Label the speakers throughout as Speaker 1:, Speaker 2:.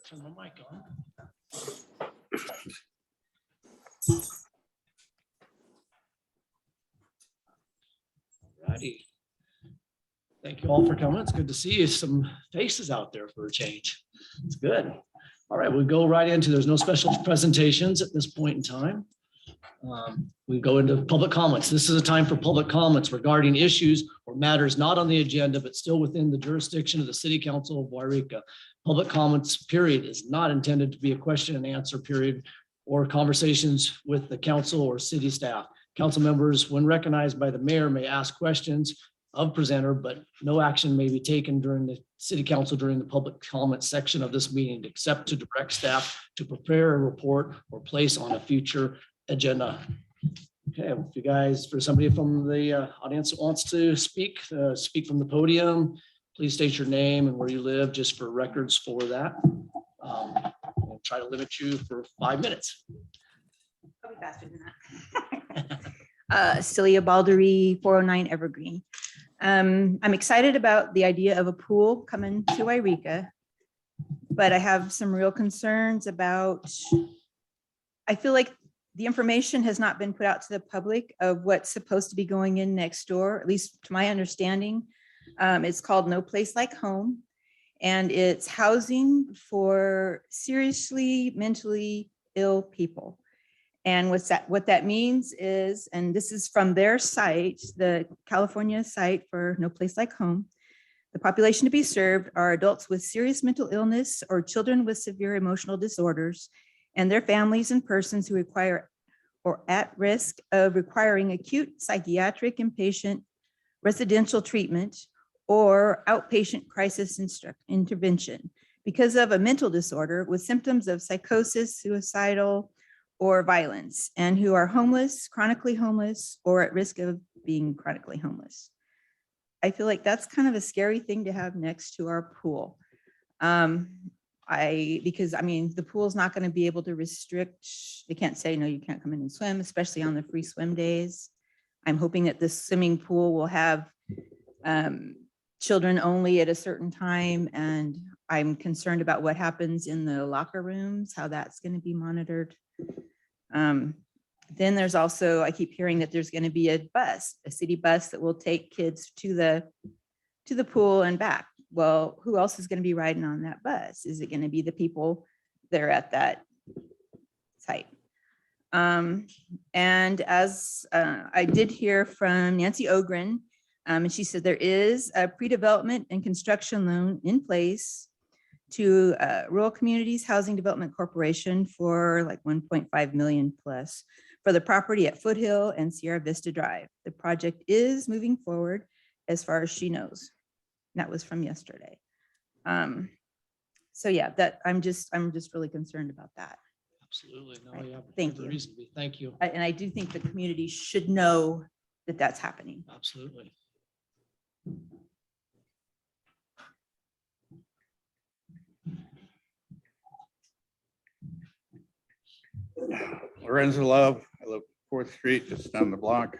Speaker 1: Turn the mic on. Righty. Thank you all for coming. It's good to see some faces out there for a change. It's good. All right, we'll go right into, there's no special presentations at this point in time. We go into public comments. This is a time for public comments regarding issues or matters not on the agenda, but still within the jurisdiction of the City Council of Yreka. Public comments period is not intended to be a question and answer period or conversations with the council or city staff. Council members, when recognized by the mayor, may ask questions of presenter, but no action may be taken during the city council during the public comment section of this meeting, except to direct staff to prepare a report or place on a future agenda. Okay, if you guys, for somebody from the audience that wants to speak, speak from the podium, please state your name and where you live, just for records for that. I'll try to limit you for 5 minutes.
Speaker 2: I'll be faster than that. Celia Baldery, 409 Evergreen. I'm excited about the idea of a pool coming to Yreka, but I have some real concerns about, I feel like the information has not been put out to the public of what's supposed to be going in next door, at least to my understanding. It's called No Place Like Home, and it's housing for seriously mentally ill people. And what that means is, and this is from their site, the California site for No Place Like Home, the population to be served are adults with serious mental illness or children with severe emotional disorders and their families and persons who require or at risk of requiring acute psychiatric inpatient residential treatment or outpatient crisis intervention because of a mental disorder with symptoms of psychosis, suicidal, or violence, and who are homeless, chronically homeless, or at risk of being chronically homeless. I feel like that's kind of a scary thing to have next to our pool. Because I mean, the pool's not going to be able to restrict, they can't say, no, you can't come in and swim, especially on the free swim days. I'm hoping that this swimming pool will have children only at a certain time. And I'm concerned about what happens in the locker rooms, how that's going to be monitored. Then there's also, I keep hearing that there's going to be a bus, a city bus that will take kids to the pool and back. Well, who else is going to be riding on that bus? Is it going to be the people that are at that site? And as I did hear from Nancy Ogren, and she said there is a pre-development and construction loan in place to Rural Communities Housing Development Corporation for like 1.5 million plus for the property at Foothill and Sierra Vista Drive. The project is moving forward as far as she knows. That was from yesterday. So yeah, that I'm just really concerned about that.
Speaker 1: Absolutely. No,
Speaker 2: Right.
Speaker 1: yeah.
Speaker 2: Thank you.
Speaker 1: Reason to be. Thank you.
Speaker 2: And I do think the community should know that that's happening.
Speaker 1: Absolutely.
Speaker 3: Lorenzo Love, I live 4th Street, just down the block.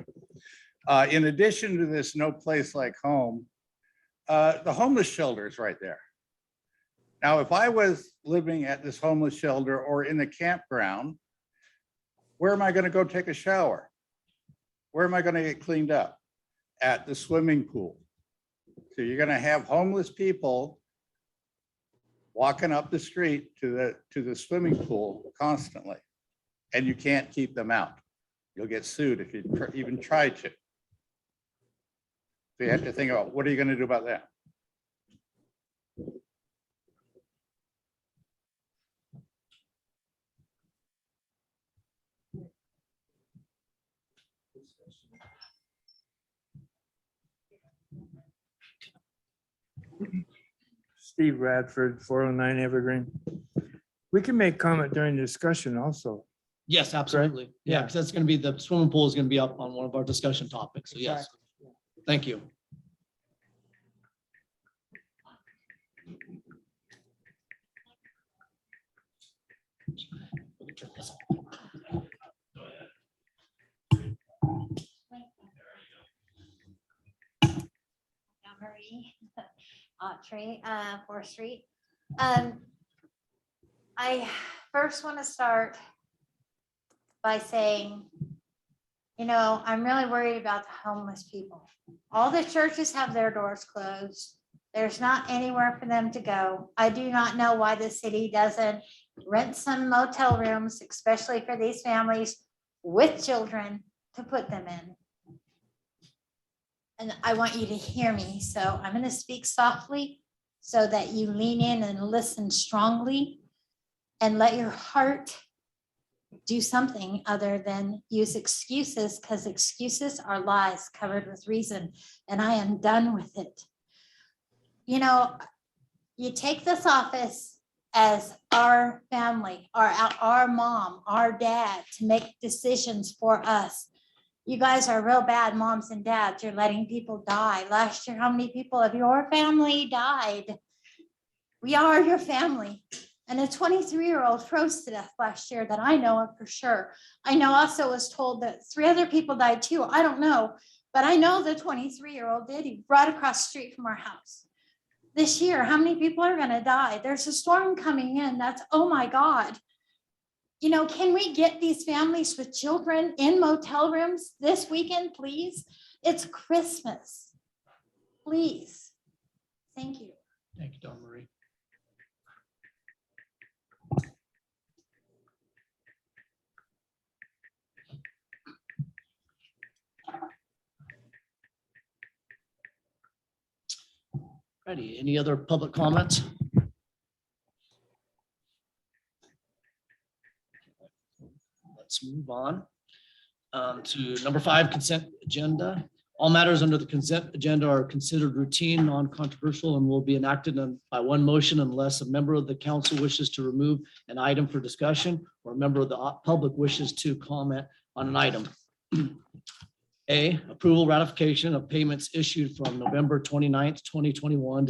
Speaker 3: In addition to this No Place Like Home, the homeless shelter is right there. Now, if I was living at this homeless shelter or in the campground, where am I going to go take a shower? Where am I going to get cleaned up? At the swimming pool. So you're going to have homeless people walking up the street to the swimming pool constantly, and you can't keep them out. You'll get sued if you even try to. So you have to think about, what are you going to do about that?
Speaker 4: Steve Radford, 409 Evergreen. We can make comment during the discussion also.
Speaker 1: Yes, absolutely. Yeah,
Speaker 4: Yeah.
Speaker 1: because that's going to be, the swimming pool is going to be up on one of our discussion topics. So yes, thank you. turn this on. Go ahead.
Speaker 5: Marie, Trey, 4th Street. I first want to start by saying, you know, I'm really worried about the homeless people. All the churches have their doors closed. There's not anywhere for them to go. I do not know why the city doesn't rent some motel rooms, especially for these families with children, to put them in. And I want you to hear me. So I'm going to speak softly so that you lean in and listen strongly and let your heart do something other than use excuses, because excuses are lies covered with reason. And I am done with it. You know, you take this office as our family, our mom, our dad, to make decisions for us. You guys are real bad moms and dads. You're letting people die. Last year, how many people of your family died? We are your family. And a 23-year-old froze to death last year that I know of for sure. I know also was told that 3 other people died too. I don't know, but I know the 23-year-old did. He right across the street from our house. This year, how many people are going to die? There's a storm coming in. That's, oh my God. You know, can we get these families with children in motel rooms this weekend, please? It's Christmas. Please. Thank you.
Speaker 1: Thank you, Dawn Marie. Ready, any other public comments? Let's move on to number 5, consent agenda. All matters under the consent agenda are considered routine, non-controversial, and will be enacted by one motion unless a member of the council wishes to remove an item for discussion or a member of the public wishes to comment on an item. A, approval ratification of payments issued from November 29th, 2021,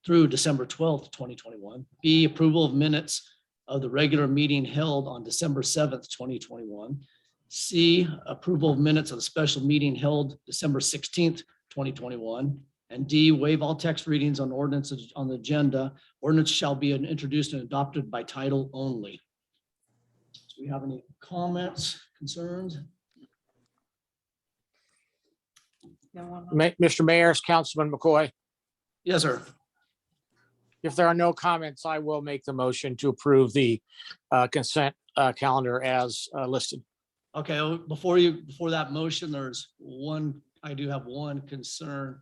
Speaker 1: through December 12th, 2021. B, approval of minutes of the regular meeting held on December 7th, 2021. C, approval of minutes of the special meeting held December 16th, 2021. And D, waive all text readings on ordinances on the agenda. Ordinance shall be introduced and adopted by title only. Do we have any comments, concerns?
Speaker 6: Mr. Mayor, Councilman McCoy,
Speaker 1: Yes, sir.
Speaker 6: if there are no comments, I will make the motion to approve the consent calendar as listed.
Speaker 1: Okay, before that motion, I do have one concern.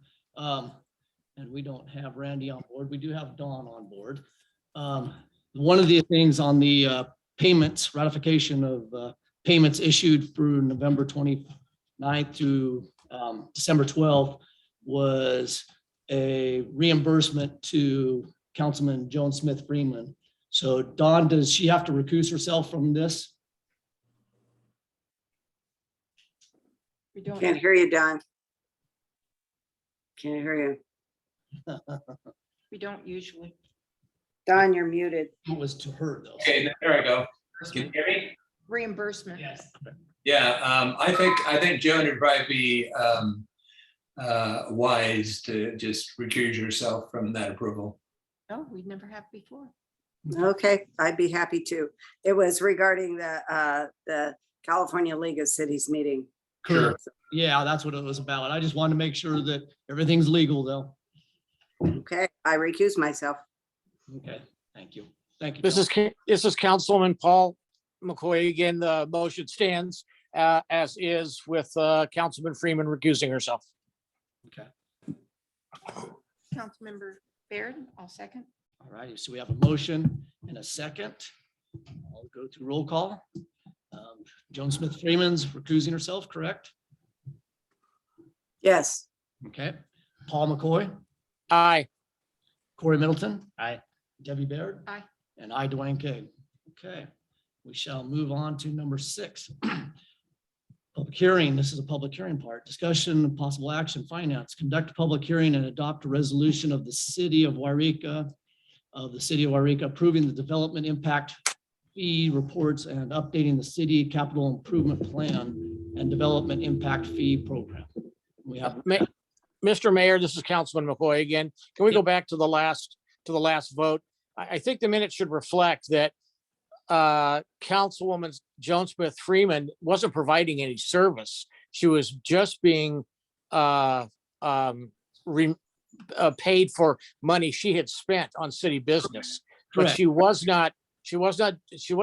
Speaker 1: And we don't have Randy on board. We do have Dawn on board. One of the things on the payments, ratification of payments issued through November 29th to December 12th was a reimbursement to Councilman Joan Smith Freeman. So Dawn, does she have to recuse herself from this?
Speaker 2: We don't.
Speaker 7: Can't hear you, Don. Can't hear you.
Speaker 2: We don't usually.
Speaker 7: Don, you're muted.
Speaker 1: It was to her though.
Speaker 8: Okay, there I go. Can you hear me?
Speaker 2: Reimbursement.
Speaker 1: Yes.
Speaker 8: Yeah, I think Joan would probably be wise to just recuse yourself from that approval.
Speaker 2: Oh, we never have before.
Speaker 7: Okay, I'd be happy to. It was regarding the California League of Cities meeting.
Speaker 1: Correct. Yeah, that's what it was about. I just wanted to make sure that everything's legal though.
Speaker 7: Okay, I recuse myself.
Speaker 1: Okay, thank you. Thank you.
Speaker 6: This is Councilman Paul McCoy. Again, the motion stands as is with Councilman Freeman recusing herself.
Speaker 1: Okay.
Speaker 2: Councilmember Baird, I'll second.
Speaker 1: All righty, so we have a motion and a second. I'll go through roll call. Joan Smith Freeman's recusing herself, correct?
Speaker 7: Yes.
Speaker 1: Okay. Paul McCoy,
Speaker 6: Aye.
Speaker 1: Corey Middleton. Aye. Debbie Baird.
Speaker 2: Aye.
Speaker 1: And I, Dwayne King. Okay, we shall move on to number 6. Public hearing, this is a public hearing part. Discussion of possible action, finance, conduct a public hearing and adopt a resolution of the city of Yreka approving the development impact fee reports and updating the city capital improvement plan and development impact fee program. We have,
Speaker 6: Mr. Mayor, this is Councilman McCoy again. Can we go back to the last vote? I think the minutes should reflect that Councilwoman Joan Smith Freeman wasn't providing any service. She was just being paid for money she had spent on city business, but
Speaker 1: correct.
Speaker 6: she was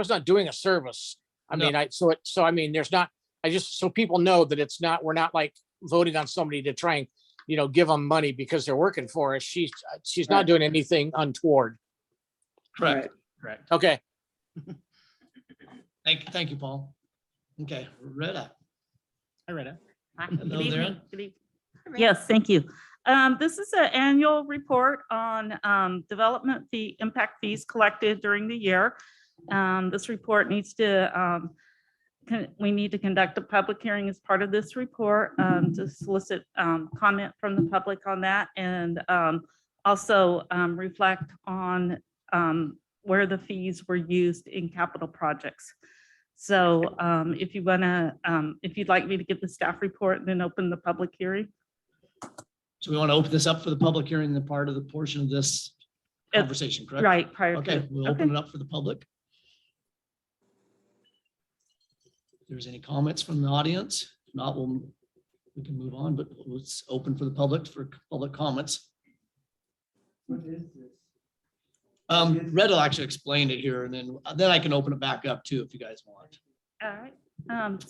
Speaker 6: not doing a service. I
Speaker 1: No.
Speaker 6: mean, I mean, there's not, so people know that it's not, we're not like voting on somebody to try and, give them money because they're working for us. She's not doing anything untoward.
Speaker 1: Correct. Correct.
Speaker 6: Okay.
Speaker 1: Thank you, Paul. Okay, Retta.
Speaker 6: I read it.
Speaker 1: Hello there.
Speaker 9: Yes, thank you. This is an annual report on development fee, impact fees collected during the year. This report needs to, we need to conduct a public hearing as part of this report to solicit comment from the public on that, and also reflect on where the fees were used in capital projects. So if you want to, if you'd like me to give the staff report and then open the public hearing.
Speaker 1: So we want to open this up for the public hearing, the part of the portion of this conversation, correct?
Speaker 9: Right, prior
Speaker 1: Okay,
Speaker 9: to.
Speaker 1: we'll open it up for the public. If there's any comments from the audience, if not, we can move on, but let's open for the public for public comments.
Speaker 4: What is this?
Speaker 1: Red will actually explain it here, and then I can open it back up too, if you guys want.
Speaker 9: All right.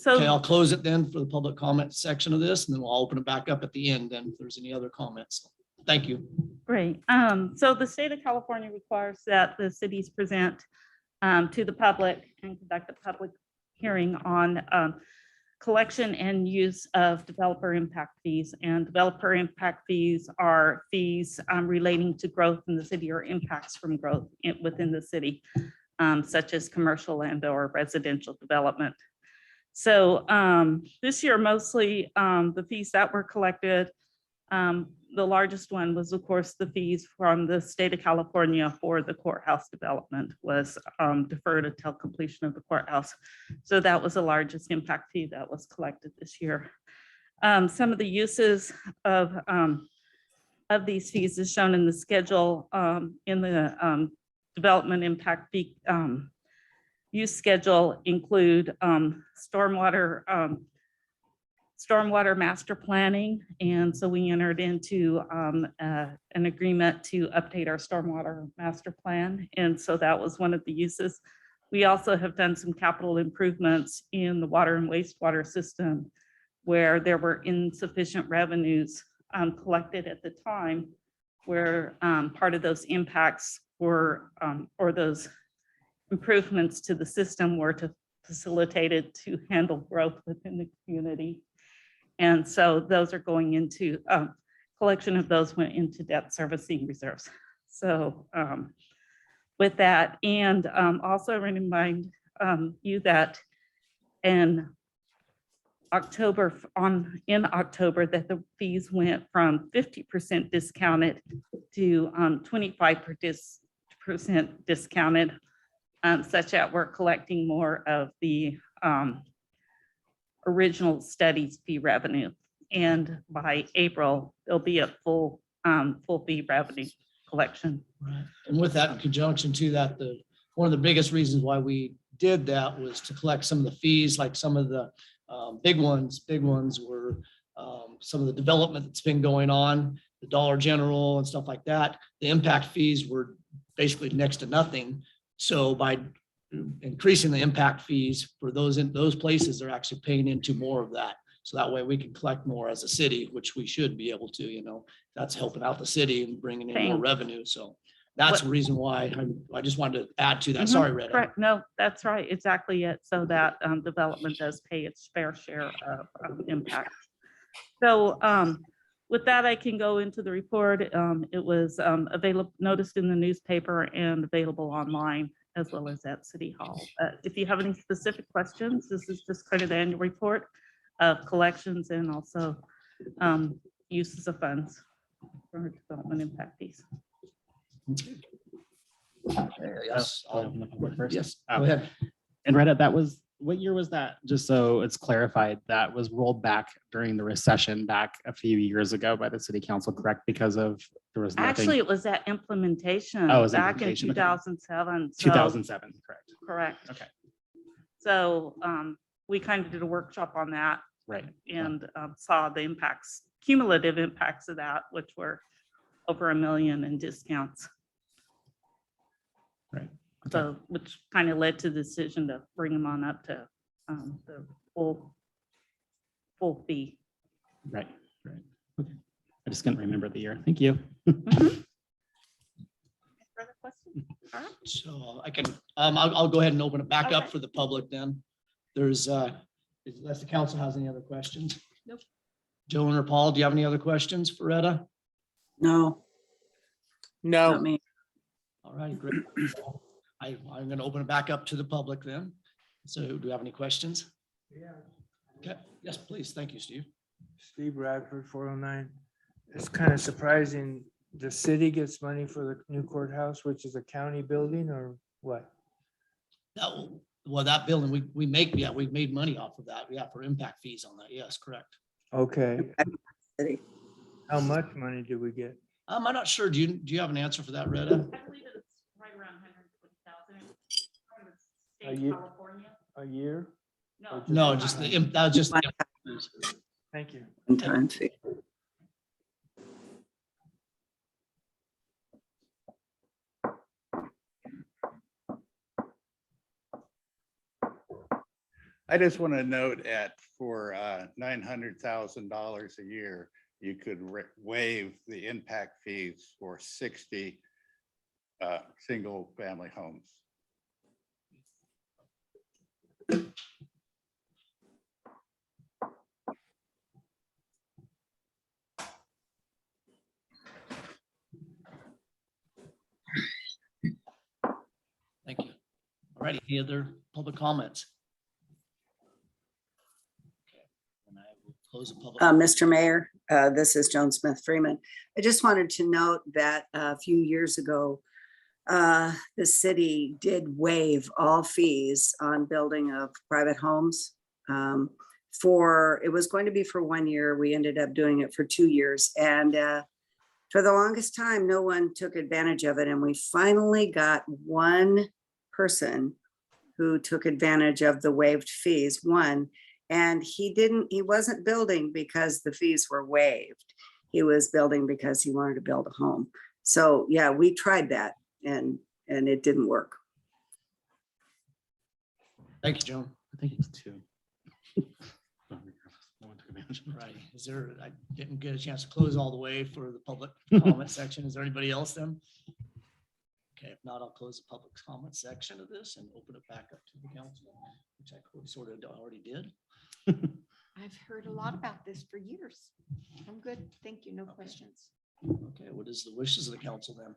Speaker 1: Okay, I'll close it then for the public comment section of this, and then we'll open it back up at the end then if there's any other comments. Thank you.
Speaker 9: Great. So the state of California requires that the cities present to the public and conduct a public hearing on collection and use of developer impact fees. And developer impact fees are fees relating to growth in the city or impacts from growth within the city, such as commercial and or residential development. So this year, mostly the fees that were collected, the largest one was, of course, the fees from the state of California for the courthouse development was deferred until completion of the courthouse. So that was the largest impact fee that was collected this year. Some of the uses of these fees is shown in the schedule in the development impact fee use schedule include stormwater master planning. And so we entered into an agreement to update our stormwater master plan. And so that was one of the uses. We also have done some capital improvements in the water and wastewater system where there were insufficient revenues collected at the time, where part of those impacts were, or those improvements to the system were to facilitate it to handle growth within the community. And so those are going into, collection of those went into debt servicing reserves. So with that, and also remind you that in October that the fees went from 50% discounted to 25% discounted, such that we're collecting more of the original studies fee revenue. And by April, there'll be a full fee revenue collection.
Speaker 1: Right. And with that, in conjunction to that, one of the biggest reasons why we did that was to collect some of the fees, like some of the big ones were some of the development that's been going on, the Dollar General and stuff like that. The impact fees were basically next to nothing. So by increasing the impact fees for those in those places, they're actually paying into more of that. So that way we can collect more as a city, which we should be able to, that's helping out the city and bringing in more revenue. So that's the reason why I just wanted to add to that. Sorry, Retta.
Speaker 9: Correct. No, that's right. Exactly it. So that development does pay its fair share of impact. So with that, I can go into the report. It was available, noticed in the newspaper and available online as well as at City Hall. If you have any specific questions, this is just kind of the annual report of collections and also uses of funds for development impact fees.
Speaker 1: Yes.
Speaker 10: I'll open the public first.
Speaker 1: Yes, go ahead.
Speaker 10: And Retta, that was, what year was that? Just so it's clarified, that was rolled back during the recession back a few years ago by the city council, correct? Because of, there was
Speaker 9: Actually,
Speaker 10: nothing,
Speaker 9: it was that implementation
Speaker 10: Oh, it was
Speaker 9: back in
Speaker 10: implementation, okay.
Speaker 9: 2007. So-
Speaker 10: 2007, correct?
Speaker 9: Correct.
Speaker 10: Okay.
Speaker 9: So we kind of did a workshop on that
Speaker 10: Right.
Speaker 9: and saw the impacts, cumulative impacts of that, which were over $1 million in discounts.
Speaker 10: Right. Okay.
Speaker 9: So, which kind of led to the decision to bring them on up to the full fee.
Speaker 10: Right. Okay. I just couldn't remember the year. Thank you.
Speaker 9: Further questions? All right.
Speaker 1: So I can, I'll go ahead and open it back up
Speaker 9: Okay.
Speaker 1: for the public then. There's, unless the council has any other questions.
Speaker 2: Nope.
Speaker 1: Joan or Paul, do you have any other questions for Retta?
Speaker 7: No, not
Speaker 6: No,
Speaker 7: me.
Speaker 1: All right, great. I'm going to open it back up to the public then. So do you have any questions?
Speaker 4: Yeah.
Speaker 1: Okay, yes, please. Thank you, Steve.
Speaker 4: Steve Radford, 409. It's kind of surprising. The city gets money for the new courthouse, which is a county building or what?
Speaker 1: Well, that building, we make, yeah, we've made money off of that. Yeah, for impact fees on that. Yes, correct.
Speaker 4: Okay.
Speaker 7: City.
Speaker 4: How much money did we get?
Speaker 1: I'm not sure. Do you have an answer for that, Retta?
Speaker 9: I believe it's right around 120,000.
Speaker 4: A year?
Speaker 9: California.
Speaker 4: A year?
Speaker 9: No.
Speaker 1: No, just that was just.
Speaker 4: Thank you.
Speaker 7: One-time fee.
Speaker 3: I just want to note for $900,000 a year, you could waive the impact fees for 60 single family homes.
Speaker 1: Thank you. All right, any other public comments? Okay, and I will close the public.
Speaker 7: Mr. Mayor, this is Joan Smith Freeman. I just wanted to note that a few years ago, the city did waive all fees on building of private homes. It was going to be for 1 year. We ended up doing it for 2 years. And for the longest time, no one took advantage of it. And we finally got one person who took advantage of the waived fees, one. And he wasn't building because the fees were waived. He was building because he wanted to build a home. So yeah, we tried that and it didn't work.
Speaker 1: Thank you, Joan.
Speaker 10: I think it's 2.
Speaker 1: Right, is there, I didn't get a chance to close all the way for the public comment section. Is there anybody else then? Okay, if not, I'll close the public comment section of this and open it back up to the council, which I sort of already did.
Speaker 2: I've heard a lot about this for years. I'm good. Thank you. No questions.
Speaker 1: Okay, what is the wishes of the council then?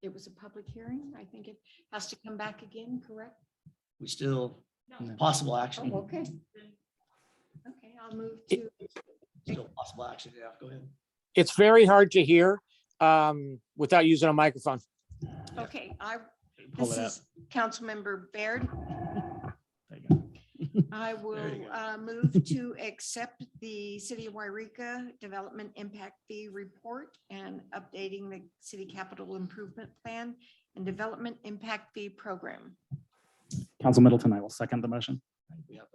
Speaker 2: It was a public hearing. I think it has to come back again, correct?
Speaker 1: We still,
Speaker 9: No.
Speaker 1: possible action,
Speaker 2: Oh, okay. Okay, I'll move to,
Speaker 1: still possible action, yeah, go ahead.
Speaker 6: it's very hard to hear without using a microphone.
Speaker 2: okay,
Speaker 10: Pull
Speaker 2: this
Speaker 10: it up.
Speaker 2: is Councilmember Baird.
Speaker 10: There you go.
Speaker 2: I
Speaker 1: There
Speaker 2: will
Speaker 1: you go.
Speaker 2: move to accept the City of Yreka Development Impact Fee Report and updating the City Capital Improvement Plan and Development Impact Fee Program.
Speaker 10: Council Middleton, I will second the motion.
Speaker 1: We have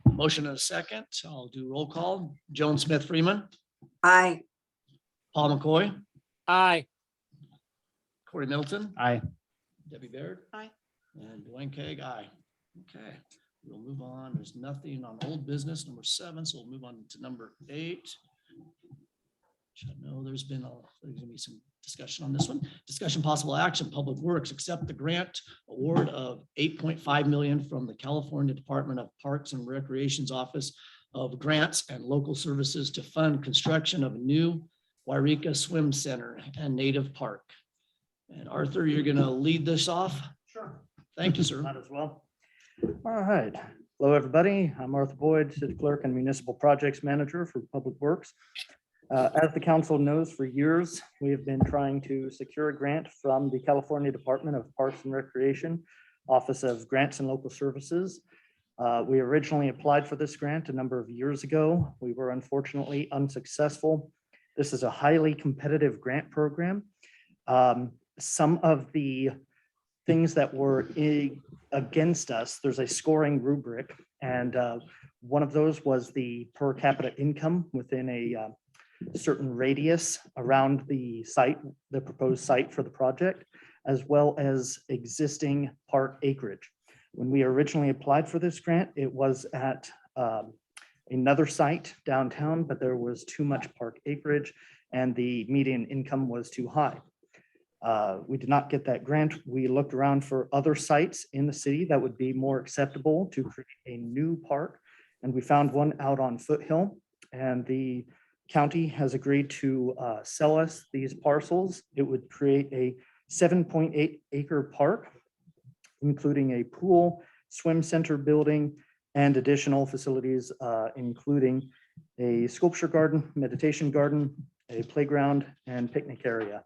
Speaker 1: a motion and a second. I'll do roll call. Joan Smith Freeman,
Speaker 7: Aye.
Speaker 1: Paul McCoy,
Speaker 6: Aye.
Speaker 1: Corey Middleton,
Speaker 10: Aye.
Speaker 1: Debbie Baird.
Speaker 2: Aye.
Speaker 1: And Dwayne Keig, aye. Okay, we'll move on. There's nothing on old business, number 7, so we'll move on to number 8. Which I know there's gonna be some discussion on this one. Discussion possible action, Public Works, accept the grant award of $8.5 million from the California Department of Parks and Recreation's Office of Grants and Local Services to fund construction of a new Yreka Swim Center and Native Park. And Arthur, you're gonna lead this off?
Speaker 11: Sure.
Speaker 1: Thank you, sir.
Speaker 11: Might as well. All right. Hello, everybody. I'm Arthur Boyd, City Clerk and Municipal Projects Manager for Public Works. As the council knows, for years, we have been trying to secure a grant from the California Department of Parks and Recreation, Office of Grants and Local Services. We originally applied for this grant a number of years ago. We were unfortunately unsuccessful. This is a highly competitive grant program. Some of the things that were against us, there's a scoring rubric, and one of those was the per capita income within a certain radius around the site, the proposed site for the project, as well as existing park acreage. When we originally applied for this grant, it was at another site downtown, but there was too much park acreage and the median income was too high. We did not get that grant. We looked around for other sites in the city that would be more acceptable to create a new park. And we found one out on Foothill, and the county has agreed to sell us these parcels. It would create a 7.8 acre park, including a pool, swim center building, and additional facilities, including a sculpture garden, meditation garden, a playground, and picnic area.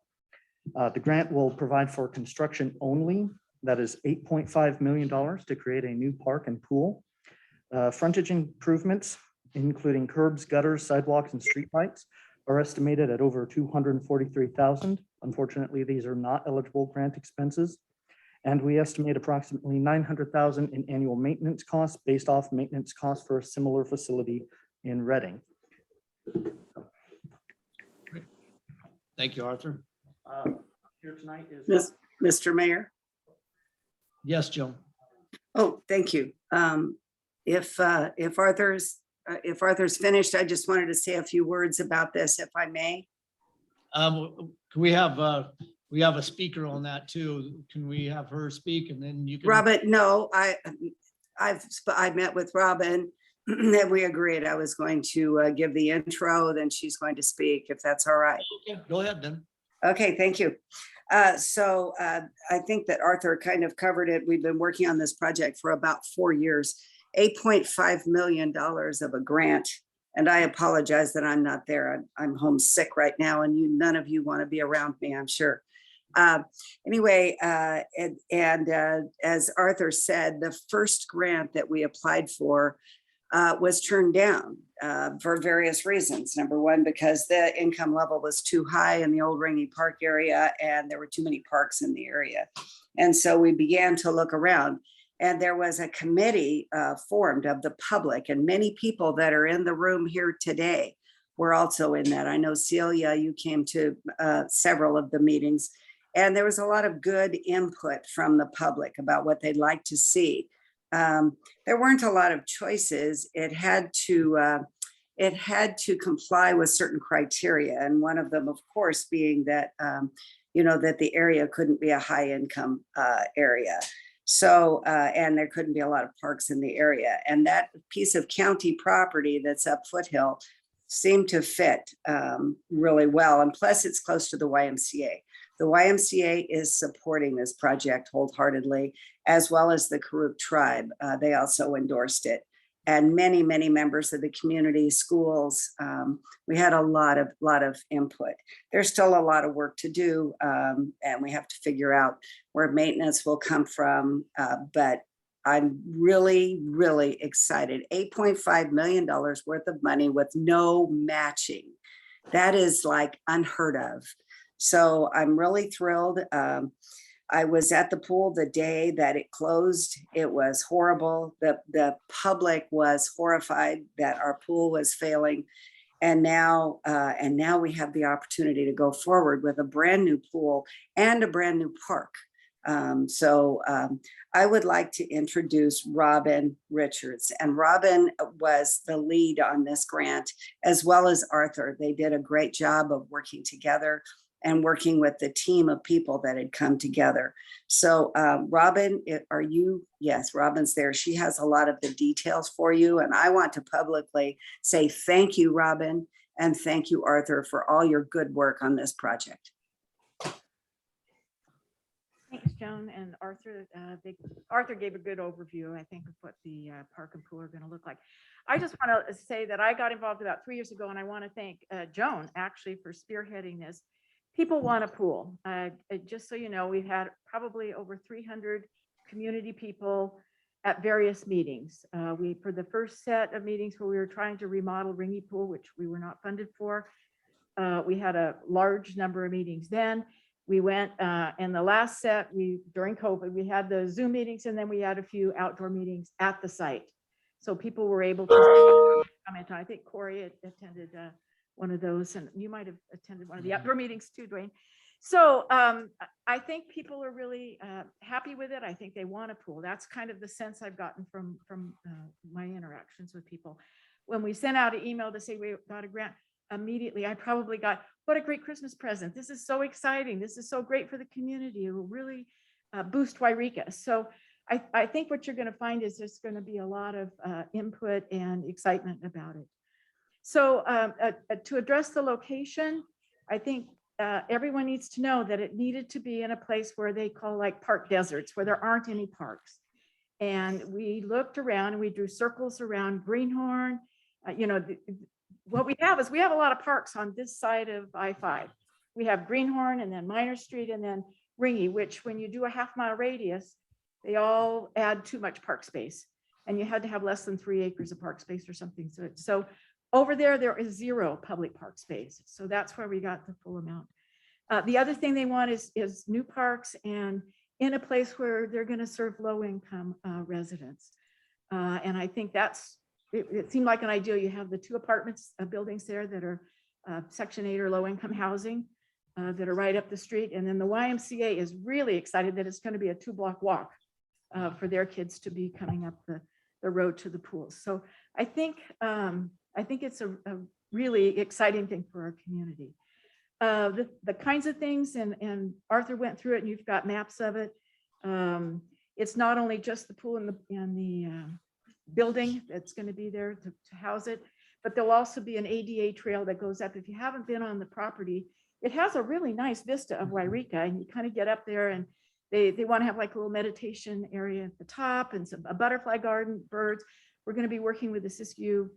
Speaker 11: The grant will provide for construction only. That is $8.5 million to create a new park and pool. Frontage improvements, including curbs, gutters, sidewalks, and streetlights, are estimated at over $243,000. Unfortunately, these are not eligible grant expenses. And we estimate approximately $900,000 in annual maintenance costs based off maintenance costs for a similar facility in Reading.
Speaker 1: Thank you, Arthur.
Speaker 11: Here tonight is
Speaker 7: Mr. Mayor.
Speaker 1: Yes, Joe.
Speaker 7: Oh, thank you. If Arthur's finished, I just wanted to say a few words about this, if I may.
Speaker 1: We have a speaker on that too. Can we have her speak and then you can?
Speaker 7: Robin, no, I met with Robin and we agreed I was going to give the intro, then she's going to speak, if that's all right.
Speaker 1: Okay, go ahead then.
Speaker 7: Okay, thank you. So I think that Arthur kind of covered it. We've been working on this project for about 4 years, $8.5 million of a grant. And I apologize that I'm not there. I'm homesick right now, and none of you want to be around me, I'm sure. Anyway, as Arthur said, the first grant that we applied for was turned down for various reasons. Number one, because the income level was too high in the old Rainy Park area, and there were too many parks in the area. And so we began to look around, and there was a committee formed of the public, and many people that are in the room here today were also in that. I know Celia, you came to several of the meetings, and there was a lot of good input from the public about what they'd like to see. There weren't a lot of choices. It had to comply with certain criteria, and one of them, of course, being that that the area couldn't be a high income area. So and there couldn't be a lot of parks in the area, and that piece of county property that's up Foothill seemed to fit really well, and plus it's close to the YMCA. The YMCA is supporting this project wholeheartedly, as well as the Karuk tribe. They also endorsed it, and many, many members of the community, schools. We had a lot of input. There's still a lot of work to do, and we have to figure out where maintenance will come from. But I'm really, really excited. $8.5 million worth of money with no matching. That is like unheard of. So I'm really thrilled. I was at the pool the day that it closed. It was horrible. The public was horrified that our pool was failing. And now we have the opportunity to go forward with a brand new pool and a brand new park. I would like to introduce Robin Richards, and Robin was the lead on this grant, as well as Arthur. They did a great job of working together and working with the team of people that had come together. So Robin, are you? Yes, Robin's there. She has a lot of the details for you. And I want to publicly say thank you, Robin, and thank you, Arthur, for all your good work on this project.
Speaker 12: Thanks, Joan and Arthur. Arthur gave a good overview, I think, of what the park and pool are going to look like. I just want to say that I got involved about 3 years ago, and I want to thank Joan actually for spearheading this. People want a pool. Just so you know, we've had probably over 300 community people at various meetings. For the first set of meetings where we were trying to remodel Ringy Pool, which we were not funded for, we had a large number of meetings then. We went, and the last set, during COVID, we had the Zoom meetings, and then we had a few outdoor meetings at the site. So people were able to comment on. I think Corey attended one of those, and you might have attended one of the outdoor meetings too, Dwayne. So I think people are really happy with it. I think they want a pool. That's kind of the sense I've gotten from my interactions with people. When we sent out an email to say we got a grant, immediately I probably got, what a great Christmas present. This is so exciting. This is so great for the community. It will really boost Yreka. So I think what you're going to find is there's going to be a lot of input and excitement about it. So to address the location, I think everyone needs to know that it needed to be in a place where they call like park deserts, where there aren't any parks. And we looked around and we drew circles around Greenhorn. What we have is we have a lot of parks on this side of I-5. We have Greenhorn and then Minor Street and then Ringy, which when you do a half-mile radius, they all add too much park space. And you had to have less than 3 acres of park space or something. So over there is 0 public park space. So that's where we got the full amount. The other thing they want is new parks and in a place where they're going to serve low-income residents. And I think it seemed like an ideal. You have the 2 apartments buildings there that are Section 8 or low-income housing that are right up the street. And then the YMCA is really excited that it's going to be a 2-block walk for their kids to be coming up the road to the pools. So I think it's a really exciting thing for our community. The kinds of things, and Arthur went through it, and you've got maps of it. It's not only just the pool and the building that's going to be there to house it, but there'll also be an ADA trail that goes up. If you haven't been on the property, it has a really nice vista of Yreka, and you kind of get up there, and they want to have like a little meditation area at the top and a butterfly garden, birds. We're going to be working with the Siskiyou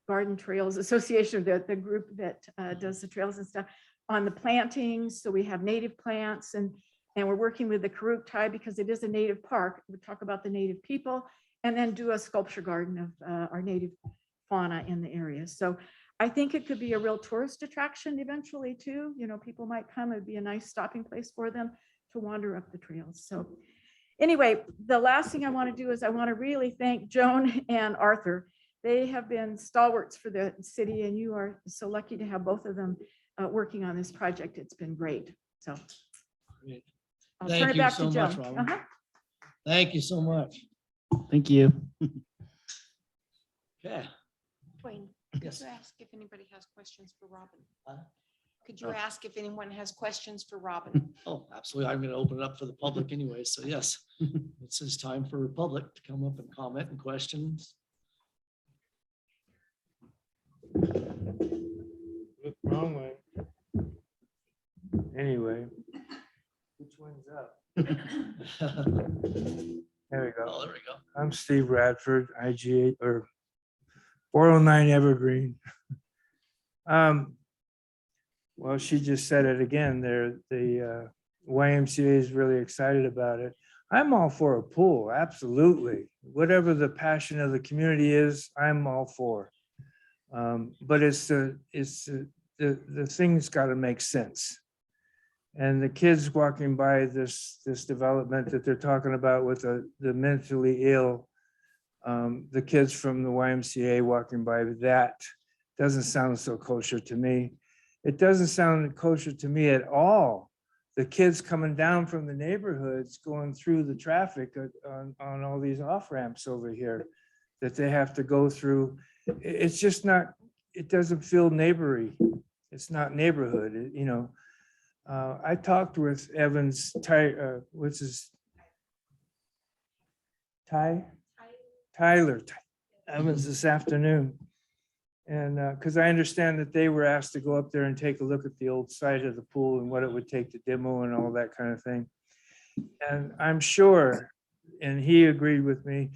Speaker 12: Garden Trails Association, the group that does the trails and stuff, on the plantings. So we have native plants, and we're working with the Karuk tribe because it is a native park. We talk about the native people and then do a sculpture garden of our native fauna in the area. So I think it could be a real tourist attraction eventually too. People might come. It'd be a nice stopping place for them to wander up the trails. So anyway, the last thing I want to do is I want to really thank Joan and Arthur. They have been stalwarts for the city, and you are so lucky to have both of them working on this project. It's been great. So
Speaker 1: Great.
Speaker 12: I'll
Speaker 1: Thank
Speaker 12: turn it
Speaker 1: you
Speaker 12: back
Speaker 1: so
Speaker 12: to
Speaker 1: much,
Speaker 12: Joan.
Speaker 1: Robin. Thank you so much.
Speaker 10: Thank you.
Speaker 1: Okay.
Speaker 13: Dwayne,
Speaker 1: Yes.
Speaker 13: could you ask if anybody has questions for Robin?
Speaker 1: Huh?
Speaker 13: Could you
Speaker 1: Oh.
Speaker 13: ask if anyone has questions for Robin?
Speaker 1: Oh, absolutely. I'm going to open it up for the public anyway. So yes, this is time for public to come up and comment and questions.
Speaker 4: Look, wrong way. Anyway. Which one's up? There we go.
Speaker 1: Oh, there we go.
Speaker 4: I'm Steve Radford, IG8 or 409 Evergreen. Well, she just said it again there. The YMCA is really excited about it. I'm all for a pool, absolutely. Whatever the passion of the community is, I'm all for. But the thing's got to make sense. And the kids walking by this development that they're talking about with the mentally ill, the kids from the YMCA walking by, that doesn't sound so kosher to me. It doesn't sound kosher to me at all. The kids coming down from the neighborhoods going through the traffic on all these off ramps over here that they have to go through. It's just not, it doesn't feel neighborly. It's not neighborhood, I talked with Evans, what's his? Tyler Evans this afternoon. And because I understand that they were asked to go up there and take a look at the old site of the pool and what it would take to demo and all that kind of thing. And I'm sure, and he agreed with me,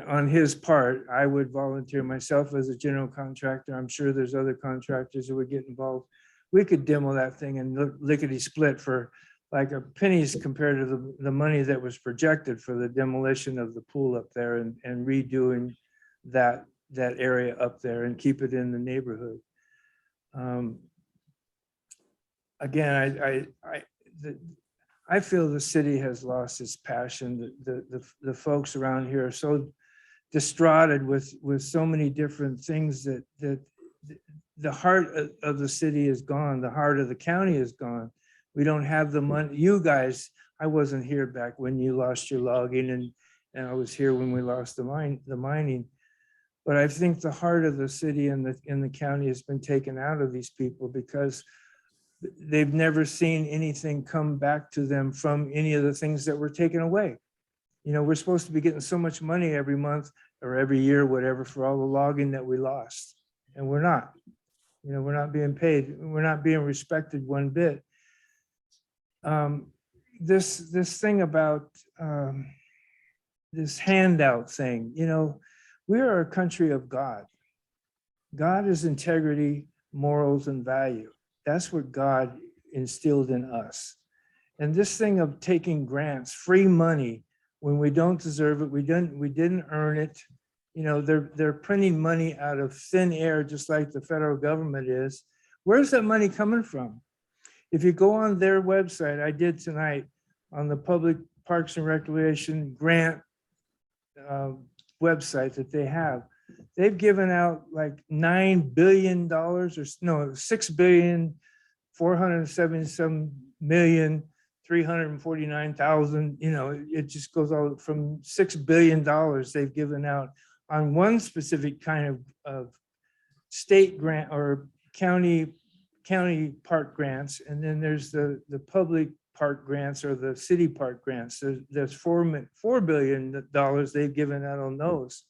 Speaker 4: on his part, I would volunteer myself as a general contractor. I'm sure there's other contractors who would get involved. We could demo that thing and lickety split for like a pennies compared to the money that was projected for the demolition of the pool up there and redoing that area up there and keep it in the neighborhood. Again, I feel the city has lost its passion. The folks around here are so distraughted with so many different things that the heart of the city is gone. The heart of the county is gone. We don't have the money. You guys, I wasn't here back when you lost your logging and I was here when we lost the mining. But I think the heart of the city and the county has been taken out of these people because they've never seen anything come back to them from any of the things that were taken away. You know, we're supposed to be getting so much money every month or every year, whatever, for all the logging that we lost. And we're not. You know, we're not being paid. We're not being respected one bit. This thing about this handout thing, you know, we are a country of God. God is integrity, morals, and value. That's what God instilled in us. And this thing of taking grants, free money, when we don't deserve it, we didn't earn it. You know, they're printing money out of thin air, just like the federal government is. Where's that money coming from? If you go on their website, I did tonight on the Public Parks and Recreation grant website that they have, they've given out like $9 billion or no, 6,477,349,000. You know, it just goes all from $6 billion they've given out on one specific kind of state grant or county park grants. And then there's the public park grants or the city park grants. There's $4 billion they've given out on those.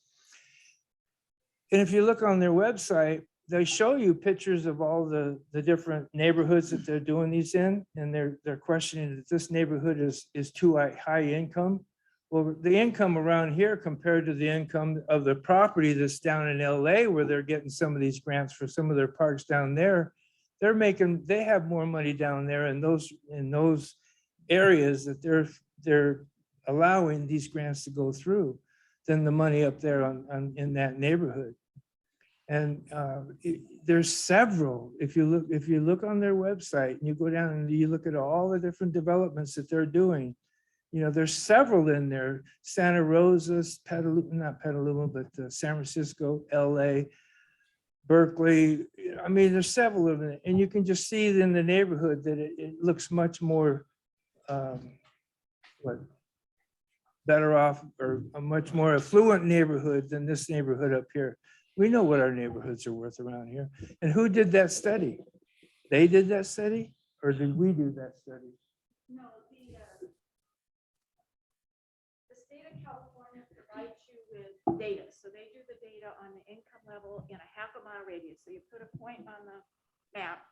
Speaker 4: And if you look on their website, they show you pictures of all the different neighborhoods that they're doing these in, and they're questioning that this neighborhood is too high income. Well, the income around here compared to the income of the property that's down in LA, where they're getting some of these grants for some of their parks down there, they have more money down there in those areas that they're allowing these grants to go through than the money up there in that neighborhood. And there's several. If you look on their website and you go down and you look at all the different developments that they're doing, you know, there's several in there. Santa Rosa, not Petaluma, but San Francisco, LA, Berkeley. I mean, there's several of them, and you can just see it in the neighborhood that it looks much more better off, or a much more affluent neighborhood than this neighborhood up here. We know what our neighborhoods are worth around here. And who did that study? They did that study, or did we do that study?
Speaker 12: No, the state of California provides you with data. So they do the data on the income level in a half-a-mile radius. So you put a point on the map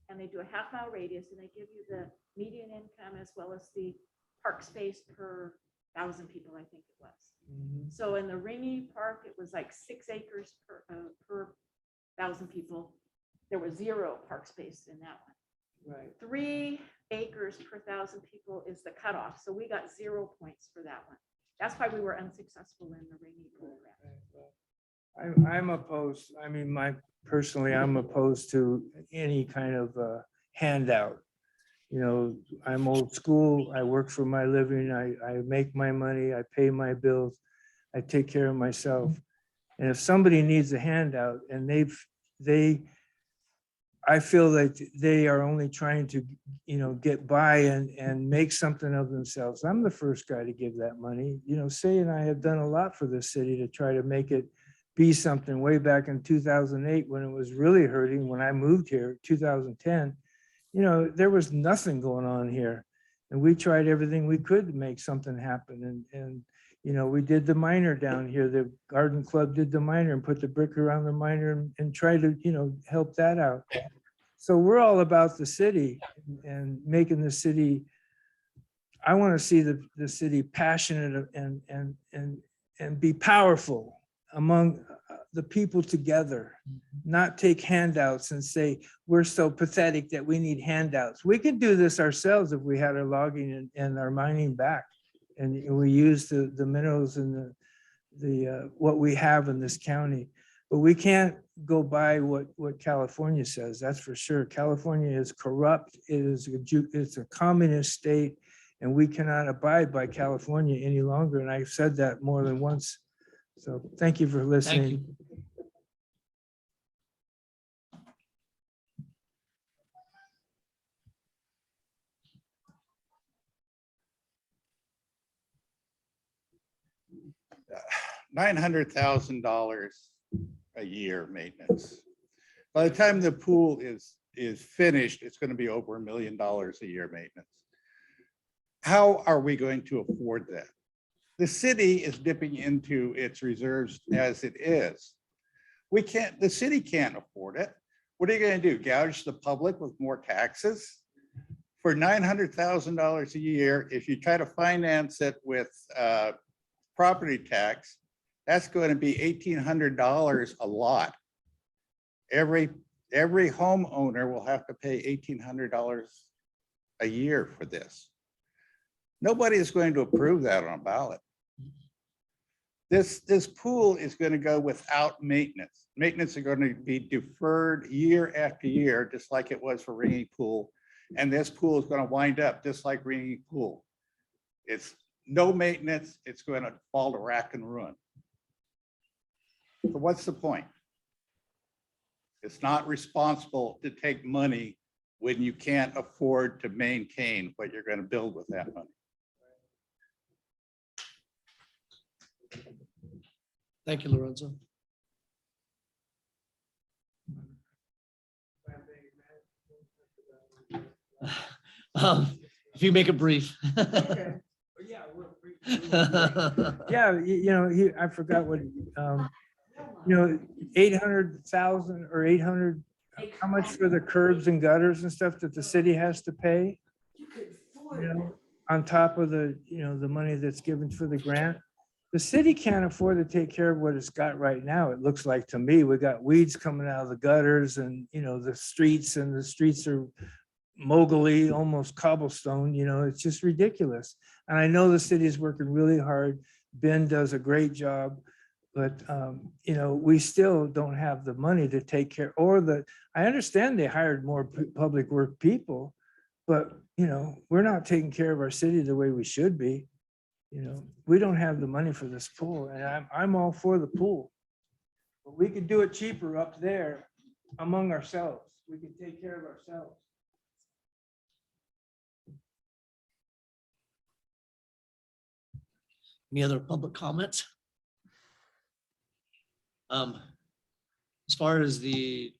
Speaker 12: and they do a half-mile radius and they give you the median income as well as the park space per 1,000 people, I think it was. So in the Ringy Park, it was like 6 acres per 1,000 people. There was 0 park space in that one.
Speaker 4: Right.
Speaker 12: 3 acres per 1,000 people is the cutoff. So we got 0 points for that one. That's why we were unsuccessful in the Ringy program.
Speaker 4: I'm opposed. I mean, personally, I'm opposed to any kind of handout. You know, I'm old school. I work for my living. I make my money. I pay my bills. I take care of myself. And if somebody needs a handout and I feel that they are only trying to, you know, get by and make something of themselves. I'm the first guy to give that money. You know, Say and I have done a lot for this city to try to make it be something. Way back in 2008, when it was really hurting, when I moved here, 2010, you know, there was nothing going on here. And we tried everything we could to make something happen. And you know, we did the minor down here. The garden club did the minor and put the brick around the minor and tried to, you know, help that out. So we're all about the city and making the city I want to see the city passionate and be powerful among the people together, not take handouts and say, we're so pathetic that we need handouts. We could do this ourselves if we had our logging and our mining back. And we use the minerals and the what we have in this county. But we can't go by what California says, that's for sure. California is corrupt, it's a communist state, and we cannot abide by California any longer. And I've said that more than once. So thank you for
Speaker 1: Thank
Speaker 4: listening.
Speaker 1: you.
Speaker 3: $900,000 a year maintenance. By the time the pool is finished, it's going to be over $1 million a year maintenance. How are we going to afford that? The city is dipping into its reserves as it is. The city can't afford it. What are you going to do? Gouge the public with more taxes? For $900,000 a year, if you try to finance it with property tax, that's going to be $1,800 a lot. Every homeowner will have to pay $1,800 a year for this. Nobody is going to approve that on a ballot. This pool is going to go without maintenance. Maintenance are going to be deferred year after year, just like it was for Ringing Pool. And this pool is going to wind up just like Ringing Pool. It's no maintenance. It's going to fall to rack and ruin. So what's the point? It's not responsible to take money when you can't afford to maintain what you're going to build with that money.
Speaker 1: Thank you, Lorenzo. If you make it brief.
Speaker 4: Yeah, I forgot what, 800,000 or 800, how much for the curbs and gutters and stuff that the city has to pay? On top of the money that's given for the grant. The city can't afford to take care of what it's got right now. It looks like to me, we got weeds coming out of the gutters and, the streets are mogully, almost cobblestone, it's just ridiculous. And I know the city is working really hard. Ben does a great job, but, we still don't have the money to take care, I understand they hired more public work people, but, we're not taking care of our city the way we should be. We don't have the money for this pool, and I'm all for the pool. But we could do it cheaper up there among ourselves. We could take care of ourselves.
Speaker 1: Any other public comments? As far as the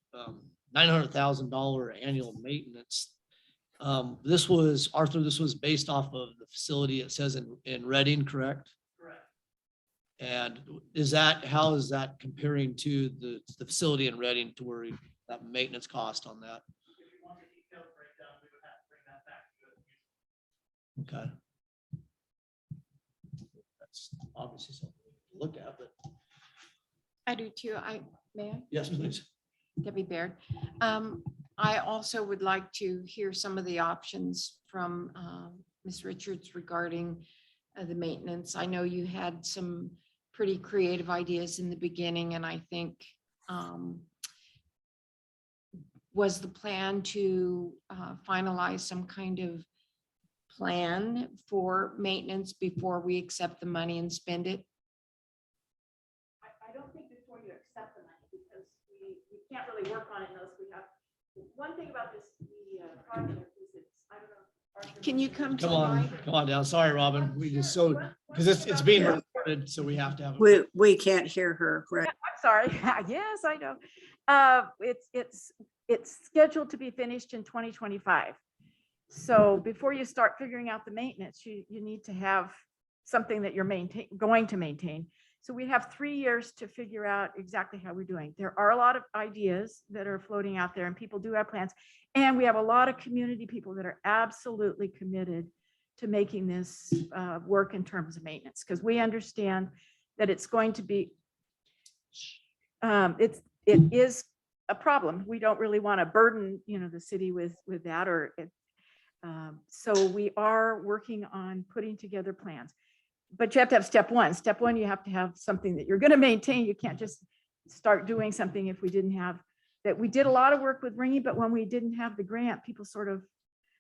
Speaker 1: $900,000 annual maintenance, this was, Arthur, this was based off of the facility, it says in Reading, correct?
Speaker 4: Correct.
Speaker 1: And how is that comparing to the facility in Reading to where that maintenance cost on that?
Speaker 4: If you want the detailed breakdown, we would have to bring that back to you.
Speaker 1: Okay. That's obviously something to look at, but
Speaker 13: I do too. May I?
Speaker 1: yes, please.
Speaker 13: Debbie Baird. I also would like to hear some of the options from Ms. Richards regarding the maintenance. I know you had some pretty creative ideas in the beginning, and I think was the plan to finalize some kind of plan for maintenance before we accept the money and spend it?
Speaker 12: I don't think before you accept the money, because we can't really work on it unless we have, one thing about this, the project is it's, I don't know. Arthur,
Speaker 13: Can you come to
Speaker 1: Come
Speaker 13: the
Speaker 1: on,
Speaker 13: mic?
Speaker 1: come on down. Sorry, Robin. We just so, because it's being recorded, so we have to have.
Speaker 7: We can't hear her, right?
Speaker 12: I'm sorry. Yes, I know. It's scheduled to be finished in 2025. So before you start figuring out the maintenance, you need to have something that you're going to maintain. So we have 3 years to figure out exactly how we're doing. There are a lot of ideas that are floating out there, and people do have plans. And we have a lot of community people that are absolutely committed to making this work in terms of maintenance, because we understand that it's going to be, it is a problem. We don't really want to burden, the city with that, so we are working on putting together plans. But you have to have step one. Step one, you have to have something that you're going to maintain. You can't just start doing something if we didn't have that. We did a lot of work with Ringy, but when we didn't have the grant, people sort of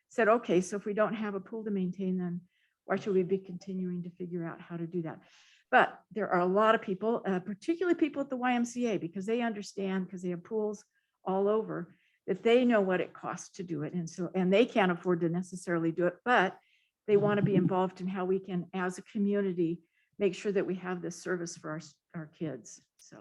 Speaker 12: said, okay, so if we don't have a pool to maintain, then why should we be continuing to figure out how to do that? But there are a lot of people, particularly people at the YMCA, because they understand, because they have pools all over, that they know what it costs to do it. And they can't afford to necessarily do it, but they want to be involved in how we can, as a community, make sure that we have this service for our kids. So.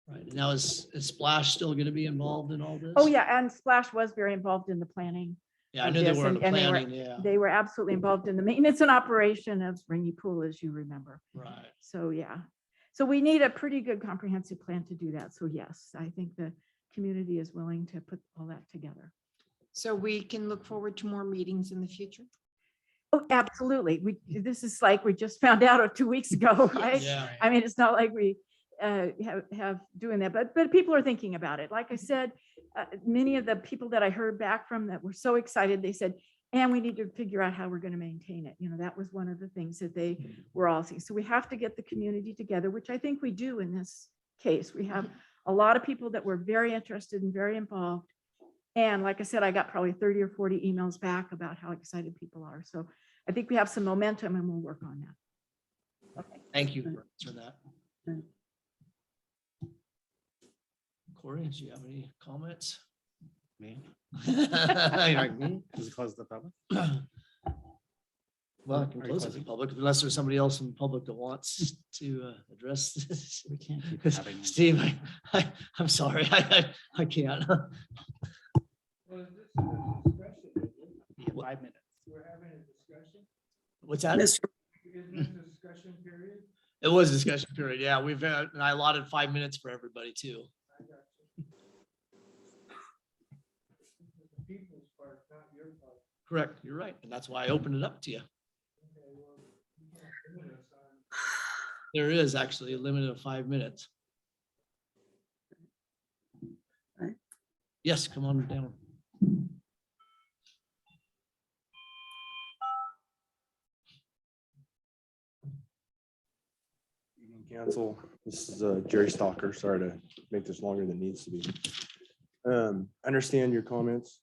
Speaker 1: Right. Now is Splash still going to be involved in all this?
Speaker 12: Oh, yeah. And Splash was very involved in the planning.
Speaker 1: Yeah, I
Speaker 12: of
Speaker 1: knew they
Speaker 12: this,
Speaker 1: were in the
Speaker 12: and
Speaker 1: planning, yeah.
Speaker 12: they were absolutely involved in the maintenance and operation of Ringy Pool, as you remember.
Speaker 1: Right.
Speaker 12: So, yeah. So we need a pretty good comprehensive plan to do that. So yes, I think the community is willing to put all that together.
Speaker 13: So we can look forward to more meetings in the future.
Speaker 12: Oh, absolutely. This is like we just found out 2 weeks ago, right?
Speaker 1: Yeah.
Speaker 12: I mean, it's not like we have doing that, but people are thinking about it. Like I said, many of the people that I heard back from that were so excited, they said, and we need to figure out how we're going to maintain it. That was one of the things that they were all saying. So we have to get the community together, which I think we do in this case. We have a lot of people that were very interested and very involved. And like I said, I got probably 30 or 40 emails back about how excited people are. So I think we have some momentum and we'll work on that. Okay.
Speaker 1: Thank you for answering that. Corey, do you have any comments?
Speaker 10: Me? Like me? Does it close the public?
Speaker 1: Well, I can
Speaker 10: Are you
Speaker 1: close it to the public unless there's somebody else in the public that wants to address this.
Speaker 10: We can't keep having.
Speaker 1: Steve, I'm sorry, I can't.
Speaker 4: Well, is this a discussion?
Speaker 10: You have 5 minutes.
Speaker 4: We're having a discussion?
Speaker 1: What's that?
Speaker 7: Mr.
Speaker 4: Is this a discussion period?
Speaker 1: It was a discussion period. Yeah, and I allotted 5 minutes for everybody too.
Speaker 4: I got you. The people's part, not your part.
Speaker 1: Correct. You're right. And that's why I opened it up to you.
Speaker 4: Okay, well, you can't limit us on-
Speaker 1: There is actually a limit of 5 minutes.
Speaker 7: Right.
Speaker 1: Yes, come on down.
Speaker 14: Evening, Council, this is Jerry Stalker. Sorry to make this longer than it needs to be. Understand your comments,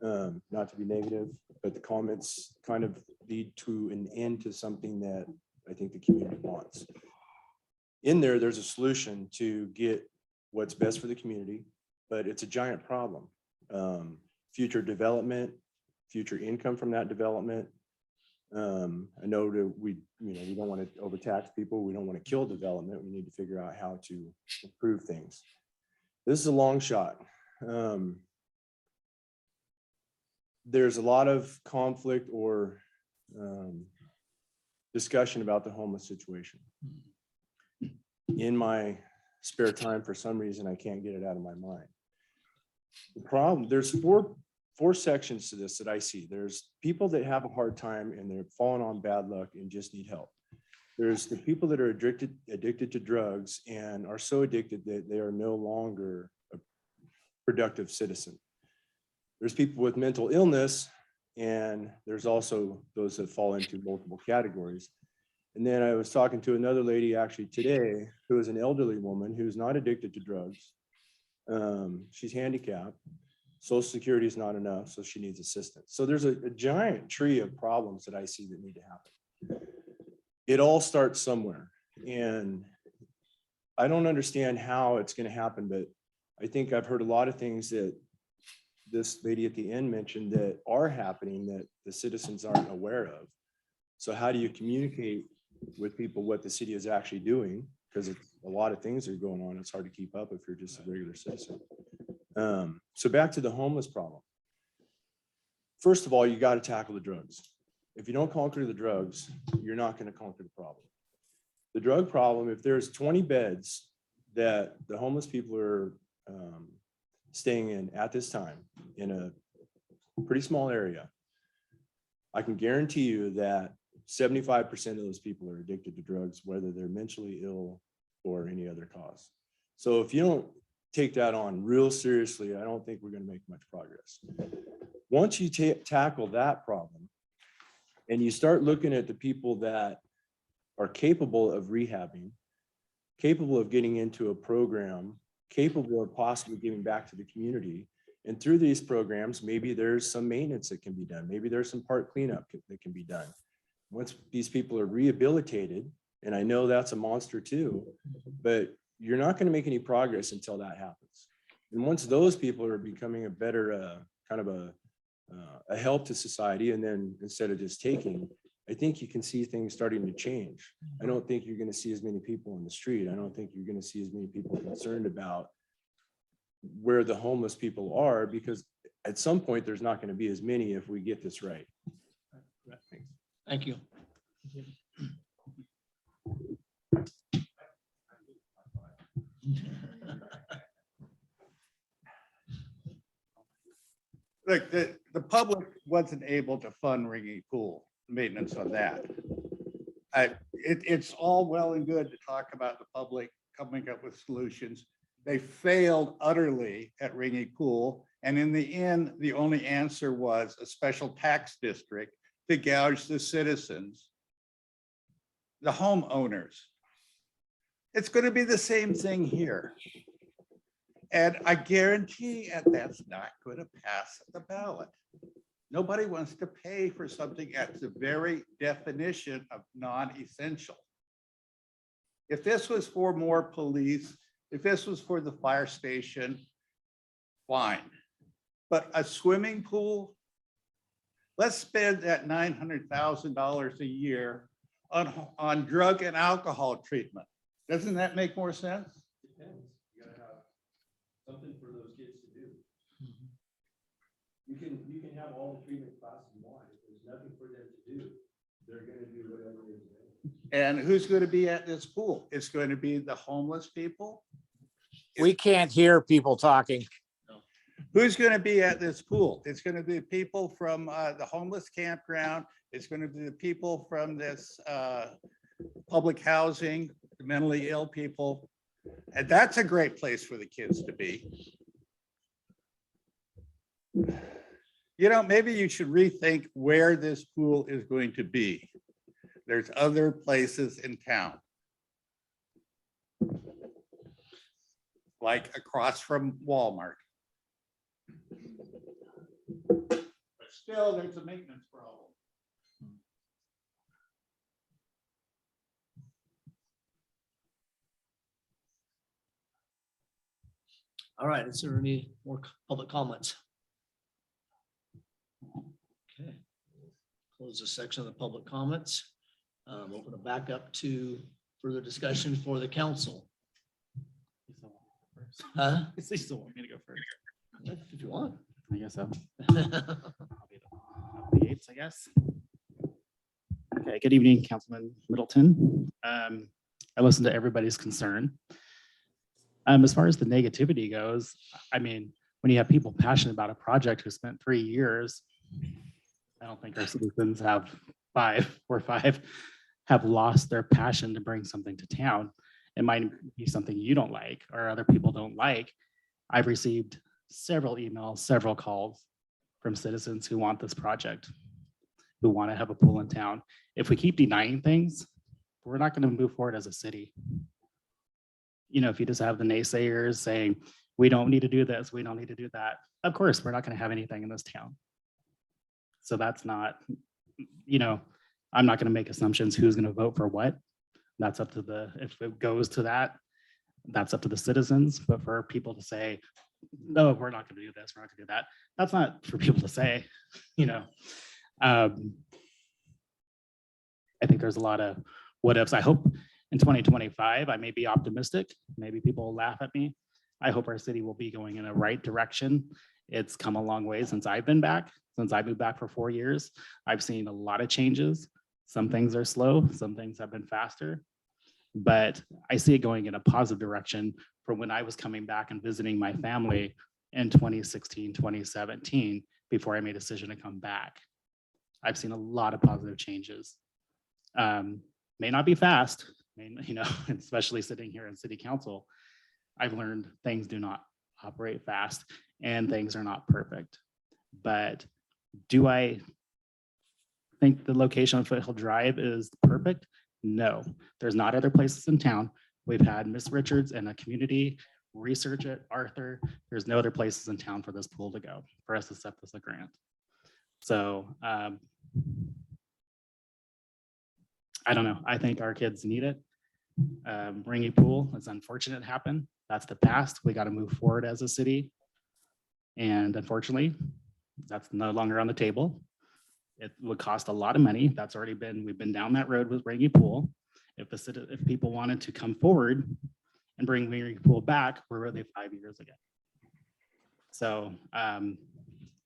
Speaker 14: not to be negative, but the comments kind of lead to an end to something that I think the community wants. In there's a solution to get what's best for the community, but it's a giant problem. Future development, future income from that development. I know that we don't want to overtax people. We don't want to kill development. We need to figure out how to improve things. This is a long shot. There's a lot of conflict or discussion about the homeless situation. In my spare time, for some reason, I can't get it out of my mind. The problem, there's four sections to this that I see. There's people that have a hard time and they're falling on bad luck and just need help. There's the people that are addicted to drugs and are so addicted that they are no longer a productive citizen. There's people with mental illness, and there's also those that fall into multiple categories. And then I was talking to another lady actually today, who is an elderly woman who's not addicted to drugs. She's handicapped. Social Security is not enough, so she needs assistance. So there's a giant tree of problems that I see that need to happen. It all starts somewhere. And I don't understand how it's going to happen, but I think I've heard a lot of things that this lady at the end mentioned that are happening that the citizens aren't aware of. So how do you communicate with people what the city is actually doing? Because a lot of things are going on. It's hard to keep up if you're just a regular citizen. So back to the homeless problem. First of all, you got to tackle the drugs. If you don't conquer the drugs, you're not going to conquer the problem. The drug problem, if there's 20 beds that the homeless people are staying in at this time in a pretty small area, I can guarantee you that 75% of those people are addicted to drugs, whether they're mentally ill or any other cause. So if you don't take that on real seriously, I don't think we're going to make much progress. Once you tackle that problem and you start looking at the people that are capable of rehabbing, capable of getting into a program, capable of possibly giving back to the community, and through these programs, maybe there's some maintenance that can be done. Maybe there's some park cleanup that can be done. Once these people are rehabilitated, and I know that's a monster too, but you're not going to make any progress until that happens. And once those people are becoming a better kind of a help to society, and then instead of just taking, I think you can see things starting to change. I don't think you're going to see as many people on the street. I don't think you're going to see as many people concerned about where the homeless people are, because at some point there's not going to be as many if we get this right.
Speaker 1: Thank you.
Speaker 3: Look, the public wasn't able to fund Ringy Pool, maintenance on that. It's all well and good to talk about the public coming up with solutions. They failed utterly at Ringy Pool. And in the end, the only answer was a special tax district to gouge the citizens, the homeowners. It's going to be the same thing here. And I guarantee that's not going to pass the ballot. Nobody wants to pay for something that's the very definition of non-essential. If this was for more police, if this was for the fire station, fine. But a swimming pool, let's spend that $900,000 a year on drug and alcohol treatment. Doesn't that make more sense?
Speaker 14: Depends. You gotta have something for those kids to do. You can have all the treatment classes you want. If there's nothing for them to do, they're gonna do whatever it is.
Speaker 3: And who's going to be at this pool? It's going to be the homeless people.
Speaker 6: We can't hear people talking.
Speaker 3: Who's going to be at this pool? It's going to be people from the homeless campground. It's going to be the people from this public housing, the mentally ill people. And that's a great place for the kids to be. You know, maybe you should rethink where this pool is going to be. There's other places in town. Like across from Walmart. But still, there's a maintenance problem.
Speaker 1: All right, is there any more public comments? Okay. Close this section of the public comments. Open it back up to further discussion for the council. Huh?
Speaker 10: You still want me to go first?
Speaker 1: If you want.
Speaker 10: I guess so. I'll be the eights, I guess. Okay, good evening, Councilman Middleton. I listened to everybody's concern. As far as the negativity goes, I mean, when you have people passionate about a project who spent 3 years, I don't think our citizens have five have lost their passion to bring something to town. It might be something you don't like or other people don't like. I've received several emails, several calls from citizens who want this project, who want to have a pool in town. If we keep denying things, we're not going to move forward as a city. You know, if you just have the naysayers saying, we don't need to do this, we don't need to do that, of course, we're not going to have anything in this town. So that's not, you know, I'm not going to make assumptions who's going to vote for what. That's up to the, if it goes to that, that's up to the citizens. But for people to say, no, we're not going to do this, we're not going to do that, that's not for people to say, you know. I think there's a lot of what ifs. I hope in 2025, I may be optimistic. Maybe people will laugh at me. I hope our city will be going in the right direction. It's come a long way since I've been back. Since I moved back for 4 years, I've seen a lot of changes. Some things are slow, some things have been faster, but I see it going in a positive direction from when I was coming back and visiting my family in 2016, 2017, before I made a decision to come back. I've seen a lot of positive changes. May not be fast, especially sitting here in city council. I've learned things do not operate fast and things are not perfect. But do I think the location on Foothill Drive is perfect? No, there's not other places in town. We've had Miss Richards and a community research it, Arthur. There's no other places in town for this pool to go, for us to set this a grant. So I don't know. I think our kids need it. Ringy Pool, it's unfortunate it happened. That's the past. We got to move forward as a city. And unfortunately, that's no longer on the table. It would cost a lot of money. That's already been, we've been down that road with Ringy Pool. If people wanted to come forward and bring Ringy Pool back, where were they 5 years ago? So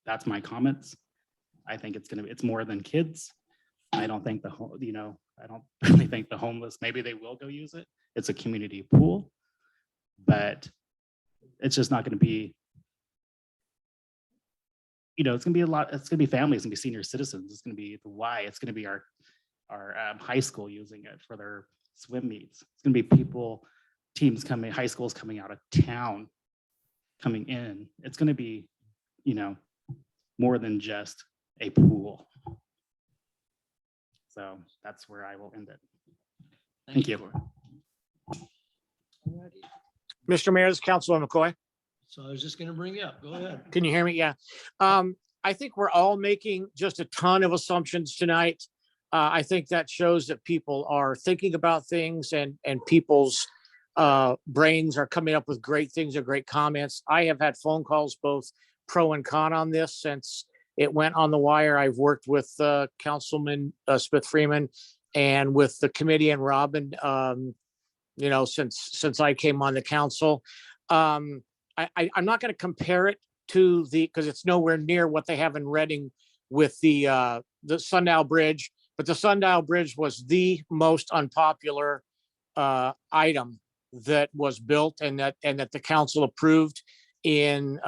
Speaker 10: that's my comments. I think it's more than kids. I don't think I don't really think the homeless, maybe they will go use it. It's a community pool, but it's just not going to be, it's going to be a lot, it's going to be families, it's going to be senior citizens, it's going to be the Y, it's going to be our high school using it for their swim meets. It's going to be teams coming, high schools coming out of town, coming in. It's going to be, more than just a pool. So that's where I will end it. Thank you.
Speaker 6: Mr. Mayor, this is Councilman McCoy.
Speaker 1: So I was just gonna bring you up. Go ahead.
Speaker 6: Can you hear me? Yeah. I think we're all making just a ton of assumptions tonight. I think that shows that people are thinking about things and people's brains are coming up with great things or great comments. I have had phone calls, both pro and con on this since it went on the wire. I've worked with Councilman Smith Freeman and with the committee and Robin, since I came on the council. I'm not going to compare it to because it's nowhere near what they have in Reading with the Sundial Bridge, but the Sundial Bridge was the most unpopular item that was built and that the council approved in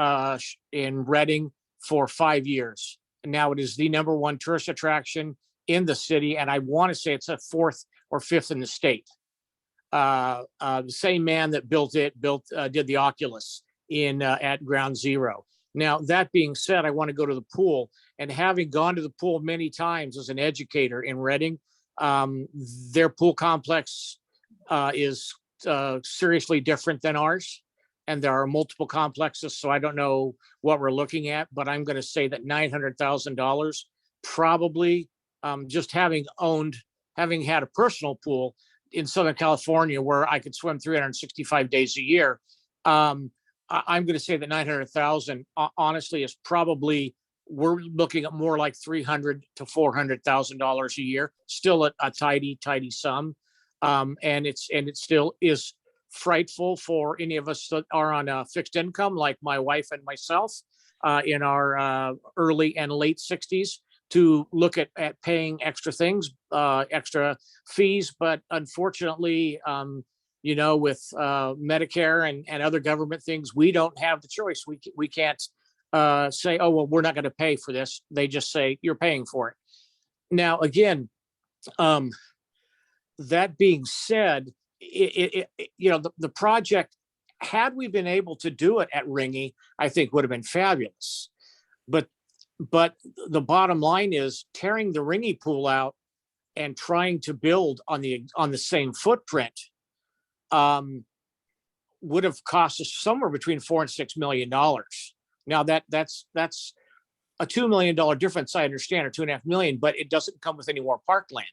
Speaker 6: Reading for 5 years. And now it is the #1 tourist attraction in the city. And I want to say it's a 4th or 5th in the state. The same man that built it did the Oculus at Ground Zero. Now, that being said, I want to go to the pool, and having gone to the pool many times as an educator in Reading, their pool complex is seriously different than ours. And there are multiple complexes, so I don't know what we're looking at, but I'm going to say that $900,000 probably, just having had a personal pool in Southern California where I could swim 365 days a year. I'm going to say that 900,000 honestly is probably, we're looking at more like $300,000 to $400,000 a year, still a tidy sum. And it still is frightful for any of us that are on a fixed income, like my wife and myself, in our early and late 60s, to look at paying extra things, extra fees. But unfortunately, with Medicare and other government things, we don't have the choice. We can't say, oh, well, we're not going to pay for this. They just say, you're paying for it. Now, again, that being said, the project, had we been able to do it at Ringy, I think would have been fabulous. But the bottom line is tearing the Ringy pool out and trying to build on the same footprint would have cost us somewhere between $4 and $6 million. Now that's a $2 million difference, I understand, or $2.5 million, but it doesn't come with any more parkland.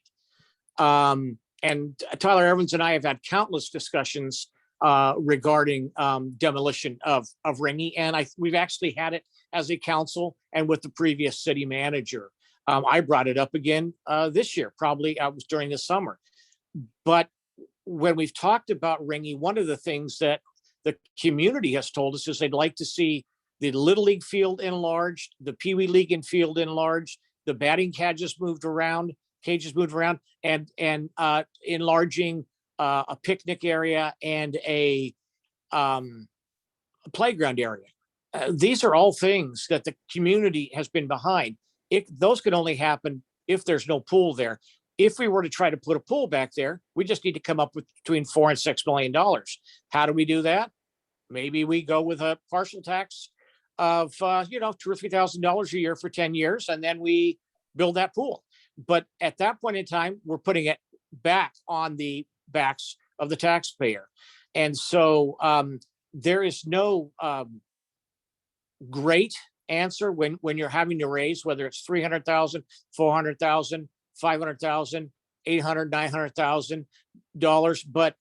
Speaker 6: And Tyler Evans and I have had countless discussions regarding demolition of Ringy, and we've actually had it as a council and with the previous city manager. I brought it up again this year, probably was during the summer. But when we've talked about Ringy, one of the things that the community has told us is they'd like to see the Little League field enlarged, the Pee Wee League and field enlarged, the batting cages moved around, and enlarging a picnic area and a playground area. These are all things that the community has been behind. those can only happen if there's no pool there. If we were to try to put a pool back there, we just need to come up with between $4 and $6 million. How do we do that? Maybe we go with a partial tax of, $2,000 or $3,000 a year for 10 years, and then we build that pool. But at that point in time, we're putting it back on the backs of the taxpayer. And so there is no great answer when you're having to raise, whether it's 300,000, 400,000, 500,000, 800, $900,000. But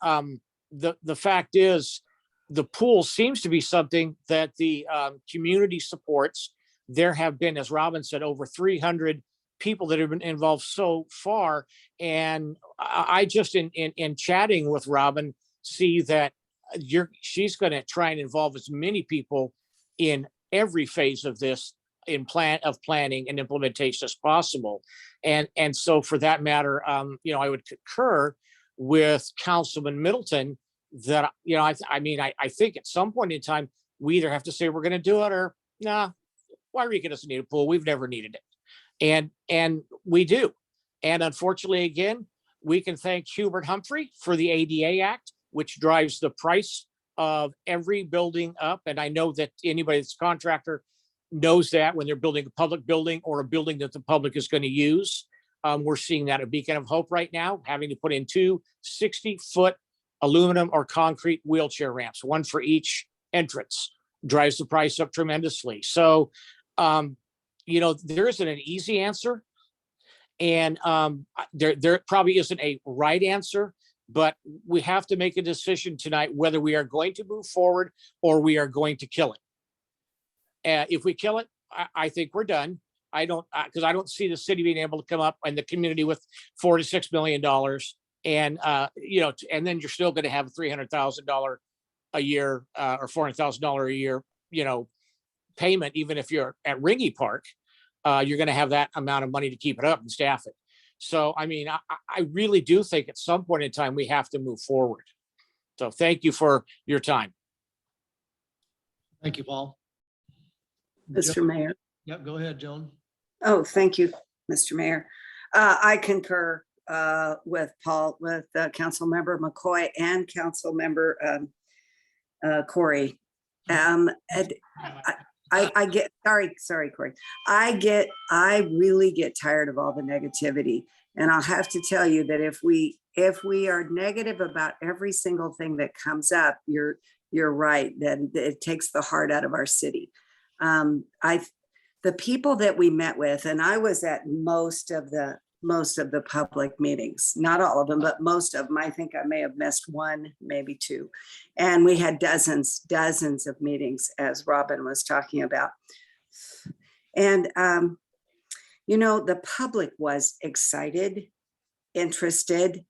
Speaker 6: the fact is, the pool seems to be something that the community supports. There have been, as Robin said, over 300 people that have been involved so far. And I just, in chatting with Robin, see that she's going to try and involve as many people in every phase of this planning and implementation as possible. And so for that matter, I would concur with Councilman Middleton that, I think at some point in time, we either have to say we're going to do it or nah, Yreka doesn't need a pool. We've never needed it. And we do. And unfortunately, again, we can thank Hubert Humphrey for the ADA Act, which drives the price of every building up. And I know that anybody that's a contractor knows that when they're building a public building or a building that the public is going to use. We're seeing that at Beacon of Hope right now, having to put in 2 60-foot aluminum or concrete wheelchair ramps, one for each entrance, drives the price up tremendously. So, there isn't an easy answer. And there probably isn't a right answer, but we have to make a decision tonight whether we are going to move forward or we are going to kill it. If we kill it, I think we're done. Because I don't see the city being able to come up and the community with $4 to $6 million, and and then you're still going to have $300,000 a year or $400,000 a year, payment. Even if you're at Ringy Park, you're going to have that amount of money to keep it up and staff it. So, I really do think at some point in time we have to move forward. So, thank you for your time.
Speaker 1: Thank you, Paul.
Speaker 7: Mr. Mayor.
Speaker 1: Yep, go ahead, Joan.
Speaker 7: Oh, thank you, Mr. Mayor. I concur with Paul, with Councilmember McCoy and Councilmember Corey. And I get, sorry, Corey. I really get tired of all the negativity. And I'll have to tell you that if we are negative about every single thing that comes up, you're right, then it takes the heart out of our city. The people that we met with, and I was at most of the public meetings, not all of them, but most of them. I think I may have missed one, maybe two. And we had dozens of meetings, as Robin was talking about. And, the public was excited, interested,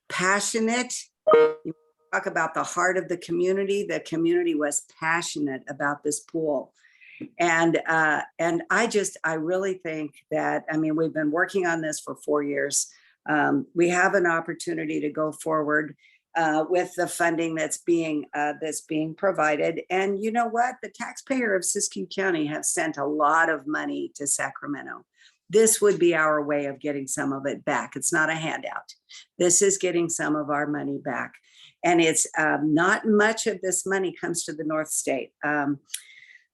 Speaker 7: passionate. You talk about the heart of the community. The community was passionate about this pool. And I really think that, we've been working on this for 4 years. We have an opportunity to go forward with the funding that's being provided. And you know what? The taxpayer of Siskiyou County have sent a lot of money to Sacramento. This would be our way of getting some of it back. It's not a handout. This is getting some of our money back. And it's not much of this money comes to the North State.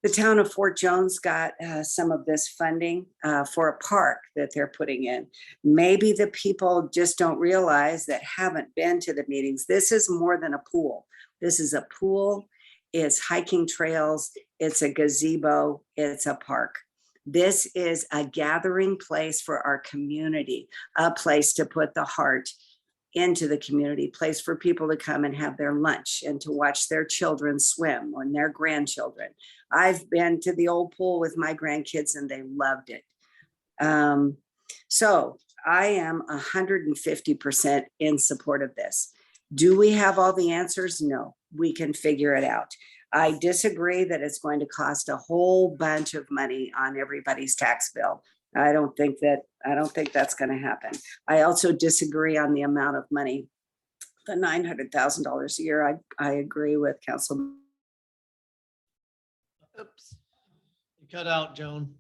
Speaker 7: The town of Fort Jones got some of this funding for a park that they're putting in. Maybe the people just don't realize that haven't been to the meetings. This is more than a pool. This is a pool, it's hiking trails, it's a gazebo, it's a park. This is a gathering place for our community, a place to put the heart into the community, place for people to come and have their lunch and to watch their children swim and their grandchildren. I've been to the old pool with my grandkids and they loved it. So I am 150% in support of this. Do we have all the answers? No, we can figure it out. I disagree that it's going to cost a whole bunch of money on everybody's tax bill. I don't think that's going to happen. I also disagree on the amount of money, the $900,000 a year. I agree with Councilman.
Speaker 1: Oops. You cut out, Joan.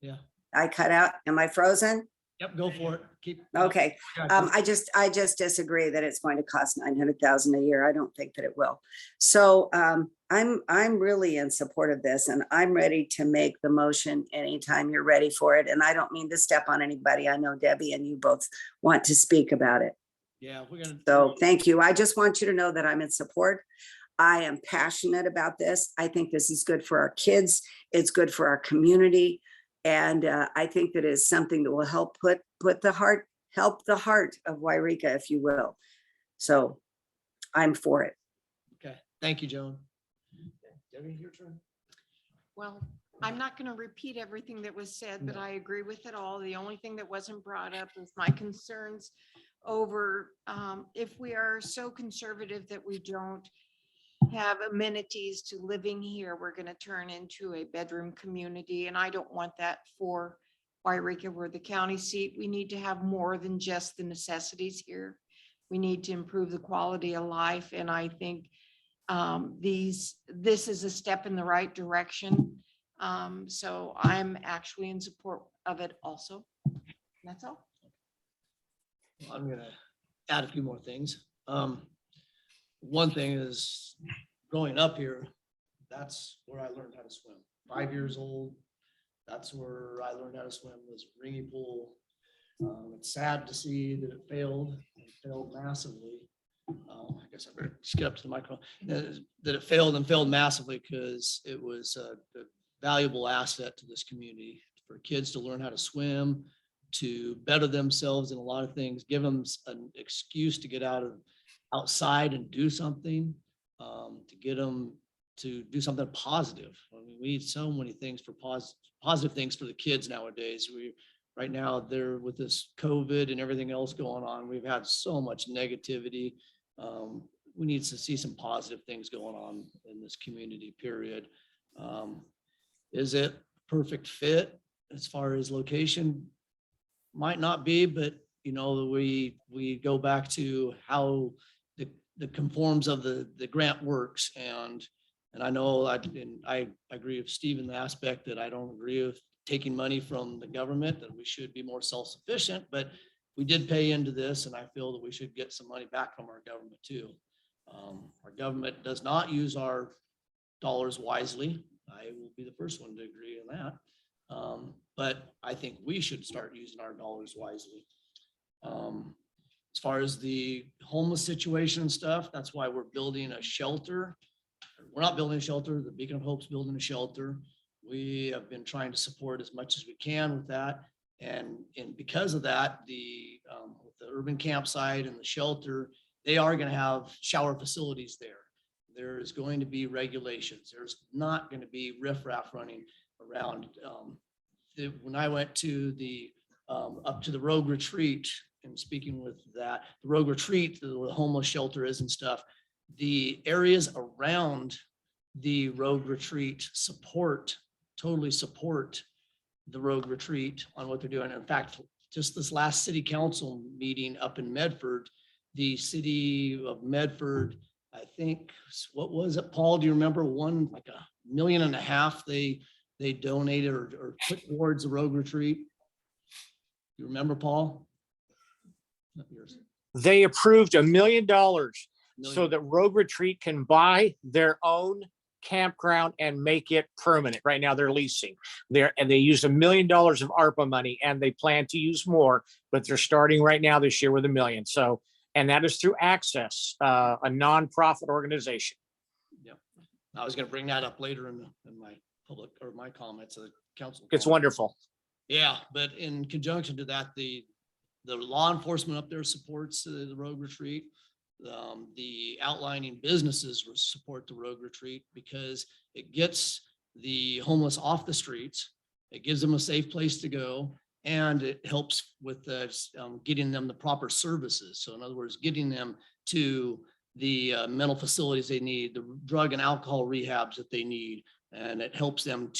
Speaker 1: Yeah.
Speaker 7: I cut out. Am I frozen?
Speaker 1: Yep, go for it. Keep.
Speaker 7: Okay.
Speaker 1: Got you.
Speaker 7: I just disagree that it's going to cost 900,000 a year. I don't think that it will. So I'm really in support of this, and I'm ready to make the motion anytime you're ready for it. And I don't mean to step on anybody. I know Debbie and you both want to speak about it.
Speaker 1: Yeah, we're gonna.
Speaker 7: So thank you. I just want you to know that I'm in support. I am passionate about this. I think this is good for our kids. It's good for our community. And I think that is something that will help help the heart of Yreka, if you will. So I'm for it.
Speaker 1: Okay, thank you, Joan. Okay, Debbie, your turn.
Speaker 13: Well, I'm not going to repeat everything that was said, but
Speaker 1: No.
Speaker 13: I agree with it all. The only thing that wasn't brought up was my concerns over if we are so conservative that we don't have amenities to living here, we're going to turn into a bedroom community. And I don't want that for Yreka. We're the county seat. We need to have more than just the necessities here. We need to improve the quality of life. And I think this is a step in the right direction. So I'm actually in support of it also. That's all.
Speaker 1: I'm gonna add a few more things. One thing is, growing up here, that's where I learned how to swim. 5 years old, that's where I learned how to swim, was Ringy Pool. It's sad to see that it failed massively. I guess I better skip up to the microphone. That it failed massively because it was a valuable asset to this community for kids to learn how to swim, to better themselves in a lot of things, give them an excuse to get outside and do something, to get them to do something positive. I mean, we need so many things for positive things for the kids nowadays. Right now, they're with this COVID and everything else going on. We've had so much negativity. We need to see some positive things going on in this community, period. Is it perfect fit as far as location? Might not be, but you know, we go back to how the conforms of the grant works, and I know I agree with Steve in the aspect that I don't agree with taking money from the government, that we should be more self-sufficient, but we did pay into this, and I feel that we should get some money back from our government too. Our government does not use our dollars wisely. I will be the first one to agree on that. But I think we should start using our dollars wisely. As far as the homeless situation and stuff, that's why we're building a shelter. We're not building a shelter. The Beacon of Hope's building a shelter. We have been trying to support as much as we can with that. And because of that, with the urban campsite and the shelter, they are going to have shower facilities there. There is going to be regulations. There's not going to be riffraff running around. When I went to up to the Rogue Retreat and speaking with the Rogue Retreat, the homeless shelter is and stuff, the areas around the Rogue Retreat totally support the Rogue Retreat on what they're doing. In fact, just this last city council meeting up in Medford, the city of Medford, I think, what was it, Paul? Do you remember one, like $1.5 million they donated or put towards the Rogue Retreat? You remember, Paul? Not yours.
Speaker 6: They approved $1 million so
Speaker 1: Million.
Speaker 6: that Rogue Retreat can buy their own campground and make it permanent. Right now they're leasing there, and they used $1 million of ARPA money, and they plan to use more, but they're starting right now this year with $1 million. So, and that is through Access, a nonprofit organization.
Speaker 1: Yeah, I was going to bring that up later in my public or my comments of the council.
Speaker 6: It's wonderful.
Speaker 1: Yeah, but in conjunction to that, the law enforcement up there supports the Rogue Retreat. The outlining businesses will support the Rogue Retreat because it gets the homeless off the streets. It gives them a safe place to go, and it helps with getting them the proper services. So in other words, getting them to the mental facilities they need, the drug and alcohol rehabs that they need, and it helps them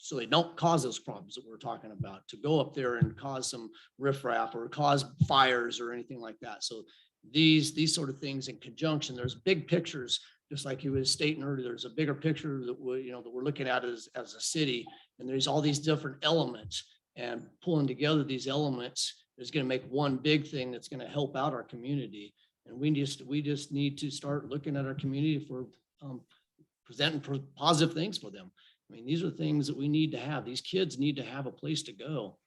Speaker 1: so they don't cause those problems that we're talking about, to go up there and cause some riffraff or cause fires or anything like that. So these sort of things in conjunction, there's big pictures, just like you was stating earlier, there's a bigger picture that we're looking at as a city, And there's all these different elements, and pulling together these elements is going to make one big thing that's going to help out our community. And we just need to start looking at our community for presenting positive things for them. I mean, these are things that we need to have. These kids need to have a place to go.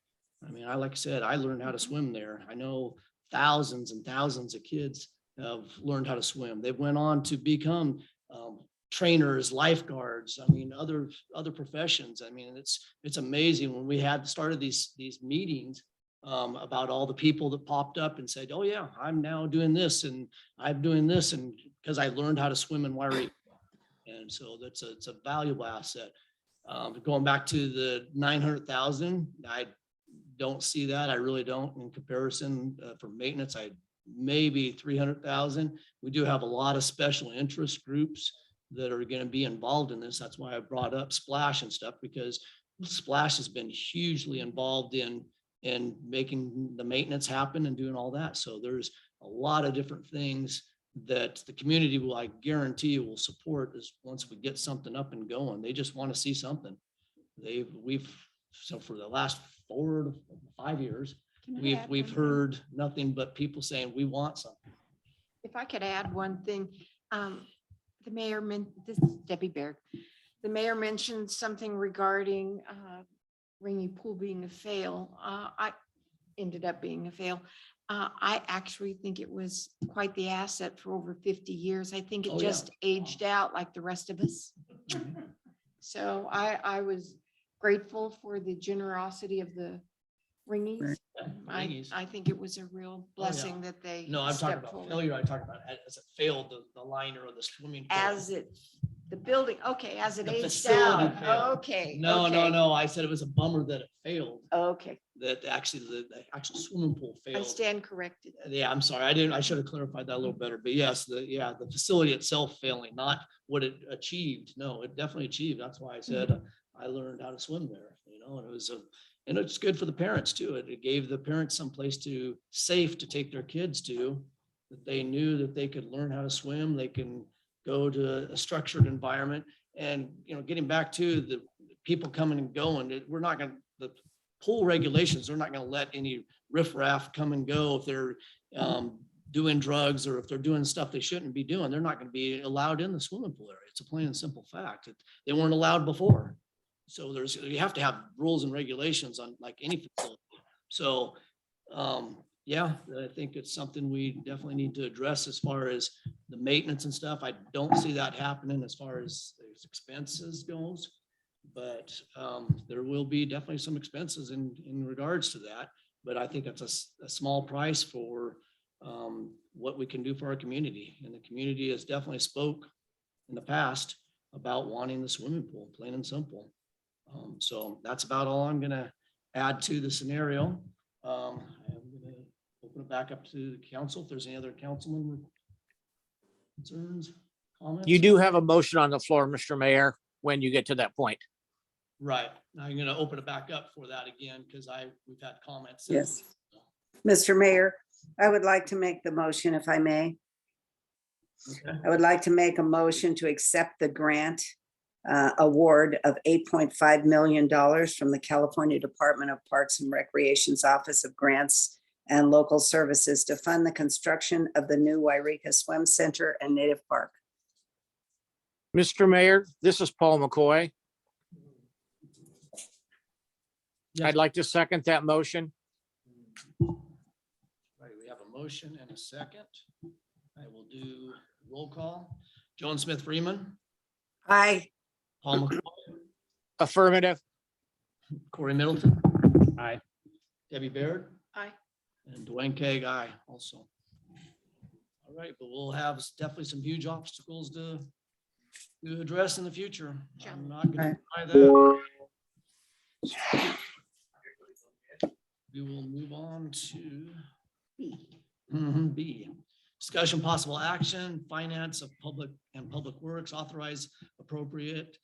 Speaker 1: I mean, like I said, I learned how to swim there. I know thousands and thousands of kids have learned how to swim. They went on to become trainers, lifeguards. I mean, other professions. I mean, it's amazing when we had started these meetings about all the people that popped up and said, "Oh yeah, I'm now doing this and I'm doing this," and because I learned how to swim in Yreka. And so it's a valuable asset. Going back to the 900,000, I don't see that. I really don't in comparison for maintenance. I maybe 300,000. We do have a lot of special interest groups that are going to be involved in this. That's why I brought up Splash and stuff, because Splash has been hugely involved in making the maintenance happen and doing all that. So there's a lot of different things that the community will, I guarantee you, will support is once we get something up and going. They just want to see something. So for the last 4 to 5 years, we've heard nothing but people saying we want something.
Speaker 13: If I could add one thing, the mayor this is Debbie Baird. The mayor mentioned something regarding Ringy Pool being a fail. I ended up being a fail. I actually think it was quite the asset for over 50 years. I think it just aged out like the rest of us. So I was grateful for the generosity of the Ringies. I think it was a real blessing that they.
Speaker 1: No, I'm talking
Speaker 13: stepped
Speaker 1: about
Speaker 13: forward.
Speaker 1: failure. I talked about as it failed the liner of the swimming pool.
Speaker 13: As the building, okay, as it
Speaker 1: The
Speaker 13: aged
Speaker 1: facility
Speaker 13: out,
Speaker 1: failed.
Speaker 13: okay.
Speaker 1: No,
Speaker 13: okay,
Speaker 1: I said it was a bummer that it failed,
Speaker 13: Okay,
Speaker 1: that actually the actual swimming pool
Speaker 13: I
Speaker 1: failed.
Speaker 13: stand corrected.
Speaker 1: Yeah, I'm sorry. I should have clarified that a little better, but yes, the facility itself failing, not what it achieved. No, it definitely achieved. That's why I said I learned how to swim there, and it's good for the parents too. It gave the parents some place safe to take their kids to, that they knew that they could learn how to swim. They can go to a structured environment. And, getting back to the people coming and going, the pool regulations, they're not going to let any riffraff come and go if they're doing drugs or if they're doing stuff they shouldn't be doing. They're not going to be allowed in the swimming pool area. It's a plain and simple fact. They weren't allowed before. So you have to have rules and regulations on like any facility. So I think it's something we definitely need to address as far as the maintenance and stuff. I don't see that happening as far as expenses goes, but there will be definitely some expenses in regards to that. But I think that's a small price for what we can do for our community. And the community has definitely spoke in the past about wanting the swimming pool, plain and simple. So that's about all I'm going to add to the scenario. I'm going to open it back up to the council. If there's any other councilman concerns, comments?
Speaker 6: You do have a motion on the floor, Mr. Mayor, when you get to that point.
Speaker 1: Right. Now I'm going to open it back up for that again, because we've had comments.
Speaker 7: Yes. Mr. Mayor, I would like to make the motion if I may.
Speaker 1: Okay.
Speaker 7: I would like to make a motion to accept the grant award of $8.5 million from the California Department of Parks and Recreation's Office of Grants and Local Services to fund the construction of the new Yreka Swim Center and Native Park.
Speaker 6: Mr. Mayor, this is Paul McCoy.
Speaker 1: Yeah.
Speaker 6: I'd like to second that motion.
Speaker 1: Right, we have a motion and a second. I will do roll call. Joan Smith Freeman,
Speaker 7: Aye.
Speaker 1: Paul McCoy,
Speaker 6: Affirmative.
Speaker 1: Corey Middleton,
Speaker 10: Aye.
Speaker 1: Debbie Baird,
Speaker 13: Aye.
Speaker 1: and Dwayne Keig, aye also. All right, but we'll have definitely some huge obstacles to address in the future. I'm not going to deny that. We will move on to B. Discussion possible action, finance of public works, authorized appropriate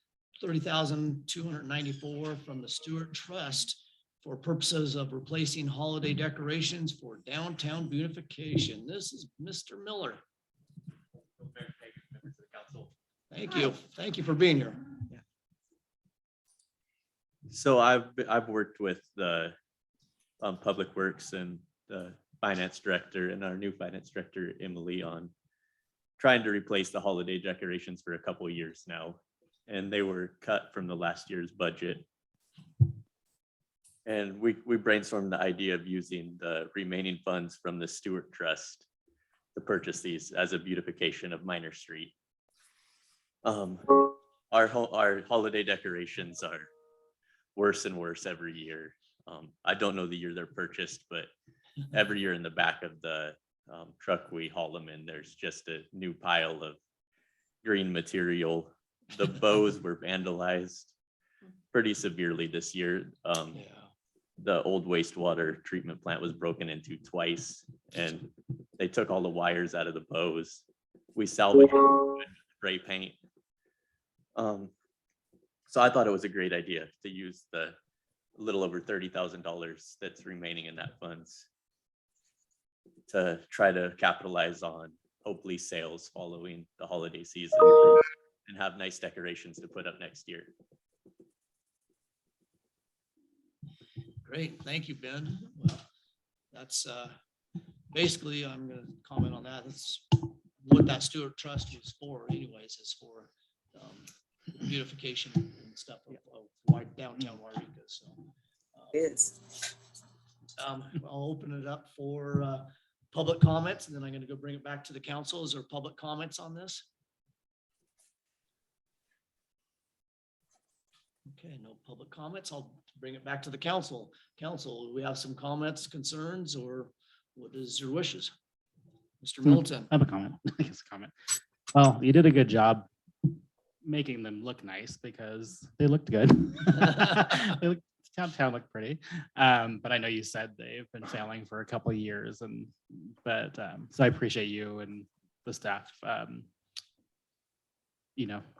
Speaker 1: $30,294 from the Stuart Trust for purposes of replacing holiday decorations for downtown beautification. This is Mr. Miller. Thank you. Thank you for being here.
Speaker 15: So I've worked with the Public Works and the finance director and our new finance director, Emily, on trying to replace the holiday decorations for a couple of years now. And they were cut from the last year's budget. And we brainstormed the idea of using the remaining funds from the Stewart Trust to purchase these as a beautification of Minor Street. Our holiday decorations are worse and worse every year. I don't know the year they're purchased, but every year in the back of the truck we haul them in, there's just a new pile of green material. The bows were vandalized pretty severely this year. The old wastewater treatment plant was broken into twice, and they took all the wires out of the bows. We salvaged spray paint. So I thought it was a great idea to use the little over $30,000 that's remaining in that funds to try to capitalize on hopefully sales following the holiday season and have nice decorations to put up next year.
Speaker 1: Great, thank you, Ben. Well, that's basically, I'm gonna comment on that. That's what that Stewart Trust was for anyways, is for beautification and stuff of wide downtown Yreka. So
Speaker 7: Is.
Speaker 1: I'll open it up for public comments, and then I'm gonna go bring it back to the council. Is there public comments on this? Okay, no public comments. I'll bring it back to the council. Council, do we have some comments, concerns, or what is your wishes? Mr. Middleton.
Speaker 10: I have a comment. I guess a comment. Well, you did a good job making them look nice because they looked good. Town looked pretty. But I know you said they've been failing for a couple of years, but so I appreciate you and the staff,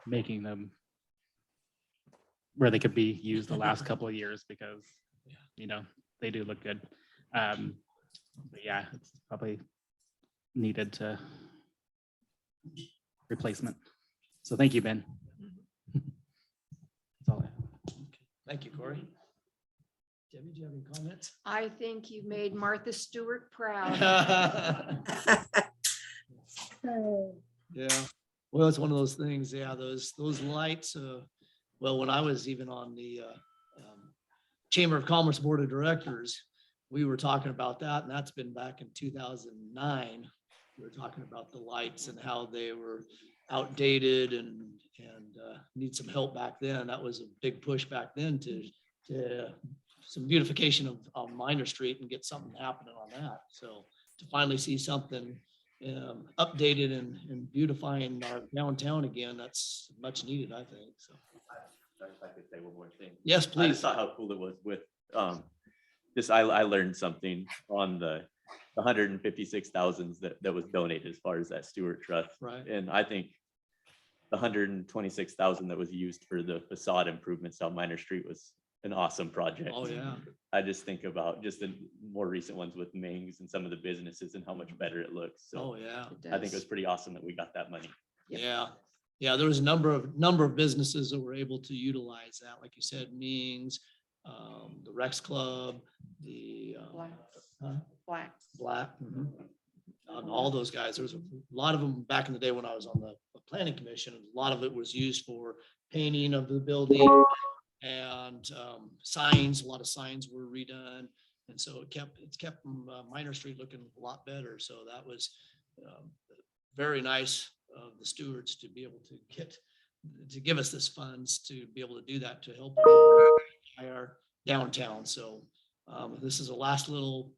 Speaker 10: making them where they could be used the last couple of years because, they do look good. But yeah, it's probably needed to replacement. So thank you, Ben. That's all I have.
Speaker 1: Thank you, Corey. Debbie, do you have any comments?
Speaker 13: I think you made Martha Stewart proud.
Speaker 1: Yeah, well, it's one of those things. Yeah, those lights. Well, when I was even on the Chamber of Commerce Board of Directors, we were talking about that, and that's been back in 2009. We were talking about the lights and how they were outdated and need some help back then. That was a big push back then to some beautification of Minor Street and get something happening on that. So to finally see something updated and beautifying our downtown again, that's much needed, I think. So
Speaker 15: If I could say one more thing.
Speaker 1: yes,
Speaker 15: I
Speaker 1: please.
Speaker 15: just saw how cool it was with I learned something on the 156,000 that was donated as far as that Stewart Trust.
Speaker 1: Right.
Speaker 15: And I think the 126,000 that was used for the facade improvements on Minor Street was an awesome project.
Speaker 1: Oh, yeah.
Speaker 15: I just think about just the more recent ones with Ming's and some of the businesses and how much better it looks. So
Speaker 1: Oh, yeah.
Speaker 15: I think it was pretty awesome that we got that money.
Speaker 1: Yeah. Yeah, there was a number of businesses that were able to utilize that, like you said, Ming's, the Rex Club, the Black. All those guys. There was a lot of them back in the day when I was on the planning commission. A lot of it was used for painting of the building and signs. A lot of signs were redone, and so it's kept Minor Street looking a lot better. So that was very nice of the stewards to be able to give us this funds to be able to do that, to help our downtown. So this is the last little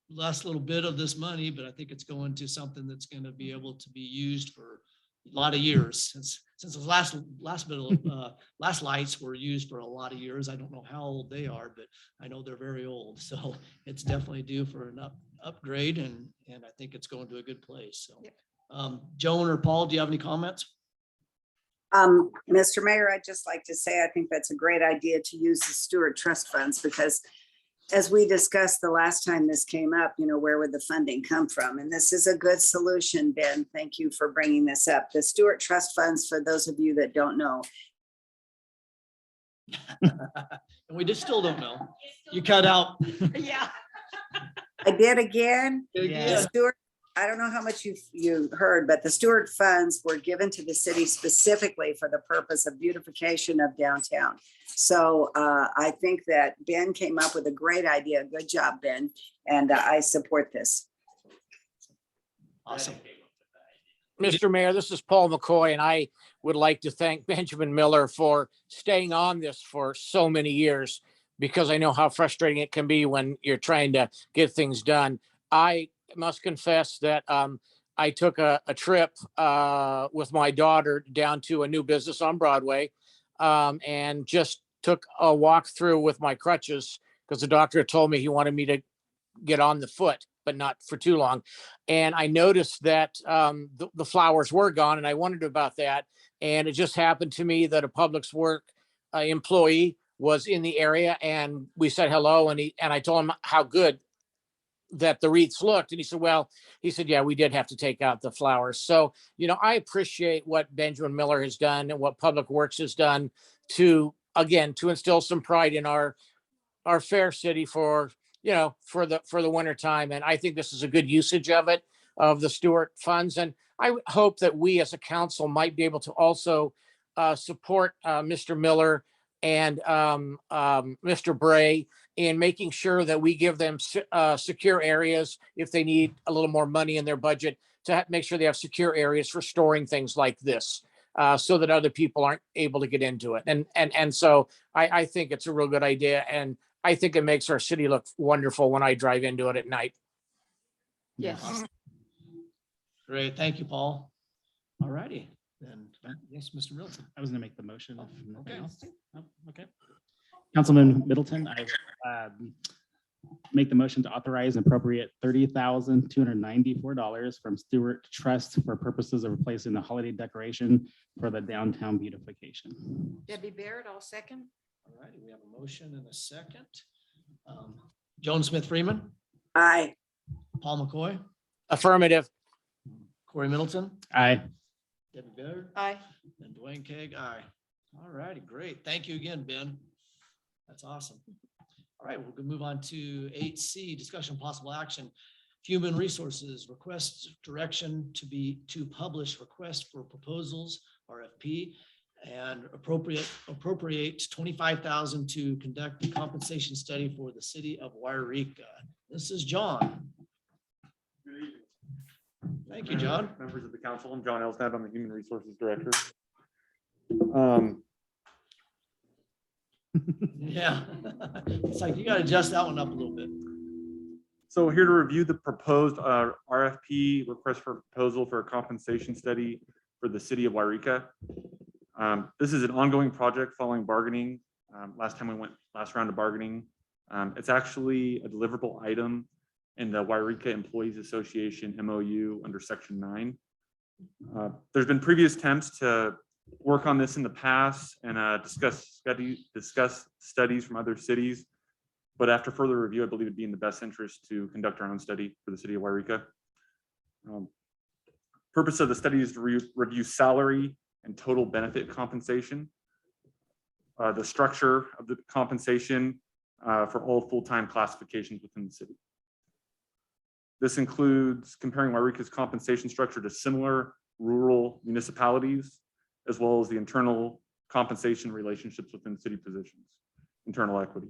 Speaker 1: bit of this money, but I think it's going to something that's going to be able to be used for a lot of years. Since the last bit of last lights were used for a lot of years. I don't know how old they are, but I know they're very old. So it's definitely due for an upgrade, and I think it's going to a good place. So.
Speaker 13: Yep.
Speaker 1: Joan or Paul, do you have any comments?
Speaker 7: Mr. Mayor, I'd just like to say, I think that's a great idea to use the Stewart Trust funds, because as we discussed the last time this came up, where would the funding come from? And this is a good solution, Ben. Thank you for bringing this up. The Stewart Trust funds, for those of you that don't know,
Speaker 1: And we just still don't know. You cut out.
Speaker 12: Yeah.
Speaker 7: I did again.
Speaker 1: Yeah.
Speaker 7: The Stewart, I don't know how much you heard, but the Steward Funds were given to the city specifically for the purpose of beautification of downtown. So I think that Ben came up with a great idea. Good job, Ben. And I support this.
Speaker 1: Awesome.
Speaker 6: Mr. Mayor, this is Paul McCoy, and I would like to thank Benjamin Miller for staying on this for so many years, because I know how frustrating it can be when you're trying to get things done. I must confess that I took a trip with my daughter down to a new business on Broadway, and just took a walk through with my crutches because the doctor told me he wanted me to get on the foot, but not for too long. And I noticed that the flowers were gone, and I wondered about that. And it just happened to me that a Public Works employee was in the area, and we said hello, and I told him how good that the wreaths looked, and he said, well, yeah, we did have to take out the flowers. So, I appreciate what Benjamin Miller has done and what Public Works has done to instill some pride in our fair city for the winter time. And I think this is a good usage of the Stewart funds. And I would hope that we as a council might be able to also support Mr. Miller and Mr. Bray in making sure that we give them secure areas if they need a little more money in their budget, to make sure they have secure areas for storing things like this, so that other people aren't able to get into it. And so I think it's a real good idea. And I think it makes our city look wonderful when I drive into it at night.
Speaker 12: Yes.
Speaker 1: Great. Thank you, Paul. All righty. Then, yes, Mr. Middleton.
Speaker 10: I was gonna make the motion. if nothing
Speaker 1: okay.
Speaker 10: else. Oh, okay. Councilman Middleton, I make the motion to authorize and appropriate $30,294 from Stewart Trust for purposes of replacing the holiday decoration for the downtown beautification.
Speaker 13: Debbie Baird, I'll second.
Speaker 1: All righty. We have a motion and a second. Joan Smith Freeman,
Speaker 7: Aye.
Speaker 1: Paul McCoy,
Speaker 6: Affirmative.
Speaker 1: Corey Middleton,
Speaker 10: Aye.
Speaker 1: Debbie Baird,
Speaker 13: Aye.
Speaker 1: and Dwayne Keig. Aye. All righty. Great. Thank you again, Ben. That's awesome. All right, we're gonna move on to 8C, discussion possible action. Human Resources, request direction to publish request for proposals, RFP, and appropriate 25,000 to conduct a compensation study for the city of Yreka. This is John. Thank you, John.
Speaker 16: Members of the council, I'm John Elsnab. I'm the Human Resources Director.
Speaker 1: Yeah, it's like you gotta adjust that one up a little bit.
Speaker 16: So here to review the proposed RFP, request for proposal for a compensation study for the city of Yreka. This is an ongoing project following bargaining. Last round of bargaining. It's actually a deliverable item in the Yreka Employees Association MOU under Section 9. There's been previous attempts to work on this in the past and discuss studies from other cities. But after further review, I believe it'd be in the best interest to conduct our own study for the city of Yreka. Purpose of the study is to review salary and total benefit compensation, the structure of the compensation for all full-time classifications within the city. This includes comparing Yreka's compensation structure to similar rural municipalities, as well as the internal compensation relationships within city positions, internal equity.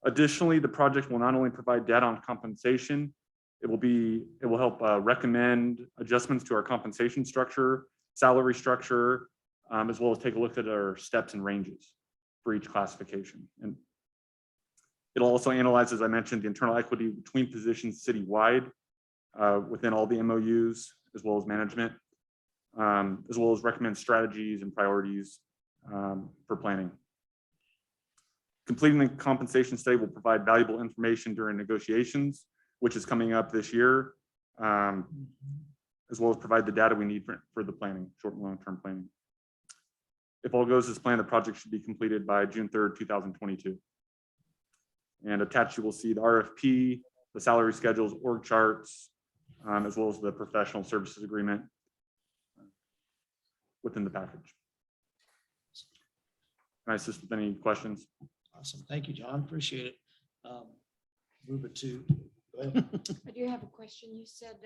Speaker 16: Additionally, the project will not only provide data on compensation, it will help recommend adjustments to our compensation structure, salary structure, as well as take a look at our steps and ranges for each classification. And it'll also analyze, as I mentioned, the internal equity between positions citywide within all the MOUs, as well as management, as well as recommend strategies and priorities for planning. Completing the compensation study will provide valuable information during negotiations, which is coming up this year, as well as provide the data we need for the planning, short and long-term planning. If all goes as planned, the project should be completed by June 3rd, 2022. And attached, you will see the RFP, the salary schedules, org charts, as well as the professional services agreement within the package. I assist with any questions?
Speaker 1: Awesome. Thank you, John. Appreciate it. Move it to. Go ahead.
Speaker 13: I do have a question. You said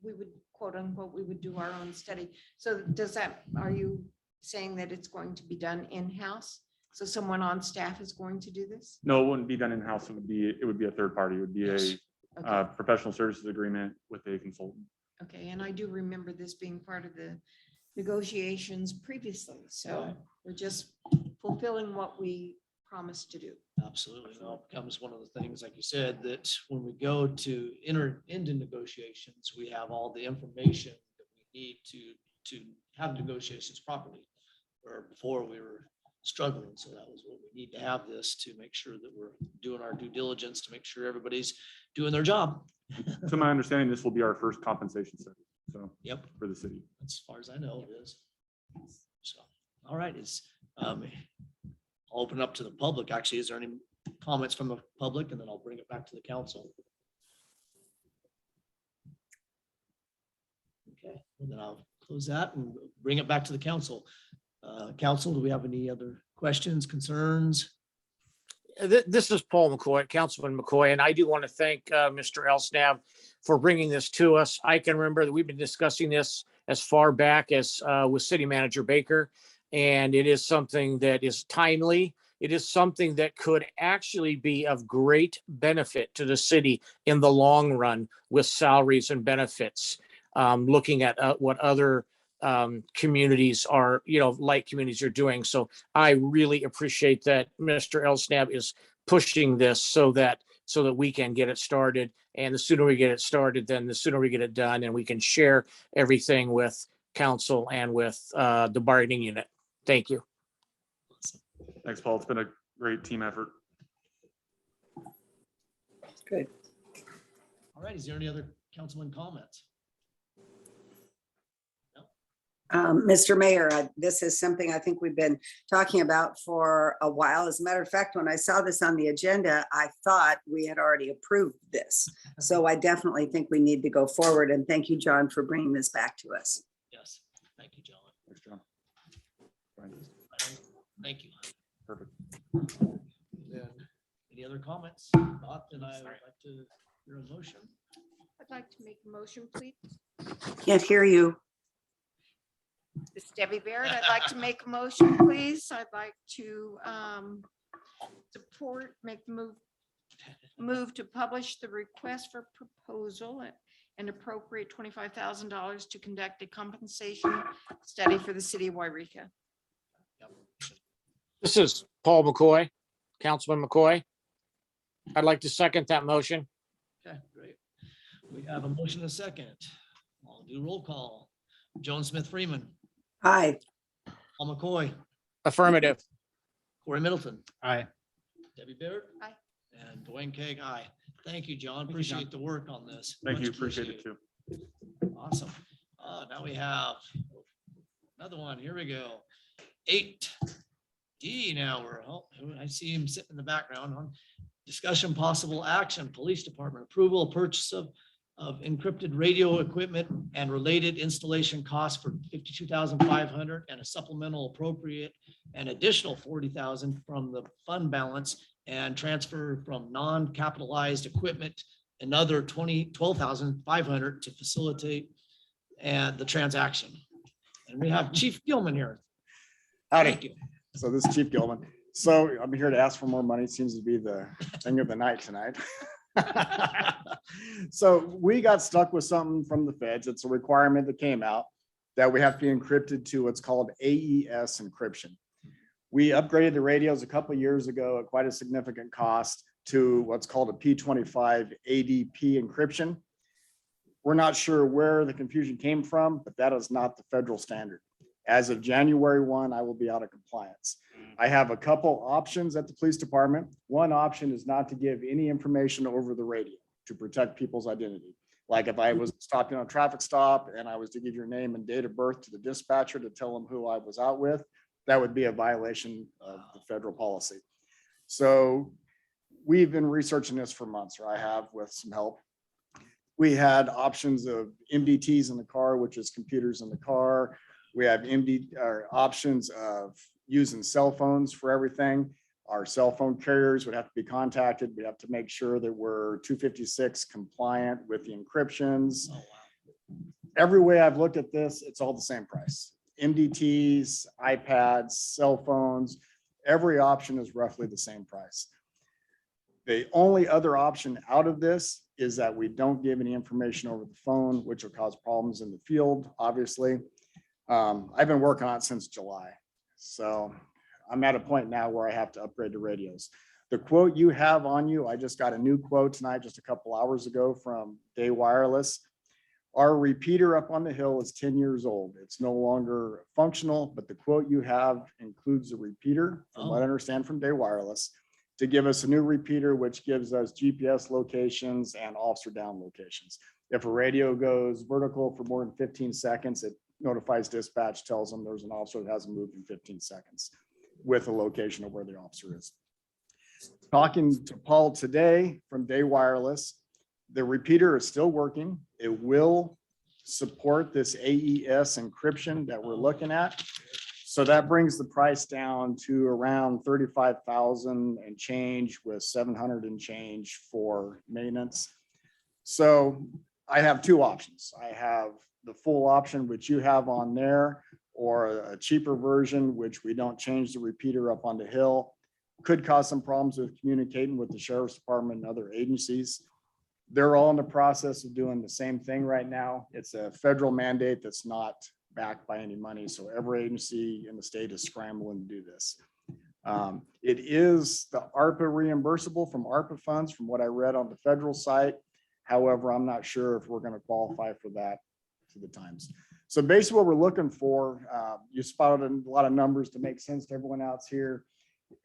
Speaker 13: we would, quote unquote, we would do our own study. So does that, are you saying that it's going to be done in-house? So someone on staff is going to do this?
Speaker 16: No, it wouldn't be done in-house. It would be a third party. It would be
Speaker 1: Yes.
Speaker 16: a
Speaker 13: Okay.
Speaker 16: professional services agreement with a consultant.
Speaker 13: Okay, and I do remember this being part of the negotiations previously, so
Speaker 1: Right.
Speaker 13: we're just fulfilling what we promised to do.
Speaker 1: Absolutely. No, it becomes one of the things, like you said, that when we go to enter into negotiations, we have all the information that we need to have negotiations properly. Where before we were struggling. So that was what we need to have this to make sure that we're doing our due diligence to make sure everybody's doing their job.
Speaker 16: To my understanding, this will be our first compensation study. So
Speaker 1: Yep,
Speaker 16: for the city.
Speaker 1: as far as I know, it is. So, all right, I'll open up to the public. Actually, is there any comments from the public? And then I'll bring it back to the council. Okay, well, then I'll close that and bring it back to the council. Council, do we have any other questions, concerns?
Speaker 6: This is Paul McCoy, Councilman McCoy, and I do want to thank Mr. Elsnab for bringing this to us. I can remember that we've been discussing this as far back as with City Manager Baker, and it is something that is timely. It is something that could actually be of great benefit to the city in the long run with salaries and benefits. Looking at what other communities are, like communities are doing. So I really appreciate that Mr. Elsnab is pushing this so that we can get it started. And the sooner we get it started, then the sooner we get it done and we can share everything with council and with the bargaining unit. Thank you.
Speaker 16: Thanks, Paul. It's been a great team effort.
Speaker 7: Good.
Speaker 1: All right, is there any other councilman comments?
Speaker 7: Mr. Mayor, this is something I think we've been talking about for a while. As a matter of fact, when I saw this on the agenda, I thought we had already approved this. So I definitely think we need to go forward. And thank you, John, for bringing this back to us.
Speaker 1: Yes, thank you, John.
Speaker 16: Thanks, John.
Speaker 1: Thank you.
Speaker 16: Perfect.
Speaker 1: Then, any other comments? Not, then I would like to hear a motion.
Speaker 13: I'd like to make a motion, please.
Speaker 7: Can't hear you.
Speaker 13: This is Debbie Barrett. I'd like to make a motion, please. I'd like to move to publish the request for proposal and appropriate $25,000 to conduct a compensation study for the city of Yreka.
Speaker 6: This is Paul McCoy, Councilman McCoy. I'd like to second that motion.
Speaker 1: Okay, great. We have a motion and a second. I'll do roll call. Joan Smith Freeman,
Speaker 7: Hi.
Speaker 1: Paul McCoy,
Speaker 6: Affirmative.
Speaker 1: Corey Middleton,
Speaker 10: Aye.
Speaker 1: Debbie Barrett.
Speaker 13: Aye.
Speaker 1: And Dwayne Keig, aye. Thank you, John.
Speaker 10: Thank you,
Speaker 1: Appreciate
Speaker 10: John.
Speaker 1: the work on this.
Speaker 16: Thank you.
Speaker 1: Much
Speaker 16: Appreciate it too.
Speaker 1: Awesome. Now we have another one. Here we go. 8D now. I see him sitting in the background on discussion possible action, police department approval, purchase of encrypted radio equipment and related installation costs for $52,500 and a supplemental appropriate and additional $40,000 from the fund balance and transfer from non-capitalized equipment another $12,500 to facilitate the transaction. And we have Chief Gilman here. Thank
Speaker 17: Howdy.
Speaker 1: you.
Speaker 17: So this is Chief Gilman. So I'm here to ask for more money. It seems to be the thing of the night tonight. So we got stuck with something from the feds. It's a requirement that came out that we have to be encrypted to what's called AES encryption. We upgraded the radios a couple of years ago at quite a significant cost to what's called a P25 ADP encryption. We're not sure where the confusion came from, but that is not the federal standard. As of January 1, I will be out of compliance. I have a couple options at the police department. One option is not to give any information over the radio to protect people's identity. Like if I was stopped in a traffic stop and I was to give your name and date of birth to the dispatcher to tell them who I was out with, that would be a violation of the federal policy. So we've been researching this for months, or I have with some help. We had options of MDTs in the car, which is computers in the car. We have options of using cell phones for everything. Our cell phone carriers would have to be contacted. We have to make sure that we're 256 compliant with the encryptions.
Speaker 1: Oh, wow.
Speaker 17: Every way I've looked at this, it's all the same price. MDTs, iPads, cell phones, every option is roughly the same price. The only other option out of this is that we don't give any information over the phone, which will cause problems in the field, obviously. I've been working on it since July. So I'm at a point now where I have to upgrade the radios. The quote you have on you, I just got a new quote tonight, just a couple hours ago from Day Wireless. Our repeater up on the hill is 10 years old. It's no longer functional, but the quote you have includes a repeater, from what I understand from Day Wireless, to give us a new repeater, which gives us GPS locations and officer down locations. If a radio goes vertical for more than 15 seconds, it notifies dispatch, tells them there's an officer that hasn't moved in 15 seconds with a location of where the officer is. Talking to Paul today from Day Wireless, the repeater is still working. It will support this AES encryption that we're looking at. So that brings the price down to around 35,000 and change, with 700 and change for maintenance. So I have two options. I have the full option, which you have on there, or a cheaper version, which we don't change the repeater up on the hill. Could cause some problems with communicating with the sheriff's department and other agencies. They're all in the process of doing the same thing right now. It's a federal mandate that's not backed by any money. So every agency in the state is scrambling to do this. It is the ARPA reimbursable from ARPA funds, from what I read on the federal site. However, I'm not sure if we're going to qualify for that to the times. So basically what we're looking for, you spotted a lot of numbers to make sense to everyone else here.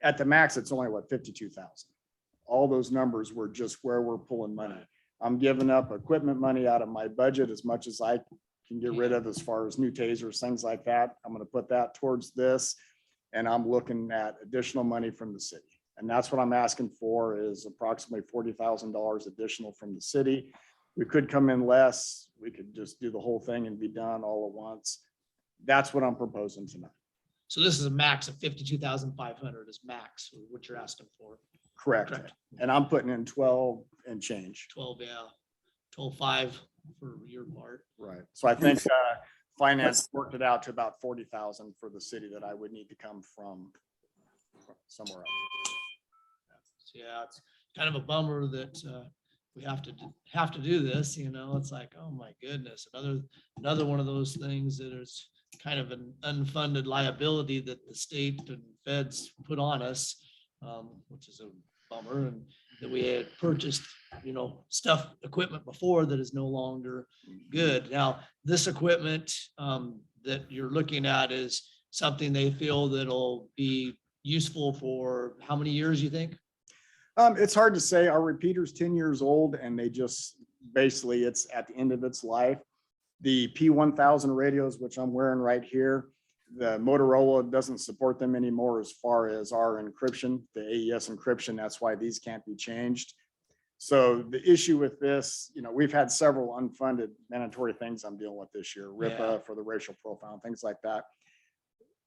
Speaker 17: At the max, it's only what, 52,000. All those numbers were just where we're pulling money. I'm giving up equipment money out of my budget as much as I can get rid of, as far as new tasers, things like that. I'm going to put that towards this. And I'm looking at additional money from the city. And that's what I'm asking for, is approximately $40,000 additional from the city. We could come in less. We could just do the whole thing and be done all at once. That's what I'm proposing tonight.
Speaker 1: So this is a max of 52,500 is max, what you're asking for.
Speaker 17: Correct.
Speaker 1: Correct.
Speaker 17: And I'm putting in 12 and change.
Speaker 1: 12, yeah, 12.5 for your part.
Speaker 17: Right. So I think finance worked it out to about 40,000 for the city that I would need to come from somewhere else.
Speaker 1: Yeah, it's kind of a bummer that we have to do this, you know. It's like, oh my goodness, another one of those things that is kind of an unfunded liability that the state and feds put on us, which is a bummer, and that we had purchased, you know, equipment before that is no longer good. Now, this equipment that you're looking at is something they feel that'll be useful for how many years, you think?
Speaker 17: It's hard to say. Our repeater's 10 years old, and they just basically, it's at the end of its life. The P1000 radios, which I'm wearing right here, the Motorola doesn't support them anymore as far as our encryption, the AES encryption. That's why these can't be changed. So the issue with this, you know, we've had several unfunded mandatory things I'm dealing with this year, RIPA for the racial profile, things like that.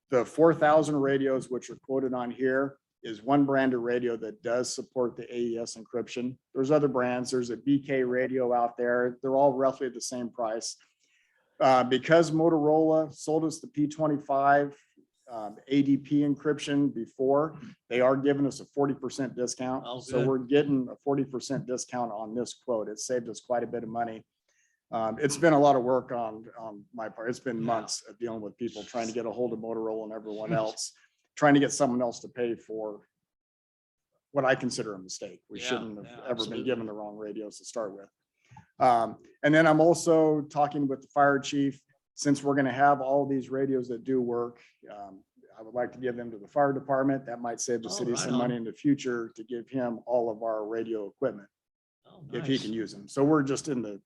Speaker 17: The 4,000 radios, which are quoted on here, is one brand of radio that does support the AES encryption. There's other brands. There's a BK radio out there. They're all roughly at the same price. Because Motorola sold us the P25 ADP encryption before, they are giving us a 40% discount.
Speaker 1: Oh,
Speaker 17: so
Speaker 1: good.
Speaker 17: we're getting a 40% discount on this quote. It saved us quite a bit of money. It's been a lot of work on my part. It's been months of dealing with people trying to get a hold of Motorola and everyone else, trying to get someone else to pay for what I consider a mistake. We shouldn't have ever
Speaker 1: absolutely.
Speaker 17: been given the wrong radios to start with. And then I'm also talking with the fire chief, since we're going to have all these radios that do work. I would like to give them to the fire department. That might save the city some money in the future to give him all of our radio equipment if he can use them. So we're just in the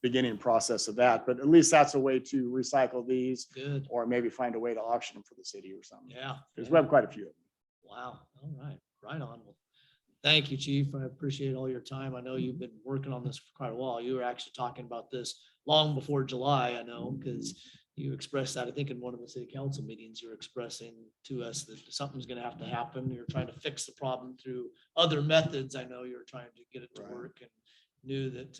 Speaker 17: beginning process of that, but at least that's a way to recycle these.
Speaker 1: Good.
Speaker 17: Or maybe find a way to auction them for the city or something.
Speaker 1: Yeah.
Speaker 17: Because we have quite a few of them.
Speaker 1: Wow. All right. Right on. Well, thank you, Chief. I appreciate all your time. I know you've been working on this for quite a while. You were actually talking about this long before July, I know, because you expressed that, I think in one of the city council meetings, you're expressing to us that something's gonna have to happen. You're trying to fix the problem through other methods. I know you're trying to get it to
Speaker 3: Right.
Speaker 1: work and knew that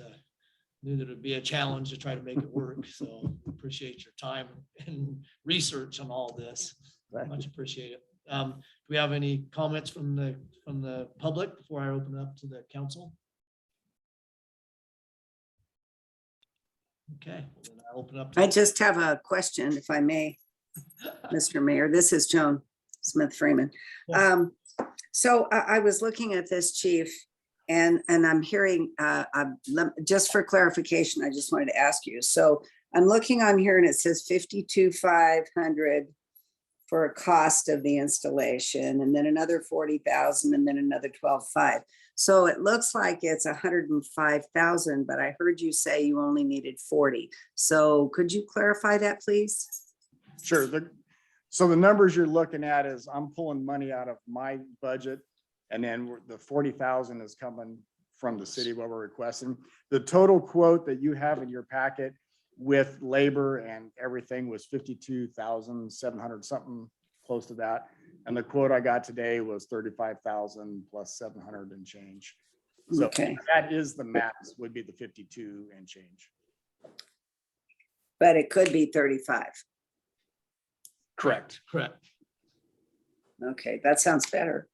Speaker 1: it'd be a challenge to try to make it work. So appreciate your time and research on all this. Much appreciate it. Do we have any comments from the public before I open up to the council? Okay, well, then I'll open up.
Speaker 7: I just have a question, if I may, Mr. Mayor. This is Joan Smith Freeman. So I was looking at this, chief, and I'm hearing, just for clarification, I just wanted to ask you. So I'm looking on here and it says 52,500 for a cost of the installation, and then another 40,000, and then another 12,500. So it looks like it's 105,000, but I heard you say you only needed 40. So could you clarify that, please?
Speaker 17: Sure. So the numbers you're looking at is I'm pulling money out of my budget, and then the 40,000 is coming from the city, what we're requesting. The total quote that you have in your packet with labor and everything was 52,700, something close to that. And the quote I got today was 35,000 plus 700 and change. So
Speaker 7: Okay,
Speaker 17: that is the max, would be the 52 and change.
Speaker 7: but it could be 35.
Speaker 17: Correct.
Speaker 1: Correct.
Speaker 7: Okay, that sounds better.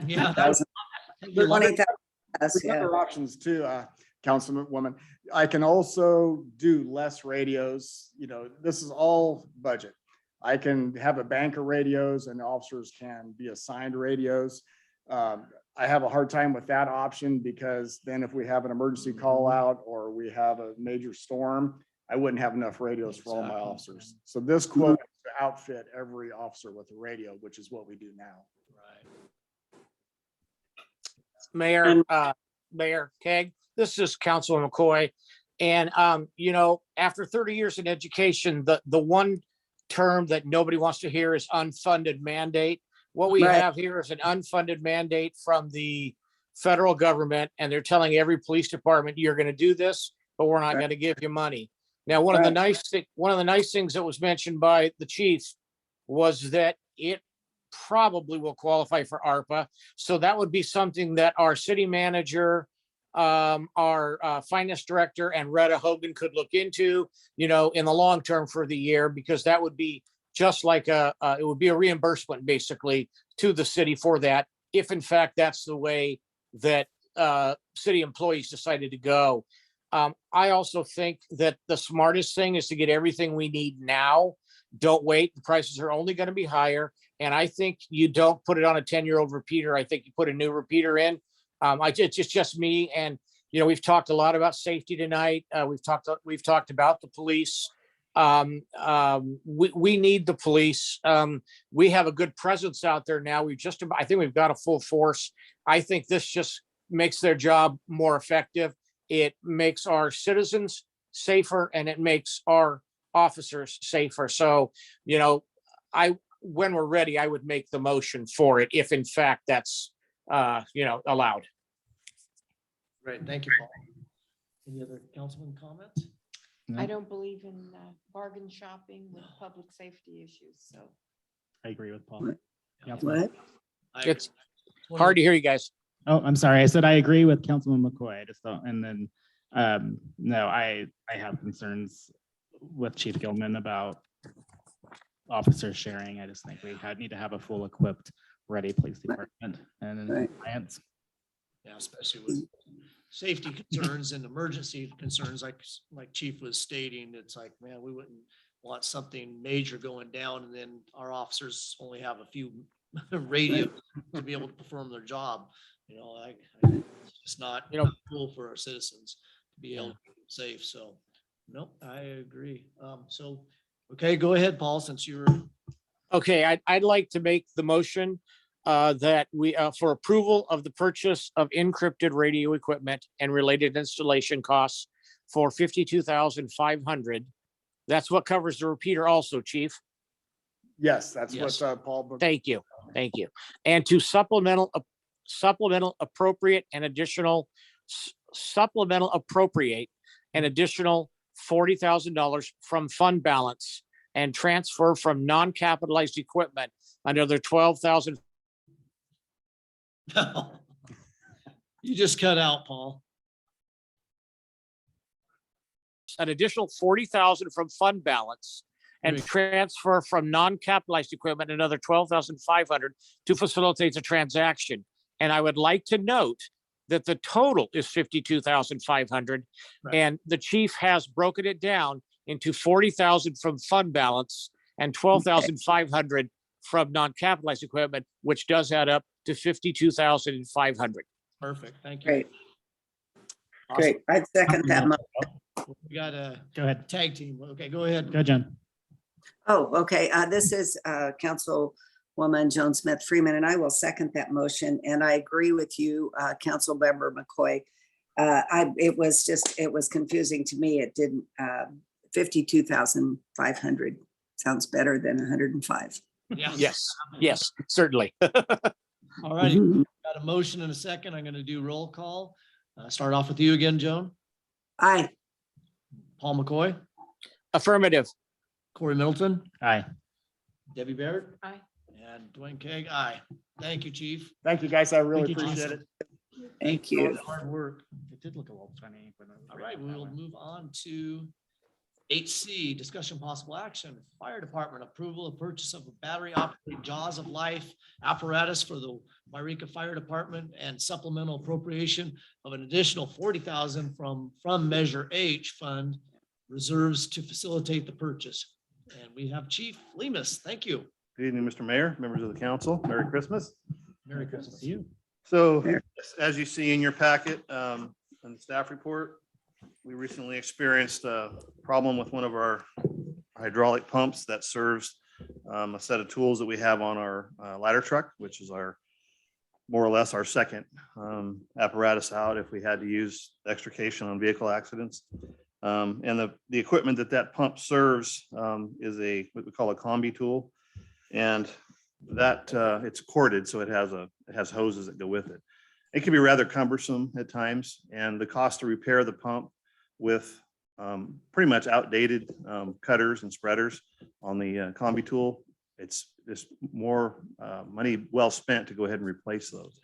Speaker 1: Yeah.
Speaker 7: Thousand-
Speaker 1: You're loving-
Speaker 7: 20,000 less,
Speaker 17: There's
Speaker 7: yeah.
Speaker 17: other options too, Councilwoman. I can also do less radios. You know, this is all budget. I can have a bank of radios and officers can be assigned radios. I have a hard time with that option because then if we have an emergency call out or we have a major storm, I wouldn't have enough radios for all my
Speaker 1: Exactly.
Speaker 17: officers. So this quote is to outfit every officer with a radio, which is what we do now.
Speaker 1: Right.
Speaker 6: Mayor Keg, this is Councilman McCoy. And, you know, after 30 years in education, the one term that nobody wants to hear is unfunded mandate. What we
Speaker 7: Right.
Speaker 6: have here is an unfunded mandate from the federal government, and they're telling every police department, you're going to do this, but we're not
Speaker 7: Right.
Speaker 6: going to give you money. Now, one of the nice things that was mentioned by the chief was that it probably will qualify for ARPA. So that would be something that our city manager, our finance director, and Retta Hogan could look into, you know, in the long term for the year, because that would be just like it would be a reimbursement basically to the city for that, if in fact that's the way that city employees decided to go. I also think that the smartest thing is to get everything we need now. Don't wait. The prices are only going to be higher. And I think you don't put it on a 10-year-old repeater. I think you put a new repeater in. It's just me. And, you know, we've talked a lot about safety tonight. We've talked about the police. We need the police. We have a good presence out there now. I think we've got a full force. I think this just makes their job more effective. It makes our citizens safer and it makes our officers safer. So, you know, when we're ready, I would make the motion for it if in fact that's, you know, allowed.
Speaker 1: Great, thank you, Paul. Any other councilman comments?
Speaker 13: I don't believe in bargain shopping with public safety issues, so.
Speaker 10: I agree with Paul.
Speaker 7: What?
Speaker 10: Councilman-
Speaker 7: What?
Speaker 6: It's hard to hear you guys.
Speaker 10: Oh, I'm sorry. I said I agree with Councilman McCoy. I just don't, and then, no, I have concerns with Chief Gilman about officer sharing. I just think we need to have a full equipped, ready police department and
Speaker 7: Right.
Speaker 10: clients.
Speaker 1: Yeah, especially with safety concerns and emergency concerns, like Chief was stating, it's like, man, we wouldn't want something major going down and then our officers only have a few radios to be able to perform their job. You know, it's just not,
Speaker 6: You know,
Speaker 1: cool for our citizens to be able to keep them safe. So, nope, I agree. So, okay, go ahead, Paul, since you're.
Speaker 6: Okay, I'd like to make the motion that we, for approval of the purchase of encrypted radio equipment and related installation costs for $52,500. That's what covers the repeater also, Chief.
Speaker 17: Yes, that's
Speaker 1: Yes.
Speaker 17: what Paul.
Speaker 6: Thank you. Thank you. And to supplemental appropriate an additional $40,000 from fund balance and transfer from non-capitalized equipment another 12,000.
Speaker 1: You just cut out, Paul.
Speaker 6: An additional 40,000 from fund balance and
Speaker 1: Great.
Speaker 6: transfer from non-capitalized equipment another 12,500 to facilitate the transaction. And I would like to note that the total is 52,500,
Speaker 1: Right.
Speaker 6: and the chief has broken it down into 40,000 from fund balance and 12,500 from non-capitalized equipment, which does add up to 52,500.
Speaker 1: Perfect. Thank you.
Speaker 7: Great,
Speaker 1: Awesome.
Speaker 7: great. I'd second that.
Speaker 1: We got a
Speaker 10: Go ahead.
Speaker 1: tag team. Okay, go ahead.
Speaker 10: Go ahead, Jen.
Speaker 7: Oh, okay. This is Councilwoman Joan Smith Freeman, and I will second that motion. And I agree with you, Councilmember McCoy. It was confusing to me. It didn't, 52,500 sounds better than 105.
Speaker 1: Yeah.
Speaker 6: Yes, certainly.
Speaker 1: All righty. Got a motion and a second. I'm going to do roll call. Start off with you again, Joan.
Speaker 7: Aye.
Speaker 1: Paul McCoy,
Speaker 6: Affirmative.
Speaker 1: Corey Middleton,
Speaker 10: Aye.
Speaker 1: Debbie Baird.
Speaker 13: Aye.
Speaker 1: And Dwayne Keeg. Aye. Thank you, Chief.
Speaker 17: Thank you, guys. I really
Speaker 10: Thank you,
Speaker 17: appreciate
Speaker 1: Jason.
Speaker 17: it.
Speaker 7: Thank you.
Speaker 1: Hard work.
Speaker 10: It did look a little funny. when it was
Speaker 1: All right,
Speaker 10: written
Speaker 1: we
Speaker 10: that
Speaker 1: will
Speaker 10: way.
Speaker 1: move on to 8C, discussion possible action, fire department approval of purchase of a battery operated Jaws of Life apparatus for the Yreka Fire Department and supplemental appropriation of an additional 40,000 from Measure H fund reserves to facilitate the purchase. And we have Chief Lemus. Thank you.
Speaker 18: Good evening, Mr. Mayor, members of the council. Merry Christmas.
Speaker 1: Merry Christmas.
Speaker 10: You.
Speaker 18: So
Speaker 7: Merry-
Speaker 18: as you see in your packet, on the staff report, we recently experienced a problem with one of our hydraulic pumps that serves a set of tools that we have on our ladder truck, which is our more or less our second apparatus out if we had to use extrication on vehicle accidents. And the equipment that pump serves is what we call a combi tool. And that it's corded, so it has hoses that go with it. It can be rather cumbersome at times, and the cost to repair the pump with pretty much outdated cutters and spreaders on the combi tool, it's just more money well spent to go ahead and replace those.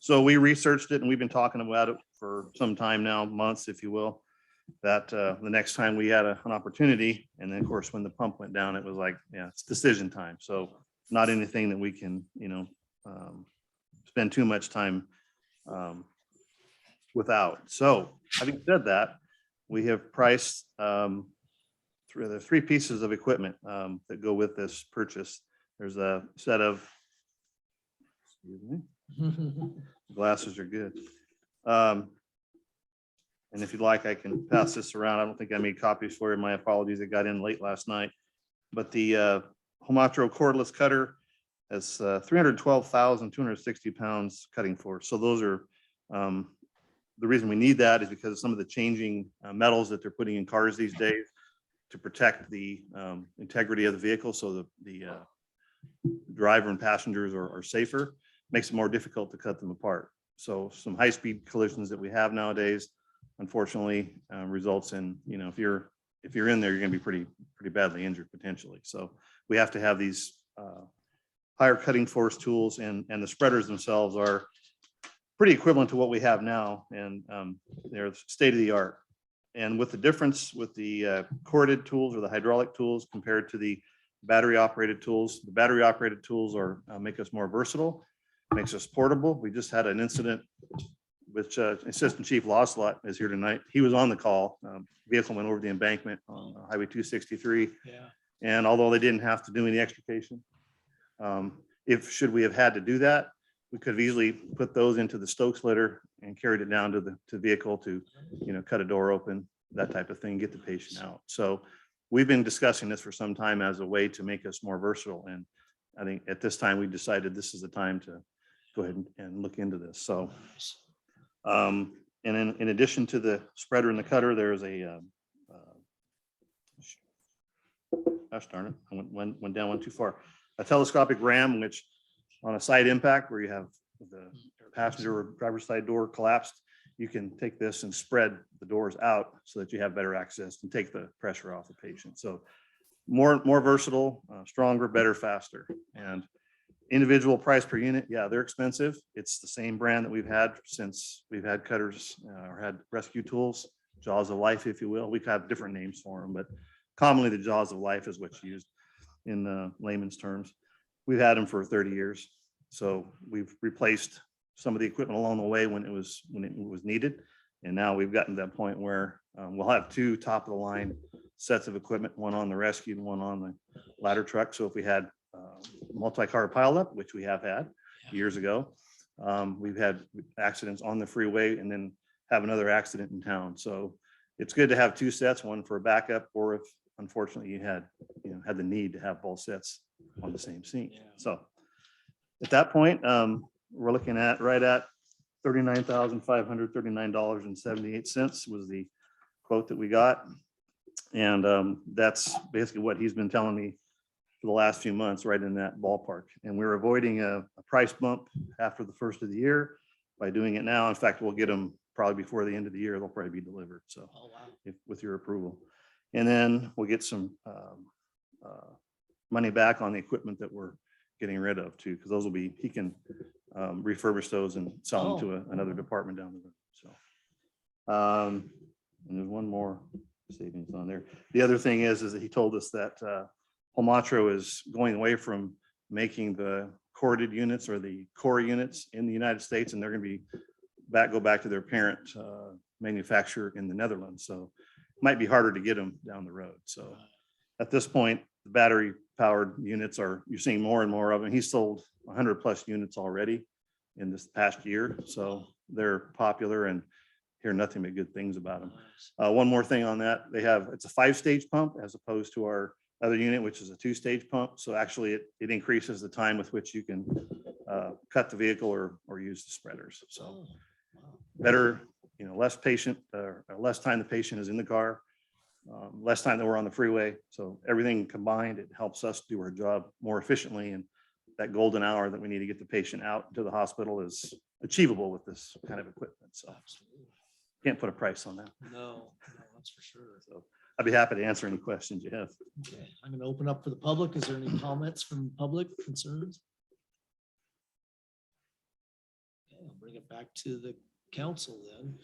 Speaker 18: So we researched it, and we've been talking about it for some time now, months, if you will, that the next time we had an opportunity, and then of course, when the pump went down, it was like, yeah, it's decision time. So not anything that we can, spend too much time without. So having said that, we have priced the three pieces of equipment that go with this purchase. There's a set of, excuse me, glasses are good. And if you'd like, I can pass this around. I don't think I made copies for you. My apologies. It got in late last night. But the Homatro cordless cutter has 312,260 pounds cutting force. So those are the reason we need that is because of some of the changing metals that they're putting in cars these days to protect the integrity of the vehicle. So the driver and passengers are safer, makes it more difficult to cut them apart. So some high-speed collisions that we have nowadays, unfortunately, results in, if you're in there, you're going to be pretty badly injured potentially. So we have to have these higher cutting force tools, and the spreaders themselves are pretty equivalent to what we have now, and they're state of the art. And with the difference with the corded tools or the hydraulic tools compared to the battery operated tools, the battery operated tools make us more versatile, makes us portable. We just had an incident which Assistant Chief Loslott is here tonight. He was on the call. Vehicle went over the embankment on Highway 263.
Speaker 1: Yeah.
Speaker 18: And although they didn't have to do any extrication, should we have had to do that, we could have easily put those into the Stokes litter and carried it down to the vehicle to, cut a door open, that type of thing, get the patient out. So we've been discussing this for some time as a way to make us more versatile. And I think at this time, we decided this is the time to go ahead and look into this. So, and in addition to the spreader and the cutter, there's a, gosh darn it, I went down one too far. A telescopic ram, which on a side impact where you have the passenger or driver's side door collapsed, you can take this and spread the doors out so that you have better access and take the pressure off the patient. So more versatile, stronger, better, faster. And individual price per unit, yeah, they're expensive. It's the same brand that we've had since we've had cutters or had rescue tools, Jaws of Life, if you will. We have different names for them, but commonly the Jaws of Life is what's used in layman's terms. We've had them for 30 years. So we've replaced some of the equipment along the way when it was needed. And now we've gotten to that point where we'll have two top of the line sets of equipment, one on the rescue and one on the ladder truck. So if we had multi-car pileup, which we have had years ago, we've had accidents on the freeway and then have another accident in town. So it's good to have two sets, one for a backup, or if unfortunately you had the need to have both sets on the same scene. So at that point, we're looking at right at $39,539.78 was the quote that we got. And that's basically what he's been telling me for the last few months, right in that ballpark. And we're avoiding a price bump after the first of the year by doing it now. In fact, we'll get them probably before the end of the year. They'll probably be delivered. So with your approval. And then we'll get some money back on the equipment that we're getting rid of too, because those will be, he can refurbish those and sell them to another department down the road. So, and there's one more savings on there. The other thing is that he told us that Homatro is going away from making the corded units or the core units in the United States, and they're going to be go back to their parent manufacturer in the Netherlands. So it might be harder to get them down the road. So at this point, the battery powered units you're seeing more and more of them. He's sold 100+ units already in this past year. So they're popular and hear nothing but good things about them. One more thing on that, it's a 5-stage pump as opposed to our other unit, which is a 2-stage pump. So actually it increases the time with which you can cut the vehicle or use the spreaders. So better, less time the patient is in the car, less time that we're on the freeway. So everything combined, it helps us do our job more efficiently. And that golden hour that we need to get the patient out to the hospital is achievable with this kind of equipment. So can't put a price on that.
Speaker 1: No, that's for sure.
Speaker 18: So I'd be happy to answer any questions you have.
Speaker 1: Okay, I'm going to open up for the public. Is there any comments from public concerns? Okay, I'll bring it back to the council then.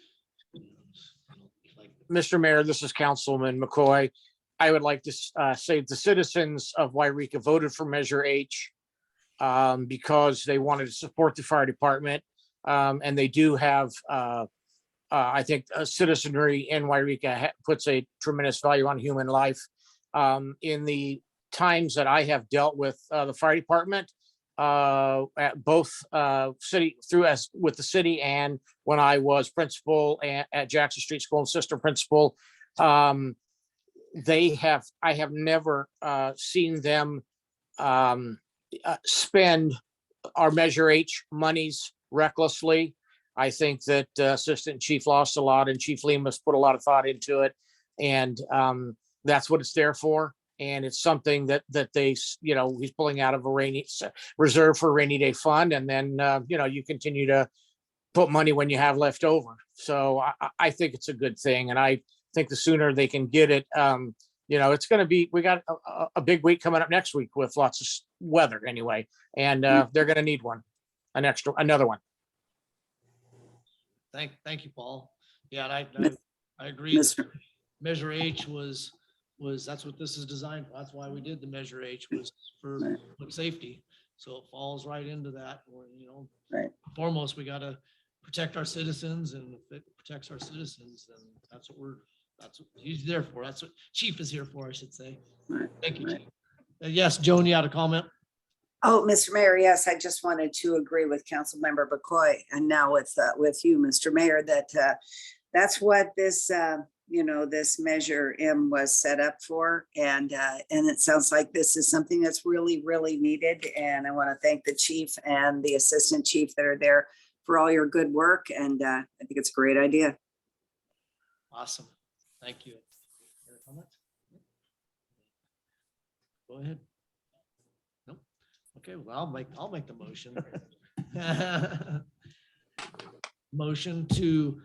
Speaker 6: Mr. Mayor, this is Councilman McCoy. I would like to say the citizens of Yreka voted for Measure H because they wanted to support the fire department. And they do have, I think, a citizenry in Yreka puts a tremendous value on human life. In the times that I have dealt with the fire department, at both with the city and when I was principal at Jackson Street School and assistant principal, I have never seen them spend our Measure H monies recklessly. I think that Assistant Chief lost a lot and Chief Lemus put a lot of thought into it. And that's what it's there for. And it's something that they, he's pulling out of a reserve for a rainy day fund. And then, you continue to put money when you have left over. So I think it's a good thing. And I think the sooner they can get it, it's going to be, we got a big week coming up next week with lots of weather anyway. And they're going to need another one.
Speaker 1: Thank you, Paul. Yeah, and I agree.
Speaker 7: Mr.
Speaker 1: Measure H was that's what this is designed for. That's why we did the Measure H, was for public safety. So it falls right into that.
Speaker 7: Right.
Speaker 1: Foremost, we got to protect our citizens, and if it protects our citizens, then that's what he's there for. That's what Chief is here for, I should say.
Speaker 7: Right.
Speaker 1: Thank you, Chief. Yes, Joan, you had a comment?
Speaker 7: Oh, Mr. Mayor, yes, I just wanted to agree with Councilmember McCoy and now with you, Mr. Mayor, that that's what this this Measure M was set up for. And it sounds like this is something that's really, really needed. And I want to thank the chief and the assistant chief that are there for all your good work. And I think it's a great idea.
Speaker 1: Awesome. Thank you. Any comments? Go ahead. Nope. Okay, well, I'll make the motion. Motion to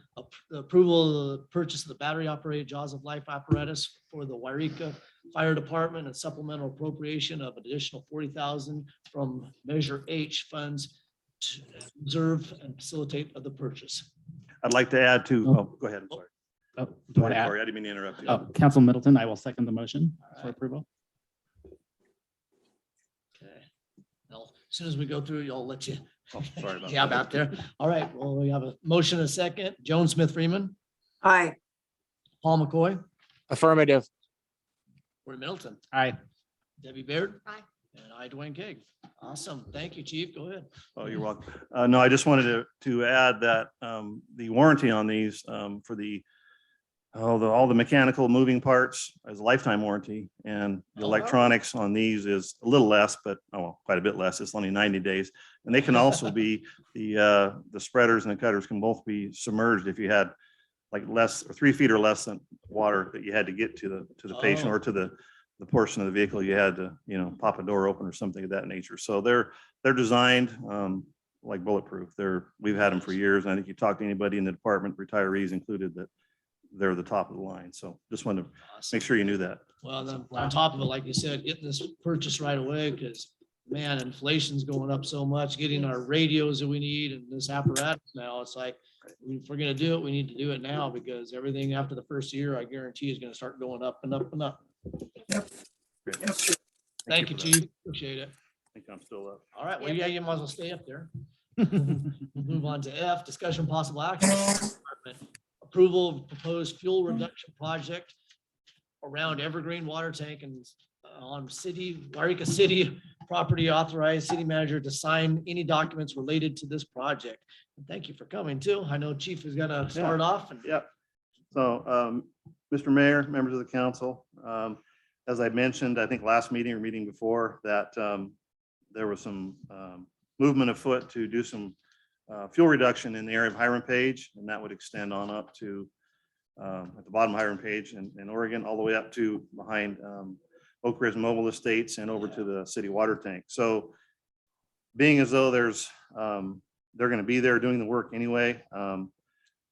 Speaker 1: the approval of the purchase of the battery operated jaws of life apparatus for the Yreka Fire Department and supplemental appropriation of additional 40,000 from Measure H funds to observe and facilitate of the purchase.
Speaker 18: I'd like to add to, oh, go ahead. I'm sorry.
Speaker 10: Oh, do
Speaker 18: Go
Speaker 10: you want to
Speaker 18: ahead,
Speaker 10: add?
Speaker 18: Corey. I didn't mean to interrupt you.
Speaker 10: Oh, Council Middleton, I will second the motion for
Speaker 1: Alright.
Speaker 10: approval.
Speaker 1: Okay. Well, as soon as we go through, I'll let you.
Speaker 18: Oh, sorry about
Speaker 1: Yeah,
Speaker 18: that.
Speaker 1: out there. All right, well, we have a motion and a second. Joan Smith Freeman,
Speaker 7: Aye.
Speaker 1: Paul McCoy,
Speaker 6: Affirmative.
Speaker 1: Corey Middleton,
Speaker 10: Aye.
Speaker 1: Debbie Baird.
Speaker 5: Aye.
Speaker 1: And I, Dwayne King. Awesome. Thank you, Chief. Go ahead.
Speaker 18: Oh, you're welcome. No, I just wanted to add that the warranty on these for all the mechanical moving parts is a lifetime warranty, and the
Speaker 1: Oh.
Speaker 18: electronics on these is a little less, but quite a bit less. It's only 90 days. And they can also be, the spreaders and the cutters can both be submerged if you had like less or 3 feet or less than water that you had to get to the patient
Speaker 1: Oh.
Speaker 18: or to the portion of the vehicle you had to, pop a door open or something of that nature. So they're designed like bulletproof. We've had them for years. And I think you talk to anybody in the department, retirees included, that they're the top of the line. So just wanted to
Speaker 1: Awesome.
Speaker 18: make sure you knew that.
Speaker 1: Well, then on top of it, like you said, getting this purchase right away, because man, inflation's going up so much, getting our radios that we need and this apparatus now, it's like, if we're gonna do it, we need to do it now, because everything after the first year, I guarantee is gonna start going up and up and up.
Speaker 18: Great.
Speaker 1: Thank you,
Speaker 18: for that.
Speaker 1: Chief. Appreciate it.
Speaker 18: I think I'm still up.
Speaker 1: All right, well, yeah, you might as well stay up there. We'll move on to F, discussion possible action. Approval of proposed fuel reduction project around Evergreen Water Tank and on Yreka City property. Authorized city manager to sign any documents related to this project. And thank you for coming too. I know Chief is gonna start off and
Speaker 18: Yep. So, Mr. Mayor, members of the council, as I mentioned, I think last meeting or meeting before, that there was some movement afoot to do some fuel reduction in the area of Hiram Page, and that would extend on up to at the bottom of Hiram Page in Oregon, all the way up to behind Oak Ridge Mobile Estates and over to the city water tank. So being as though they're going to be there doing the work anyway,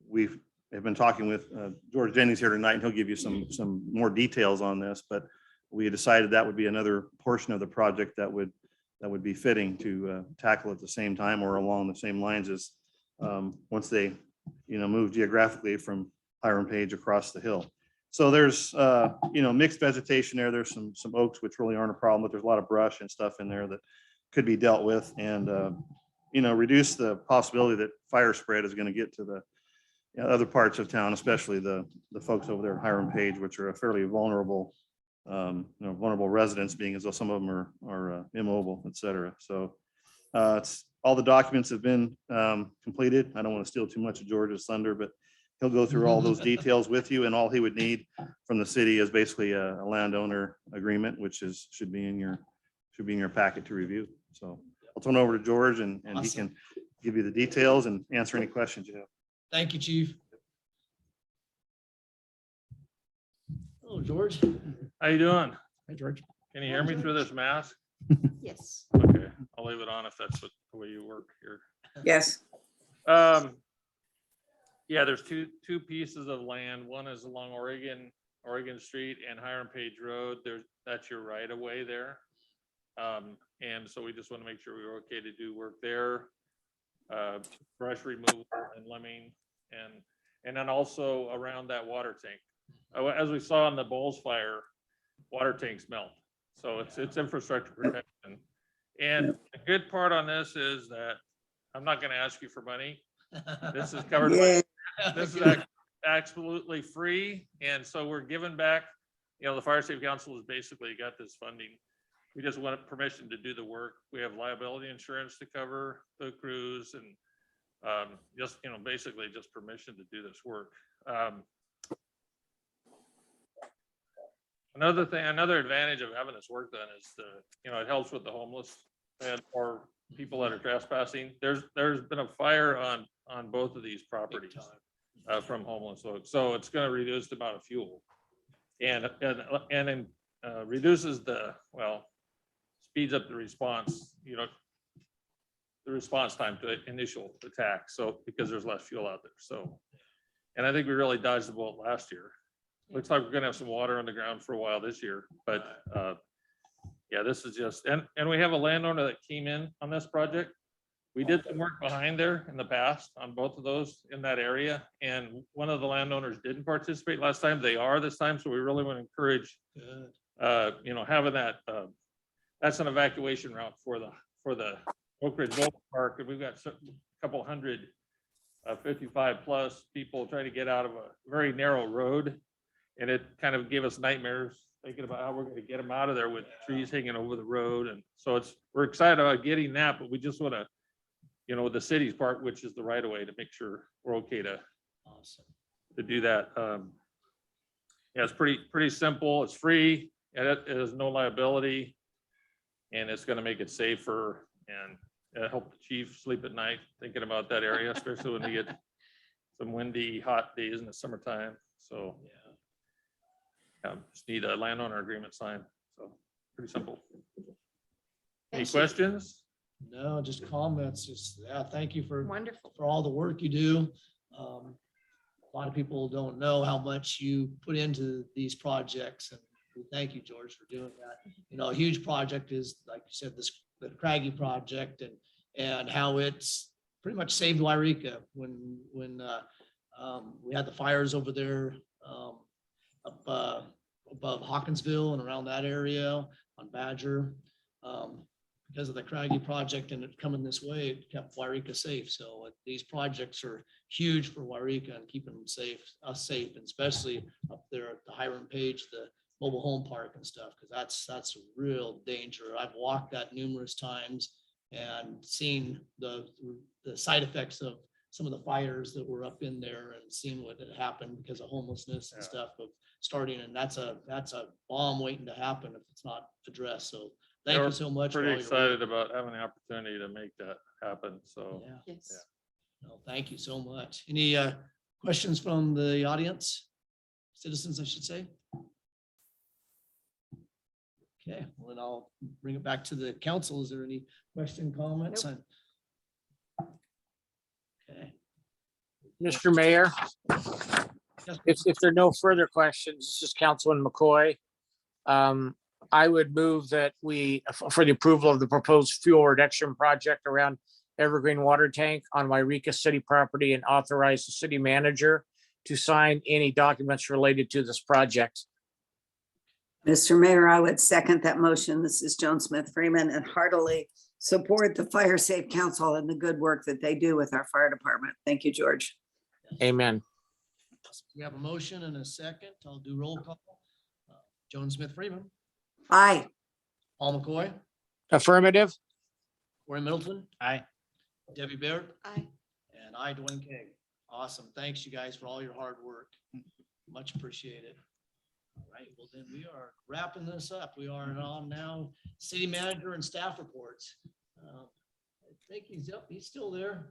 Speaker 18: we have been talking with George Jennings here tonight, and he'll give you some more details on this, but we decided that would be another portion of the project that would be fitting to tackle at the same time or along the same lines as once they, move geographically from Hiram Page across the hill. So there's, mixed vegetation there. There's some oaks, which really aren't a problem, but there's a lot of brush and stuff in there that could be dealt with and, reduce the possibility that fire spread is going to get to the other parts of town, especially the folks over there at Hiram Page, which are a fairly vulnerable residents, being as though some of them are immobile, et cetera. So it's all the documents have been completed. I don't want to steal too much of George's thunder, but he'll go through all those details with you, and all he would need from the city is basically a landowner agreement, which should be in your packet to review. So I'll turn it over to George, and he
Speaker 1: Awesome.
Speaker 18: can give you the details and answer any questions you have.
Speaker 1: thank you, Chief. Hello, George.
Speaker 19: How you doing?
Speaker 1: Hi, George.
Speaker 19: Can you hear me through this mask?
Speaker 2: Yes.
Speaker 19: Okay, I'll leave it on if that's the way you work here.
Speaker 7: Yes.
Speaker 19: Yeah, there's two pieces of land. One is along Oregon Street and Hiram Page Road. That's your right of way there. And so we just want to make sure we were okay to do work there. Brush removal and limbing and then also around that water tank. As we saw in the Bowles fire, water tanks melt. So it's infrastructure protection. And the good part on this is that I'm not going to ask you for money. This is covered by, this is absolutely free. And so we're giving back, the Fire Safety Council has basically got this funding. We just want permission to do the work. We have liability insurance to cover the crews and just, basically just permission to do this work. Another advantage of having this work done is it helps with the homeless or people that are trespassing. There's been a fire on both of these properties from homeless folks. So it's going to reduce the amount of fuel and reduces speeds up the response, the response time to initial attack. So because there's less fuel out there. So And I think we really dodged the bullet last year. Looks like we're gonna have some water on the ground for a while this year, but yeah, this is just, and we have a landowner that came in on this project. We did some work behind there in the past on both of those in that area, and one of the landowners didn't participate last time. They are this time, so we really want to encourage, you know, having that. That's an evacuation route for the Oak Ridge Boulevard Park, and we've got a couple hundred 55 plus people trying to get out of a very narrow road. And it kind of gave us nightmares thinking about how we're going to get them out of there with trees hanging over the road. And so we're excited about getting that, but we just want to, you know, the city's part, which is the right of way, to make sure we're okay to do that. Yeah, it's pretty simple. It's free and it is no liability, and it's going to make it safer and help the chief sleep at night thinking about that area, especially when we get some windy, hot days in the summertime. So just need a landowner agreement signed. So pretty simple. Any questions?
Speaker 1: No, just comments. Just, yeah, thank you for
Speaker 13: Wonderful.
Speaker 1: for all the work you do. A lot of people don't know how much you put into these projects, and thank you, George, for doing that. You know, a huge project is, like you said, the Craggy project, and how it's pretty much saved Yreka when we had the fires over there up above Hawkinsville and around that area on Badger. Because of the Craggy project and it coming this way, it kept Yreka safe. So these projects are huge for Yreka and keeping them safe, us safe, and especially up there at the Hiram Page, the mobile home park and stuff, because that's a real danger. I've walked that numerous times and seen the side effects of some of the fires that were up in there and seen what had happened because of homelessness and stuff of starting. And that's a bomb waiting to happen if it's not addressed. So thank you so much.
Speaker 19: Pretty excited about having the opportunity to make that happen. So
Speaker 1: Yeah.
Speaker 13: Yes.
Speaker 1: No, thank you so much. Any questions from the audience? Citizens, I should say. Okay, well, then I'll bring it back to the council. Is there any question, comments? Okay.
Speaker 6: Mr. Mayor, if there are no further questions, this is Councilman McCoy. I would move that for the approval of the proposed fuel reduction project around Evergreen Water Tank on Yreka City property, and authorize the city manager to sign any documents related to this project.
Speaker 7: Mr. Mayor, I would second that motion. This is Joan Smith Freeman, and heartily support the Fire Safe Council and the good work that they do with our fire department. Thank you, George.
Speaker 6: Amen.
Speaker 1: We have a motion and a second. I'll do roll call. Joan Smith Freeman,
Speaker 7: Aye.
Speaker 1: Paul McCoy,
Speaker 6: Affirmative.
Speaker 1: Corey Middleton,
Speaker 10: Aye.
Speaker 1: Debbie Baird,
Speaker 13: Aye.
Speaker 1: and I, Dwayne King. Awesome. Thanks, you guys, for all your hard work. Much appreciated. All right, well, then we are wrapping this up. We are on now city manager and staff reports. I think he's up. He's still there.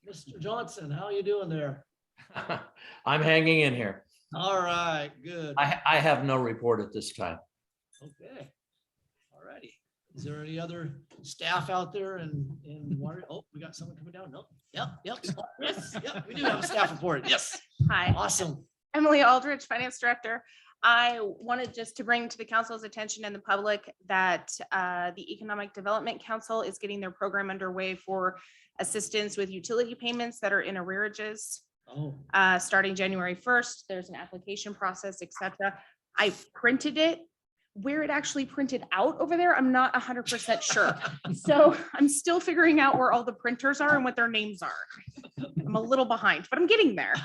Speaker 1: Mr. Johnson, how are you doing there?
Speaker 20: I'm hanging in here.
Speaker 1: All right, good.
Speaker 20: I have no report at this time.
Speaker 1: Okay. All righty. Is there any other staff out there in water? Oh, we got someone coming down. No. Yep. Yes. Yep. We do have a staff report. Yes.
Speaker 21: Hi,
Speaker 1: Awesome.
Speaker 21: Emily Aldrich, Finance Director. I wanted just to bring to the council's attention and the public that the Economic Development Council is getting their program underway for assistance with utility payments that are in arrearages.
Speaker 1: Oh,
Speaker 21: Starting January 1st, there's an application process, etc. I printed it. Where it actually printed out over there, I'm not 100% sure. So I'm still figuring out where all the printers are and what their names are. I'm a little behind, but I'm getting there.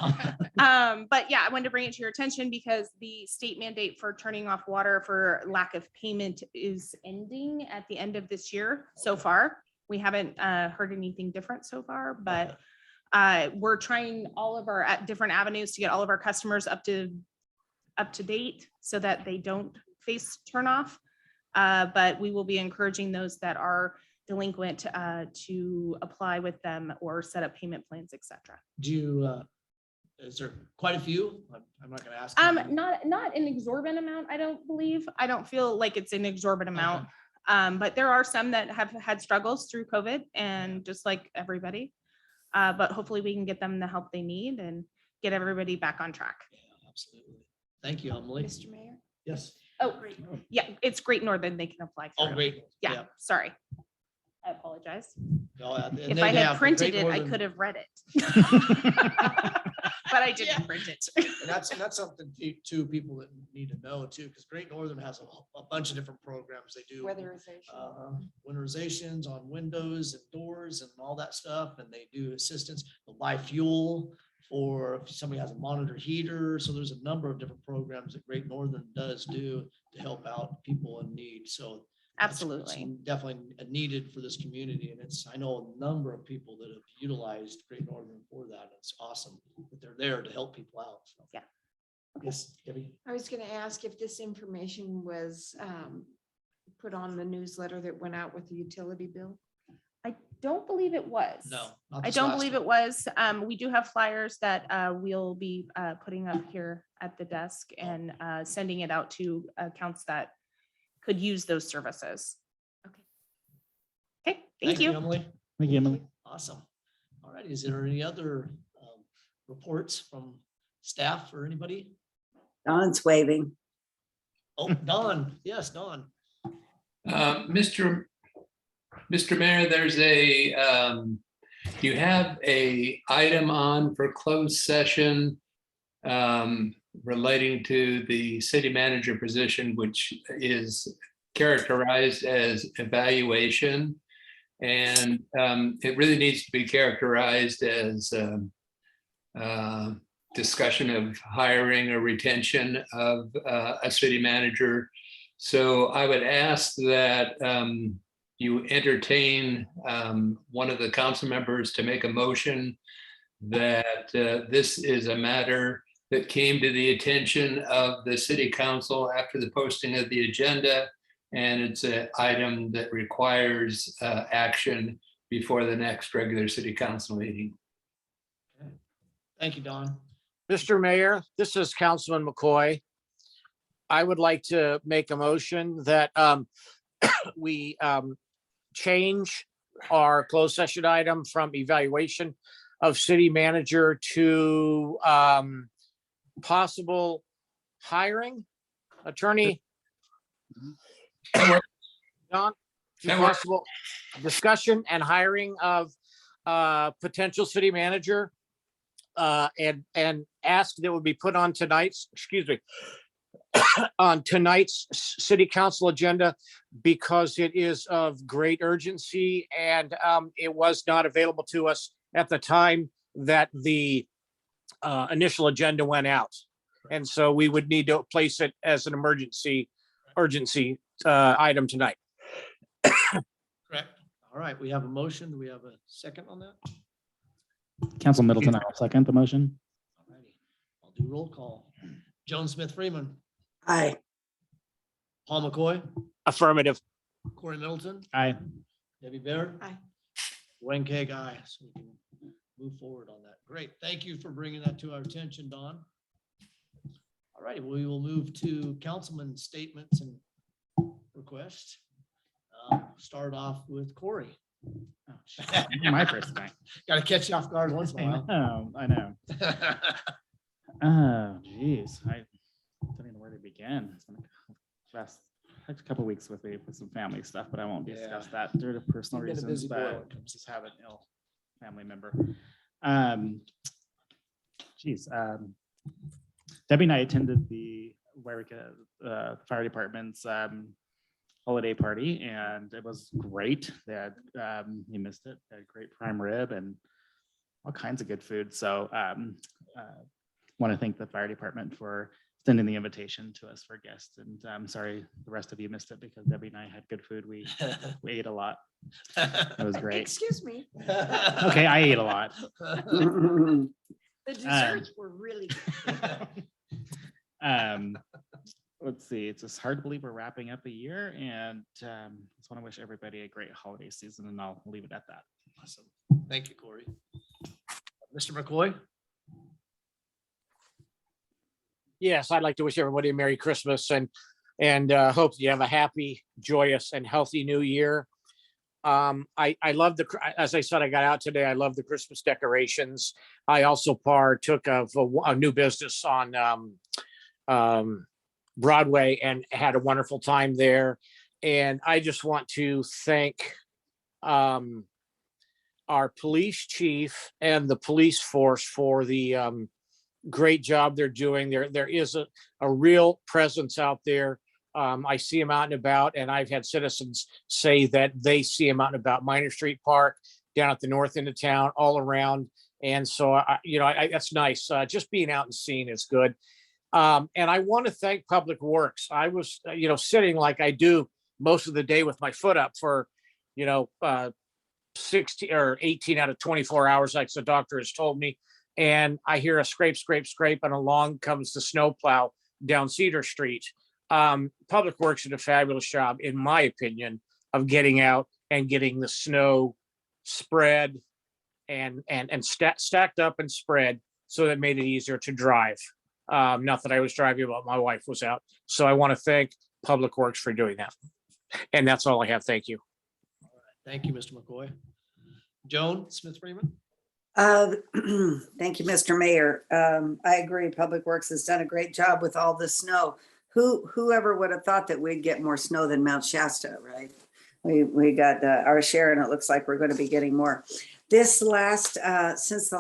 Speaker 21: But yeah, I wanted to bring it to your attention because the state mandate for turning off water for lack of payment is ending at the end of this year so far. We haven't heard anything different so far, but we're trying all of our different avenues to get all of our customers up to date so that they don't face turnoff. But we will be encouraging those that are delinquent to apply with them or set up payment plans, etc.
Speaker 1: do you, is there quite a few? I'm not going to ask.
Speaker 21: Not an exorbitant amount, I don't believe. I don't feel like it's an exorbitant amount. But there are some that have had struggles through COVID and just like everybody. But hopefully we can get them the help they need. And get everybody back on track.
Speaker 1: Yeah, absolutely. Thank you, Emily.
Speaker 13: Mr. Mayor?
Speaker 1: Yes.
Speaker 21: Oh, yeah, it's Great Northern. They can apply.
Speaker 1: Oh,
Speaker 21: through.
Speaker 1: great.
Speaker 21: Yeah, sorry. I apologize.
Speaker 1: No, and
Speaker 21: If
Speaker 1: they'd
Speaker 21: I had
Speaker 1: have the
Speaker 21: printed
Speaker 1: Great
Speaker 21: it, I
Speaker 1: Northern-
Speaker 21: could have read it. But I didn't print it.
Speaker 1: And that's something too, people that need to know too, because Great Northern has a bunch of different programs they do. Winterizations on windows and doors and all that stuff, and they do assistance, they'll buy fuel for if somebody has a monitor heater. So there's a number of different programs that Great Northern does do to help out people in need. So that's
Speaker 21: Absolutely.
Speaker 1: definitely needed for this community. And I know a number of people that have utilized Great Northern for that. It's awesome that they're there to help people out. So.
Speaker 21: Yeah.
Speaker 1: Yes, Debbie.
Speaker 13: I was going to ask if this information was put on the newsletter that went out with the utility bill.
Speaker 21: I don't believe it was.
Speaker 1: No.
Speaker 21: I don't believe it was. We do have flyers that we'll be putting up here at the desk and sending it out to accounts that could use those services.
Speaker 13: Okay.
Speaker 21: Okay, thank you.
Speaker 1: Emily.
Speaker 16: Thank you, Emily.
Speaker 1: Awesome. All right. Is there any other reports from staff or anybody?
Speaker 7: Don's waving.
Speaker 1: Oh, Don. Yes, Don.
Speaker 8: Mr. Mayor, there's you have a item on for closed session relating to the city manager position, which is characterized as evaluation. And it really needs to be characterized as discussion of hiring or retention of a city manager. So I would ask that you entertain one of the council members to make a motion that this is a matter that came to the attention of the city council after the posting of the agenda. And it's an item that requires action before the next regular city council meeting.
Speaker 1: Okay. Thank you, Don.
Speaker 6: Mr. Mayor, this is Councilman McCoy. I would like to make a motion that we change our closed session item from evaluation of city manager to possible hiring attorney. Don, to possible discussion and hiring of potential city manager and ask that would be put on tonight's, on tonight's city council agenda because it is of great urgency and it was not available to us at the time that the initial agenda went out. And so we would need to place it as an urgency item tonight.
Speaker 1: Correct. All right, we have a motion. Do we have a second on that?
Speaker 16: Council Middleton, I'll second the motion.
Speaker 1: All righty, I'll do roll call. Joan Smith Freeman,
Speaker 7: Aye.
Speaker 1: Paul McCoy,
Speaker 6: Affirmative.
Speaker 1: Corey Middleton,
Speaker 16: Aye.
Speaker 1: Debbie Baird.
Speaker 13: Aye.
Speaker 1: Wayne Keg, aye. So we can move forward on that. Great. Thank you for bringing that to our attention, Don. All right, we will move to councilman statements and requests. Start off with Corey.
Speaker 16: My first thing.
Speaker 1: Got to catch you off guard once in a while.
Speaker 16: I know. Oh, geez. I don't even know where to begin. It's been a couple weeks with some family stuff, but I won't discuss that due to personal
Speaker 1: You've been a
Speaker 16: reasons,
Speaker 1: busy boy when
Speaker 16: but
Speaker 1: it comes to
Speaker 16: just have an
Speaker 1: stuff.
Speaker 16: ill family member. Debbie and I attended the Yreka Fire Department's holiday party, and it was great. They had, you missed it, they had great prime rib and all kinds of good food. So want to thank the fire department for sending the invitation to us for guests. And I'm sorry the rest of you missed it because Debbie and I had good food. We ate a lot. It was great.
Speaker 13: Excuse me.
Speaker 16: Okay, I ate a lot.
Speaker 13: The desserts were really good.
Speaker 16: Let's see, it's just hard to believe we're wrapping up a year, and just want to wish everybody a great holiday season, and I'll leave it at that.
Speaker 1: Awesome. Thank you, Corey. Mr. McCoy?
Speaker 6: Yes, I'd like to wish everybody a Merry Christmas and hope you have a happy, joyous, and healthy new year. I love as I said, I got out today. I love the Christmas decorations. I also partook of a new business on Broadway and had a wonderful time there. And I just want to thank our police chief and the police force for the great job they're doing. There is a real presence out there. I see them out and about, and I've had citizens say that they see them out and about Minor Street Park, down at the north end of town, all around. And so, that's nice. Just being out and seeing is good. And I want to thank Public Works. I was, sitting like I do most of the day with my foot up for, 16 or 18 out of 24 hours, like the doctor has told me. And I hear a scrape, scrape, scrape, and along comes the snowplow down Cedar Street. Public Works did a fabulous job, in my opinion, of getting out and getting the snow spread and stacked up and spread, so that made it easier to drive. Not that I was driving, but my wife was out. So I want to thank Public Works for doing that. And that's all I have. Thank you.
Speaker 1: Thank you, Mr. McCoy. Joan Smith Freeman.
Speaker 7: Thank you, Mr. Mayor. I agree. Public Works has done a great job with all the snow. Whoever would have thought that we'd get more snow than Mount Shasta, right? We got our share, and it looks like we're going to be getting more. Since the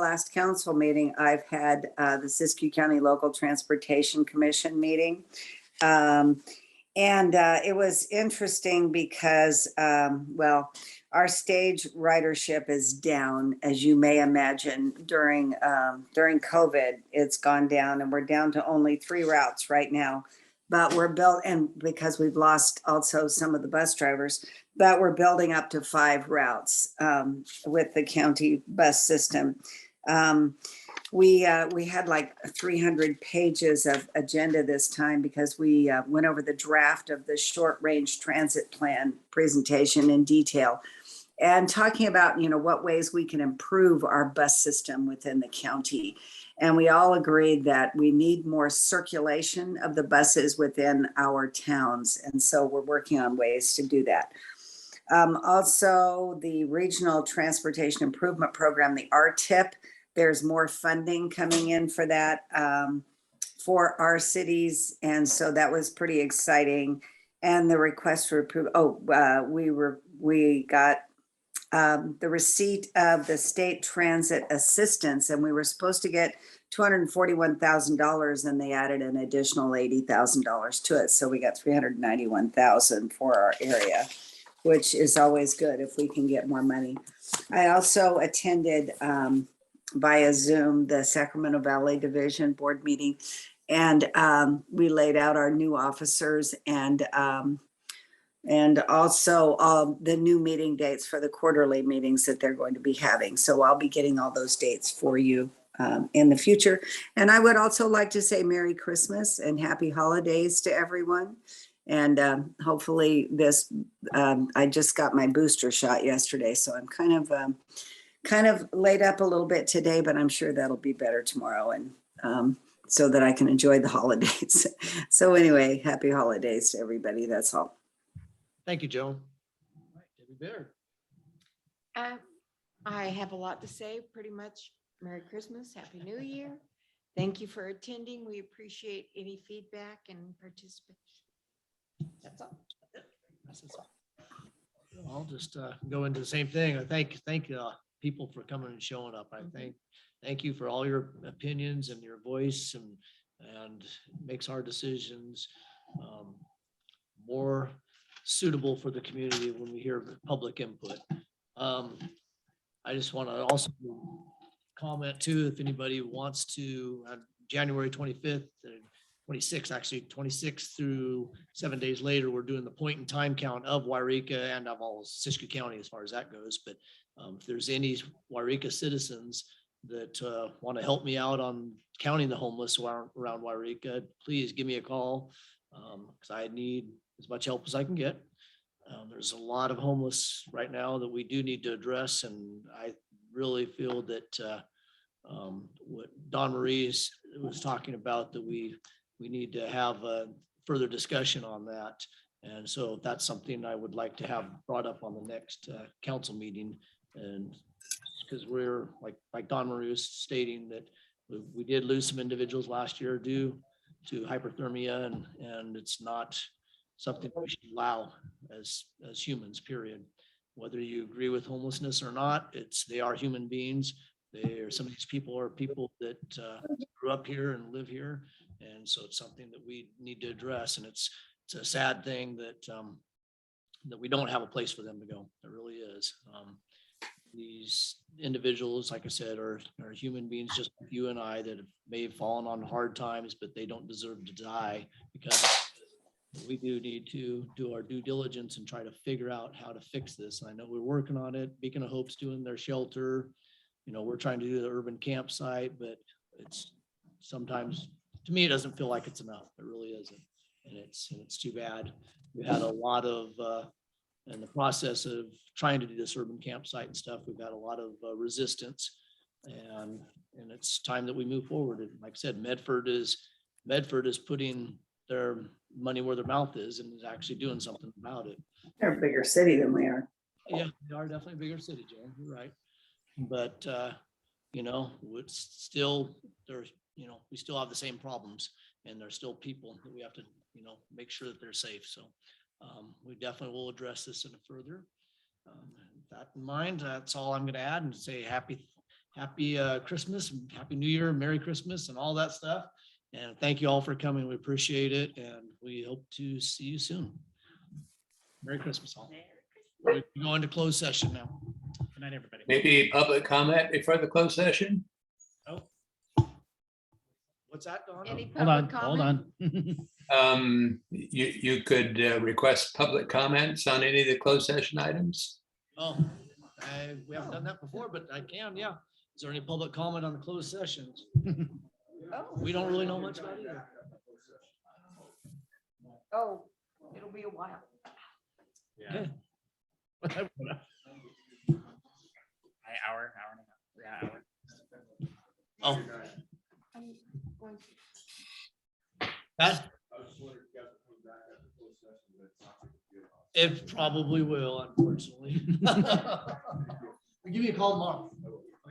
Speaker 7: last council meeting, I've had the Siskiyou County Local Transportation Commission meeting. And it was interesting because, our stage ridership is down, as you may imagine, during COVID. It's gone down, and we're down to only 3 routes right now. But we're built, and because we've lost also some of the bus drivers, but we're building up to 5 routes with the county bus system. We had like 300 pages of agenda this time because we went over the draft of the short range transit plan presentation in detail, and talking about, what ways we can improve our bus system within the county. And we all agreed that we need more circulation of the buses within our towns. And so we're working on ways to do that. Also, the Regional Transportation Improvement Program, the RTIP, there's more funding coming in for that for our cities. And so that was pretty exciting. And the request for approval, we got the receipt of the state transit assistance, and we were supposed to get $241,000, and they added an additional $80,000 to it. So we got $391,000 for our area, which is always good if we can get more money. I also attended via Zoom the Sacramento Valley Division board meeting, and we laid out our new officers and also the new meeting dates for the quarterly meetings that they're going to be having. So I'll be getting all those dates for you in the future. And I would also like to say Merry Christmas and Happy Holidays to everyone. And hopefully I just got my booster shot yesterday, so I'm kind of laid up a little bit today, but I'm sure that'll be better tomorrow, and so that I can enjoy the holidays. So anyway, happy holidays to everybody. That's all.
Speaker 1: Thank you, Joan. All right, Debbie Baird.
Speaker 13: I have a lot to say, pretty much. Merry Christmas, Happy New Year. Thank you for attending. We appreciate any feedback and participation. That's all.
Speaker 1: I'll just go into the same thing. I thank people for coming and showing up. I thank you for all your opinions and your voice, and makes our decisions more suitable for the community when we hear public input. I just want to also comment too, if anybody wants to, January 25th, 26th through 7 days later, we're doing the point in time count of Yreka and of all Siskiyou County as far as that goes. But if there's any Yreka citizens that want to help me out on counting the homeless around Yreka, please give me a call, because I need as much help as I can get. There's a lot of homeless right now that we do need to address, and I really feel that what Don Marie was talking about, that we need to have a further discussion on that. And so that's something I would like to have brought up on the next council meeting. And because we're like Don Maru's stating that we did lose some individuals last year due to hyperthermia, and it's not something we should allow as humans, period. Whether you agree with homelessness or not, they are human beings. Some of these people are people that grew up here and live here. And so it's something that we need to address. And it's a sad thing that we don't have a place for them to go. It really is. These individuals, like I said, are human beings just like you and I that may have fallen on hard times, but they don't deserve to die, because we do need to do our due diligence and try to figure out how to fix this. I know we're working on it. Beacon of Hope's doing their shelter. We're trying to do the urban campsite, but it's sometimes, to me, it doesn't feel like it's enough. It really isn't. And it's too bad. We had a lot of, in the process of trying to do this urban campsite and stuff, we've had a lot of resistance, and it's time that we move forward. And like I said, Medford is putting their money where their mouth is and is actually doing something about it.
Speaker 7: They're a bigger city than we are.
Speaker 1: Yeah, they are definitely a bigger city, Jan. You're right. But, it's still, there's, we still have the same problems, and there's still people that we have to, make sure that they're safe. So we definitely will address this in a further. That in mind, that's all I'm going to add, and say happy Christmas, and Happy New Year, Merry Christmas, and all that stuff. And thank you all for coming. We appreciate it, and we hope to see you soon. Merry Christmas all. We're going to closed session now.
Speaker 10: Good night, everybody.
Speaker 8: Maybe public comment before the closed session?
Speaker 1: What's that, Donna?
Speaker 13: Any
Speaker 10: Hold on,
Speaker 13: public
Speaker 10: hold
Speaker 13: comment?
Speaker 10: on.
Speaker 8: You could request public comments on any of the closed session items.
Speaker 1: Oh, we haven't done that before, but I can, yeah. Is there any public comment on the closed sessions? We don't really know much about it either.
Speaker 12: Oh, it'll be a while.
Speaker 1: Okay.
Speaker 10: Hour and a half. Yeah, hour.
Speaker 1: Oh,
Speaker 13: I'm going to-
Speaker 1: that. It probably will, unfortunately. Give me a call tomorrow.